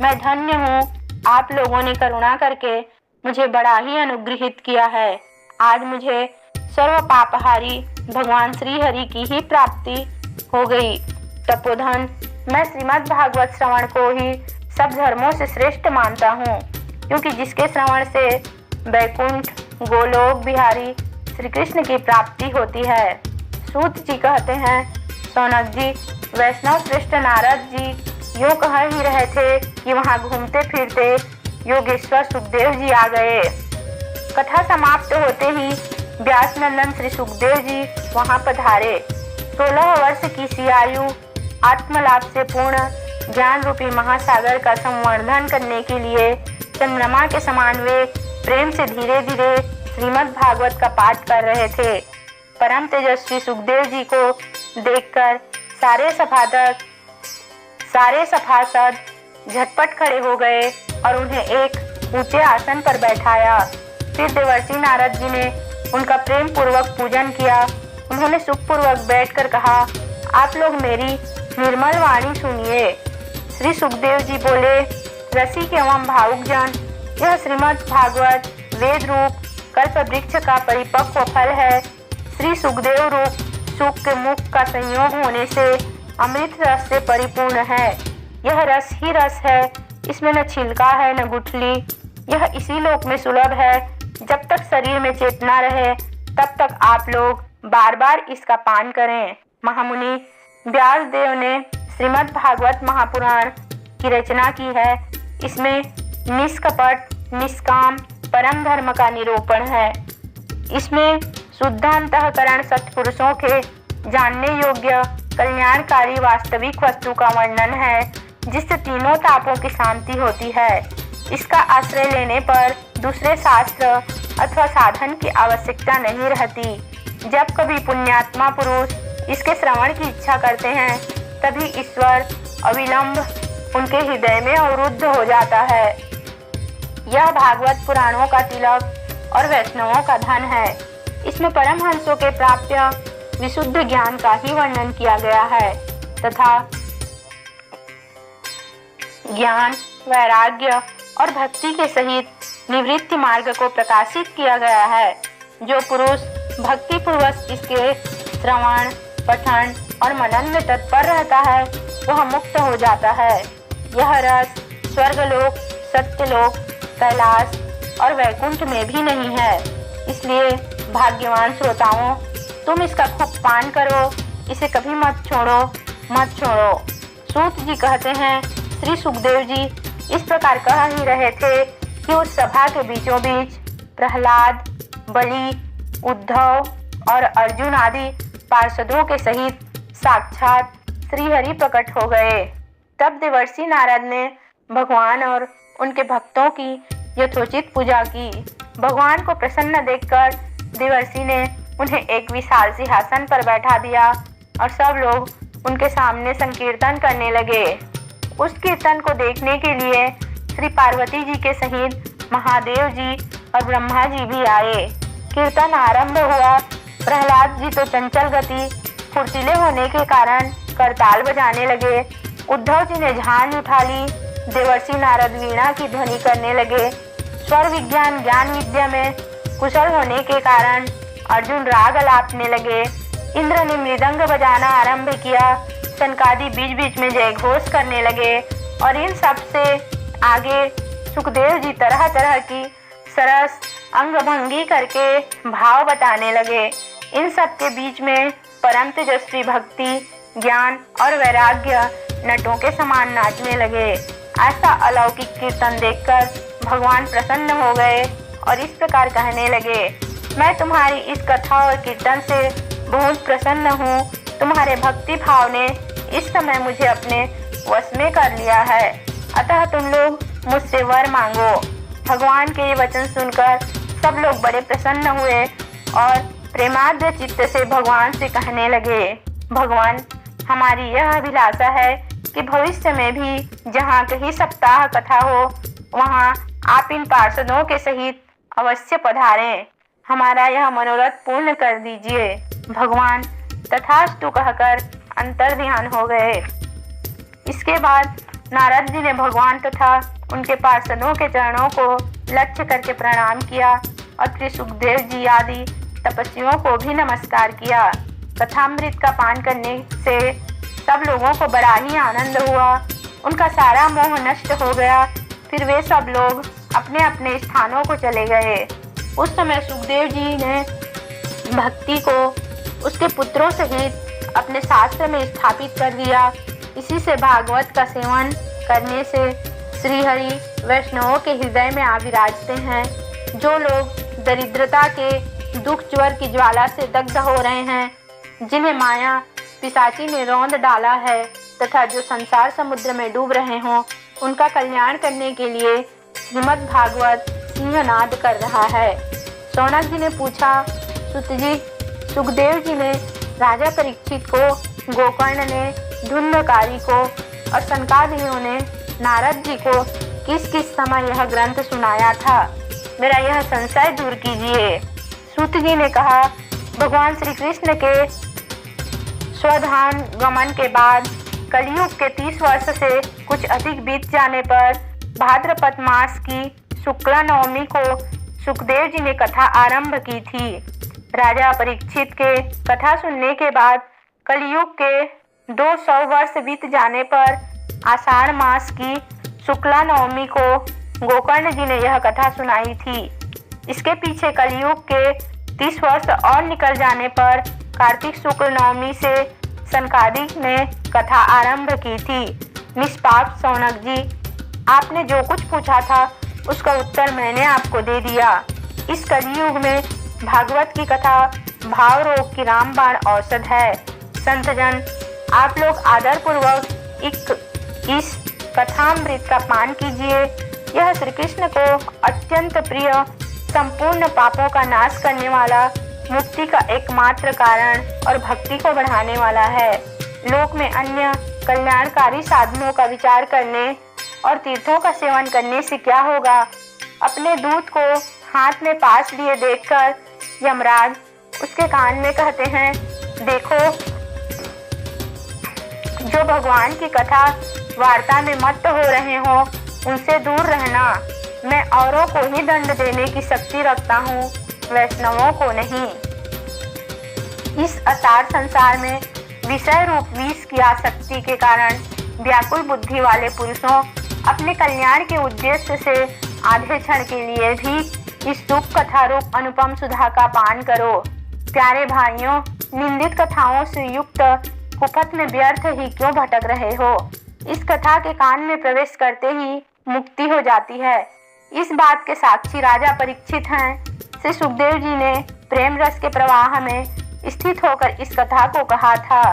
मैं धन्य हूँ, आप लोगों ने करुणा करके मुझे बड़ा ही अनुग्रहित किया है। आज मुझे सर्व पापहारी भगवान श्री हरि की ही प्राप्ति हो गई। तपोधन, मैं श्रीमद् भागवत श्रवण को ही सब धर्मों से श्रेष्ठ मानता हूँ, क्योंकि जिसके श्रवण से वैकुंठ गोलोक बिहारी श्री कृष्ण की प्राप्ति होती है। सूत जी कहते हैं, सौनक जी, वैष्णव श्रेष्ठ नारद जी यूँ कह ही रहे थे कि वहाँ घूमते फिरते योगेश्वर सुखदेव जी आ गए। कथा समाप्त होते ही व्यास नंदन श्री सुखदेव जी वहाँ पधारे। 16 वर्ष की सी आयु आत्मलाभ से पूर्ण ज्ञान रूपी महासागर का संवर्धन करने के लिए चंद्रमा के समान वे प्रेम से धीरे धीरे श्रीमद् भागवत का पाठ कर रहे थे। परम तेजस्वी सुखदेव जी को देखकर सारे सभासद झटपट खड़े हो गए और उन्हें एक ऊंचे आसन पर बैठाया। फिर देवर्षि नारद जी ने उनका प्रेम पूर्वक पूजन किया। उन्होंने सुखपूर्वक बैठकर कहा, आप लोग मेरी निर्मल वाणी सुनिए। श्री सुखदेव जी बोले, रसिक एवं भावुक जन, यह श्रीमद् भागवत वेद रूप कल्प वृक्ष का परिपक्व फल है। श्री सुखदेव रूप सुख के मुख का संयोग होने से अमृत रस से परिपूर्ण है। यह रस ही रस है, इसमें न छिलका है न गुठली। यह इसी लोक में सुलभ है। जब तक शरीर में चेतना रहे तब तक आप लोग बार बार इसका पान करें। महामुनि व्यास देव ने श्रीमद् भागवत महापुराण की रचना की है। इसमें निष्कपट निष्काम परम धर्म का निरूपण है। इसमें शुद्ध अंतःकरण सत्पुरुषों के जानने योग्य कल्याणकारी वास्तविक वस्तु का वर्णन है, जिससे तीनों तापों की शांति होती है। इसका आश्रय लेने पर दूसरे शास्त्र अथवा साधन की आवश्यकता नहीं रहती। जब कभी पुण्यात्मा पुरुष इसके श्रवण की इच्छा करते हैं, तभी ईश्वर अविलंब उनके हृदय में अवरुद्ध हो जाता है। यह भागवत पुराणों का तिलक और वैष्णवों का धन है। इसमें परमहंसों के प्राप्य विशुद्ध ज्ञान का ही वर्णन किया गया है तथा ज्ञान, वैराग्य और भक्ति के सहित निवृत्ति मार्ग को प्रकाशित किया गया है। जो पुरुष भक्ति पूर्वक इसके श्रवण, पठन और मनन में तत्पर रहता है, वह मुक्त हो जाता है। यह रस स्वर्गलोक, सत्यलोक, कैलाश और वैकुंठ में भी नहीं है। इसलिए भाग्यवान श्रोताओं, तुम इसका खूब पान करो, इसे कभी मत छोड़ो। सूत जी कहते हैं, श्री सुखदेव जी इस प्रकार कह ही रहे थे कि उस सभा के बीचों बीच प्रहलाद, बलि, उद्धव और अर्जुन आदि पार्षदों के सहित साक्षात श्रीहरि प्रकट हो गए। तब देवर्षि नारद ने भगवान और उनके भक्तों की यथोचित पूजा की। भगवान को प्रसन्न देखकर देवर्षि ने उन्हें एक विशाल सिंहासन पर बैठा दिया और सब लोग उनके सामने संकीर्तन करने लगे। उस कीर्तन को देखने के लिए श्री पार्वती जी के सहित महादेव जी और ब्रह्मा जी भी आए। कीर्तन आरंभ हुआ। प्रहलाद जी तो चंचल गति फुर्तीले होने के कारण करताल बजाने लगे। उद्धव जी ने झांझ उठा ली। देवर्षि नारद वीणा की ध्वनि करने लगे। स्वर विज्ञान ज्ञान विद्या में कुशल होने के कारण अर्जुन राग अलापने लगे। इंद्र ने मृदंग बजाना आरंभ किया। सनकादि बीच बीच में जय घोष करने लगे और इन सब से आगे सुखदेव जी तरह तरह की सरस अंगभंगी करके भाव बताने लगे। इन सब के बीच में परम तेजस्वी भक्ति, ज्ञान और वैराग्य नटों के समान नाचने लगे। ऐसा अलौकिक कीर्तन देखकर भगवान प्रसन्न हो गए और इस प्रकार कहने लगे, मैं तुम्हारी इस कथा और कीर्तन से बहुत प्रसन्न हूँ। तुम्हारे भक्ति भाव ने इस समय मुझे अपने वश में कर लिया है, अतः तुम लोग मुझसे वर मांगो। भगवान के ये वचन सुनकर सब लोग बड़े प्रसन्न हुए और प्रेमाद्र चित्त से भगवान से कहने लगे, भगवान, हमारी यह अभिलाषा है कि भविष्य में भी जहाँ कहीं सप्ताह कथा हो वहाँ आप इन पार्षदों के सहित अवश्य पधारें। हमारा यह मनोरथ पूर्ण कर दीजिए। भगवान तथास्तु कहकर अंतर्ध्यान हो गए। इसके बाद नारद जी ने भगवान तथा उनके पार्षदों के चरणों को लक्ष्य करके प्रणाम किया और फिर सुखदेव जी आदि तपस्वियों को भी नमस्कार किया। कथामृत का पान करने से सब लोगों को बड़ा ही आनंद हुआ। उनका सारा मोह नष्ट हो गया। फिर वे सब लोग अपने अपने स्थानों को चले गए। उस समय सुखदेव जी ने भक्ति को उसके पुत्रों सहित अपने शास्त्र में स्थापित कर दिया। इसी से भागवत का सेवन करने से श्रीहरि वैष्णवों के हृदय में आविराजते हैं। जो लोग दरिद्रता के दुख ज्वर की ज्वाला से दग्ध हो रहे हैं, जिन्हें माया पिशाची ने रौंद डाला है तथा जो संसार समुद्र में डूब रहे हों, उनका कल्याण करने के लिए श्रीमद् भागवत सिंहनाद कर रहा है। शौनक जी ने पूछा, सुत जी, सुखदेव जी ने राजा परीक्षित को, गोकर्ण ने धुंधकारी को और सनकादियों ने नारद जी को किस किस समय यह ग्रंथ सुनाया था? मेरा यह संशय दूर कीजिए। सूत जी ने कहा, भगवान श्री कृष्ण के स्वधाम गमन के बाद कलयुग के 30 वर्ष से कुछ अधिक बीत जाने पर भाद्रपद मास की शुक्ला नवमी को सुखदेव जी ने कथा आरंभ की थी। राजा परीक्षित के कथा सुनने के बाद कलयुग के 200 वर्ष बीत जाने पर आषाढ़ मास की शुक्ला नवमी को गोकर्ण जी ने यह कथा सुनाई थी। इसके पीछे कलयुग के 30 वर्ष और निकल जाने पर कार्तिक शुक्ल नवमी से सनकादिक ने कथा आरंभ की थी। निष्पाप शौनक जी, आपने जो कुछ पूछा था उसका उत्तर मैंने आपको दे दिया। इस कलयुग में भागवत की कथा भाव रोग की रामबाण औषध है। संतजन, आप लोग आदर पूर्वक इस कथामृत का पान कीजिए। यह श्री कृष्ण को अत्यंत प्रिय, संपूर्ण पापों का नाश करने वाला, मुक्ति का एकमात्र कारण और भक्ति को बढ़ाने वाला है। लोक में अन्य कल्याणकारी साधनों का विचार करने और तीर्थों का सेवन करने से क्या होगा? अपने दूत को हाथ में पास लिए देखकर यमराज उसके कान में कहते हैं, देखो, जो भगवान की कथा वार्ता में मत्त हो रहे हो उनसे दूर रहना। मैं औरों को ही दंड देने की शक्ति रखता हूँ, वैष्णवों को नहीं। इस असार संसार में विषय रूप विष की आसक्ति के कारण व्याकुल बुद्धि वाले पुरुषों अपने कल्याण के उद्देश्य से आधे क्षण के लिए भी इस दुख कथा रूप अनुपम सुधा का पान करो। प्यारे भाइयों, निंदित कथाओं से युक्त कुपथ में व्यर्थ ही क्यों भटक रहे हो? इस कथा के कान में प्रवेश करते ही मुक्ति हो जाती है। इस बात के साक्षी राजा परीक्षित हैं। श्री सुखदेव जी ने प्रेम रस के प्रवाह में स्थित होकर इस कथा को कहा था।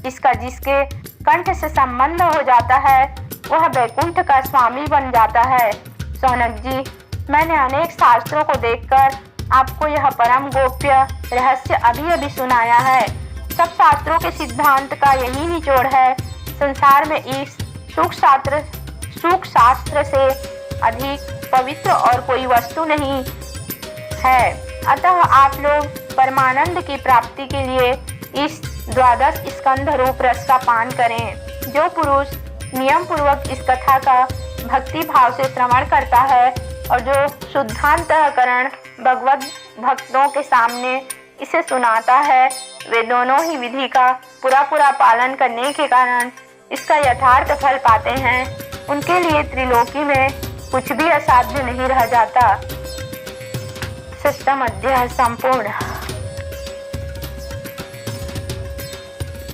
इसका जिसके कंठ से संबंध हो जाता है वह वैकुंठ का स्वामी बन जाता है। शौनक जी, मैंने अनेक शास्त्रों को देखकर आपको यह परम गोप्य रहस्य अभी सुनाया है। सब शास्त्रों के सिद्धांत का यही निचोड़ है। संसार में इस सुख शास्त्र से अधिक पवित्र और कोई वस्तु नहीं है। अतः आप लोग परमानंद की प्राप्ति के लिए इस 12 स्कंध रूप रस का पान करें। जो पुरुष नियम पूर्वक इस कथा का भक्ति भाव से श्रवण करता है और जो शुद्धांतःकरण भगवत भक्तों के सामने इसे सुनाता है, वे दोनों ही विधि का पूरा पालन करने के कारण इसका यथार्थ फल पाते हैं। उनके लिए त्रिलोकी में कुछ भी असाध्य नहीं रह जाता। 6वां अध्याय संपूर्ण।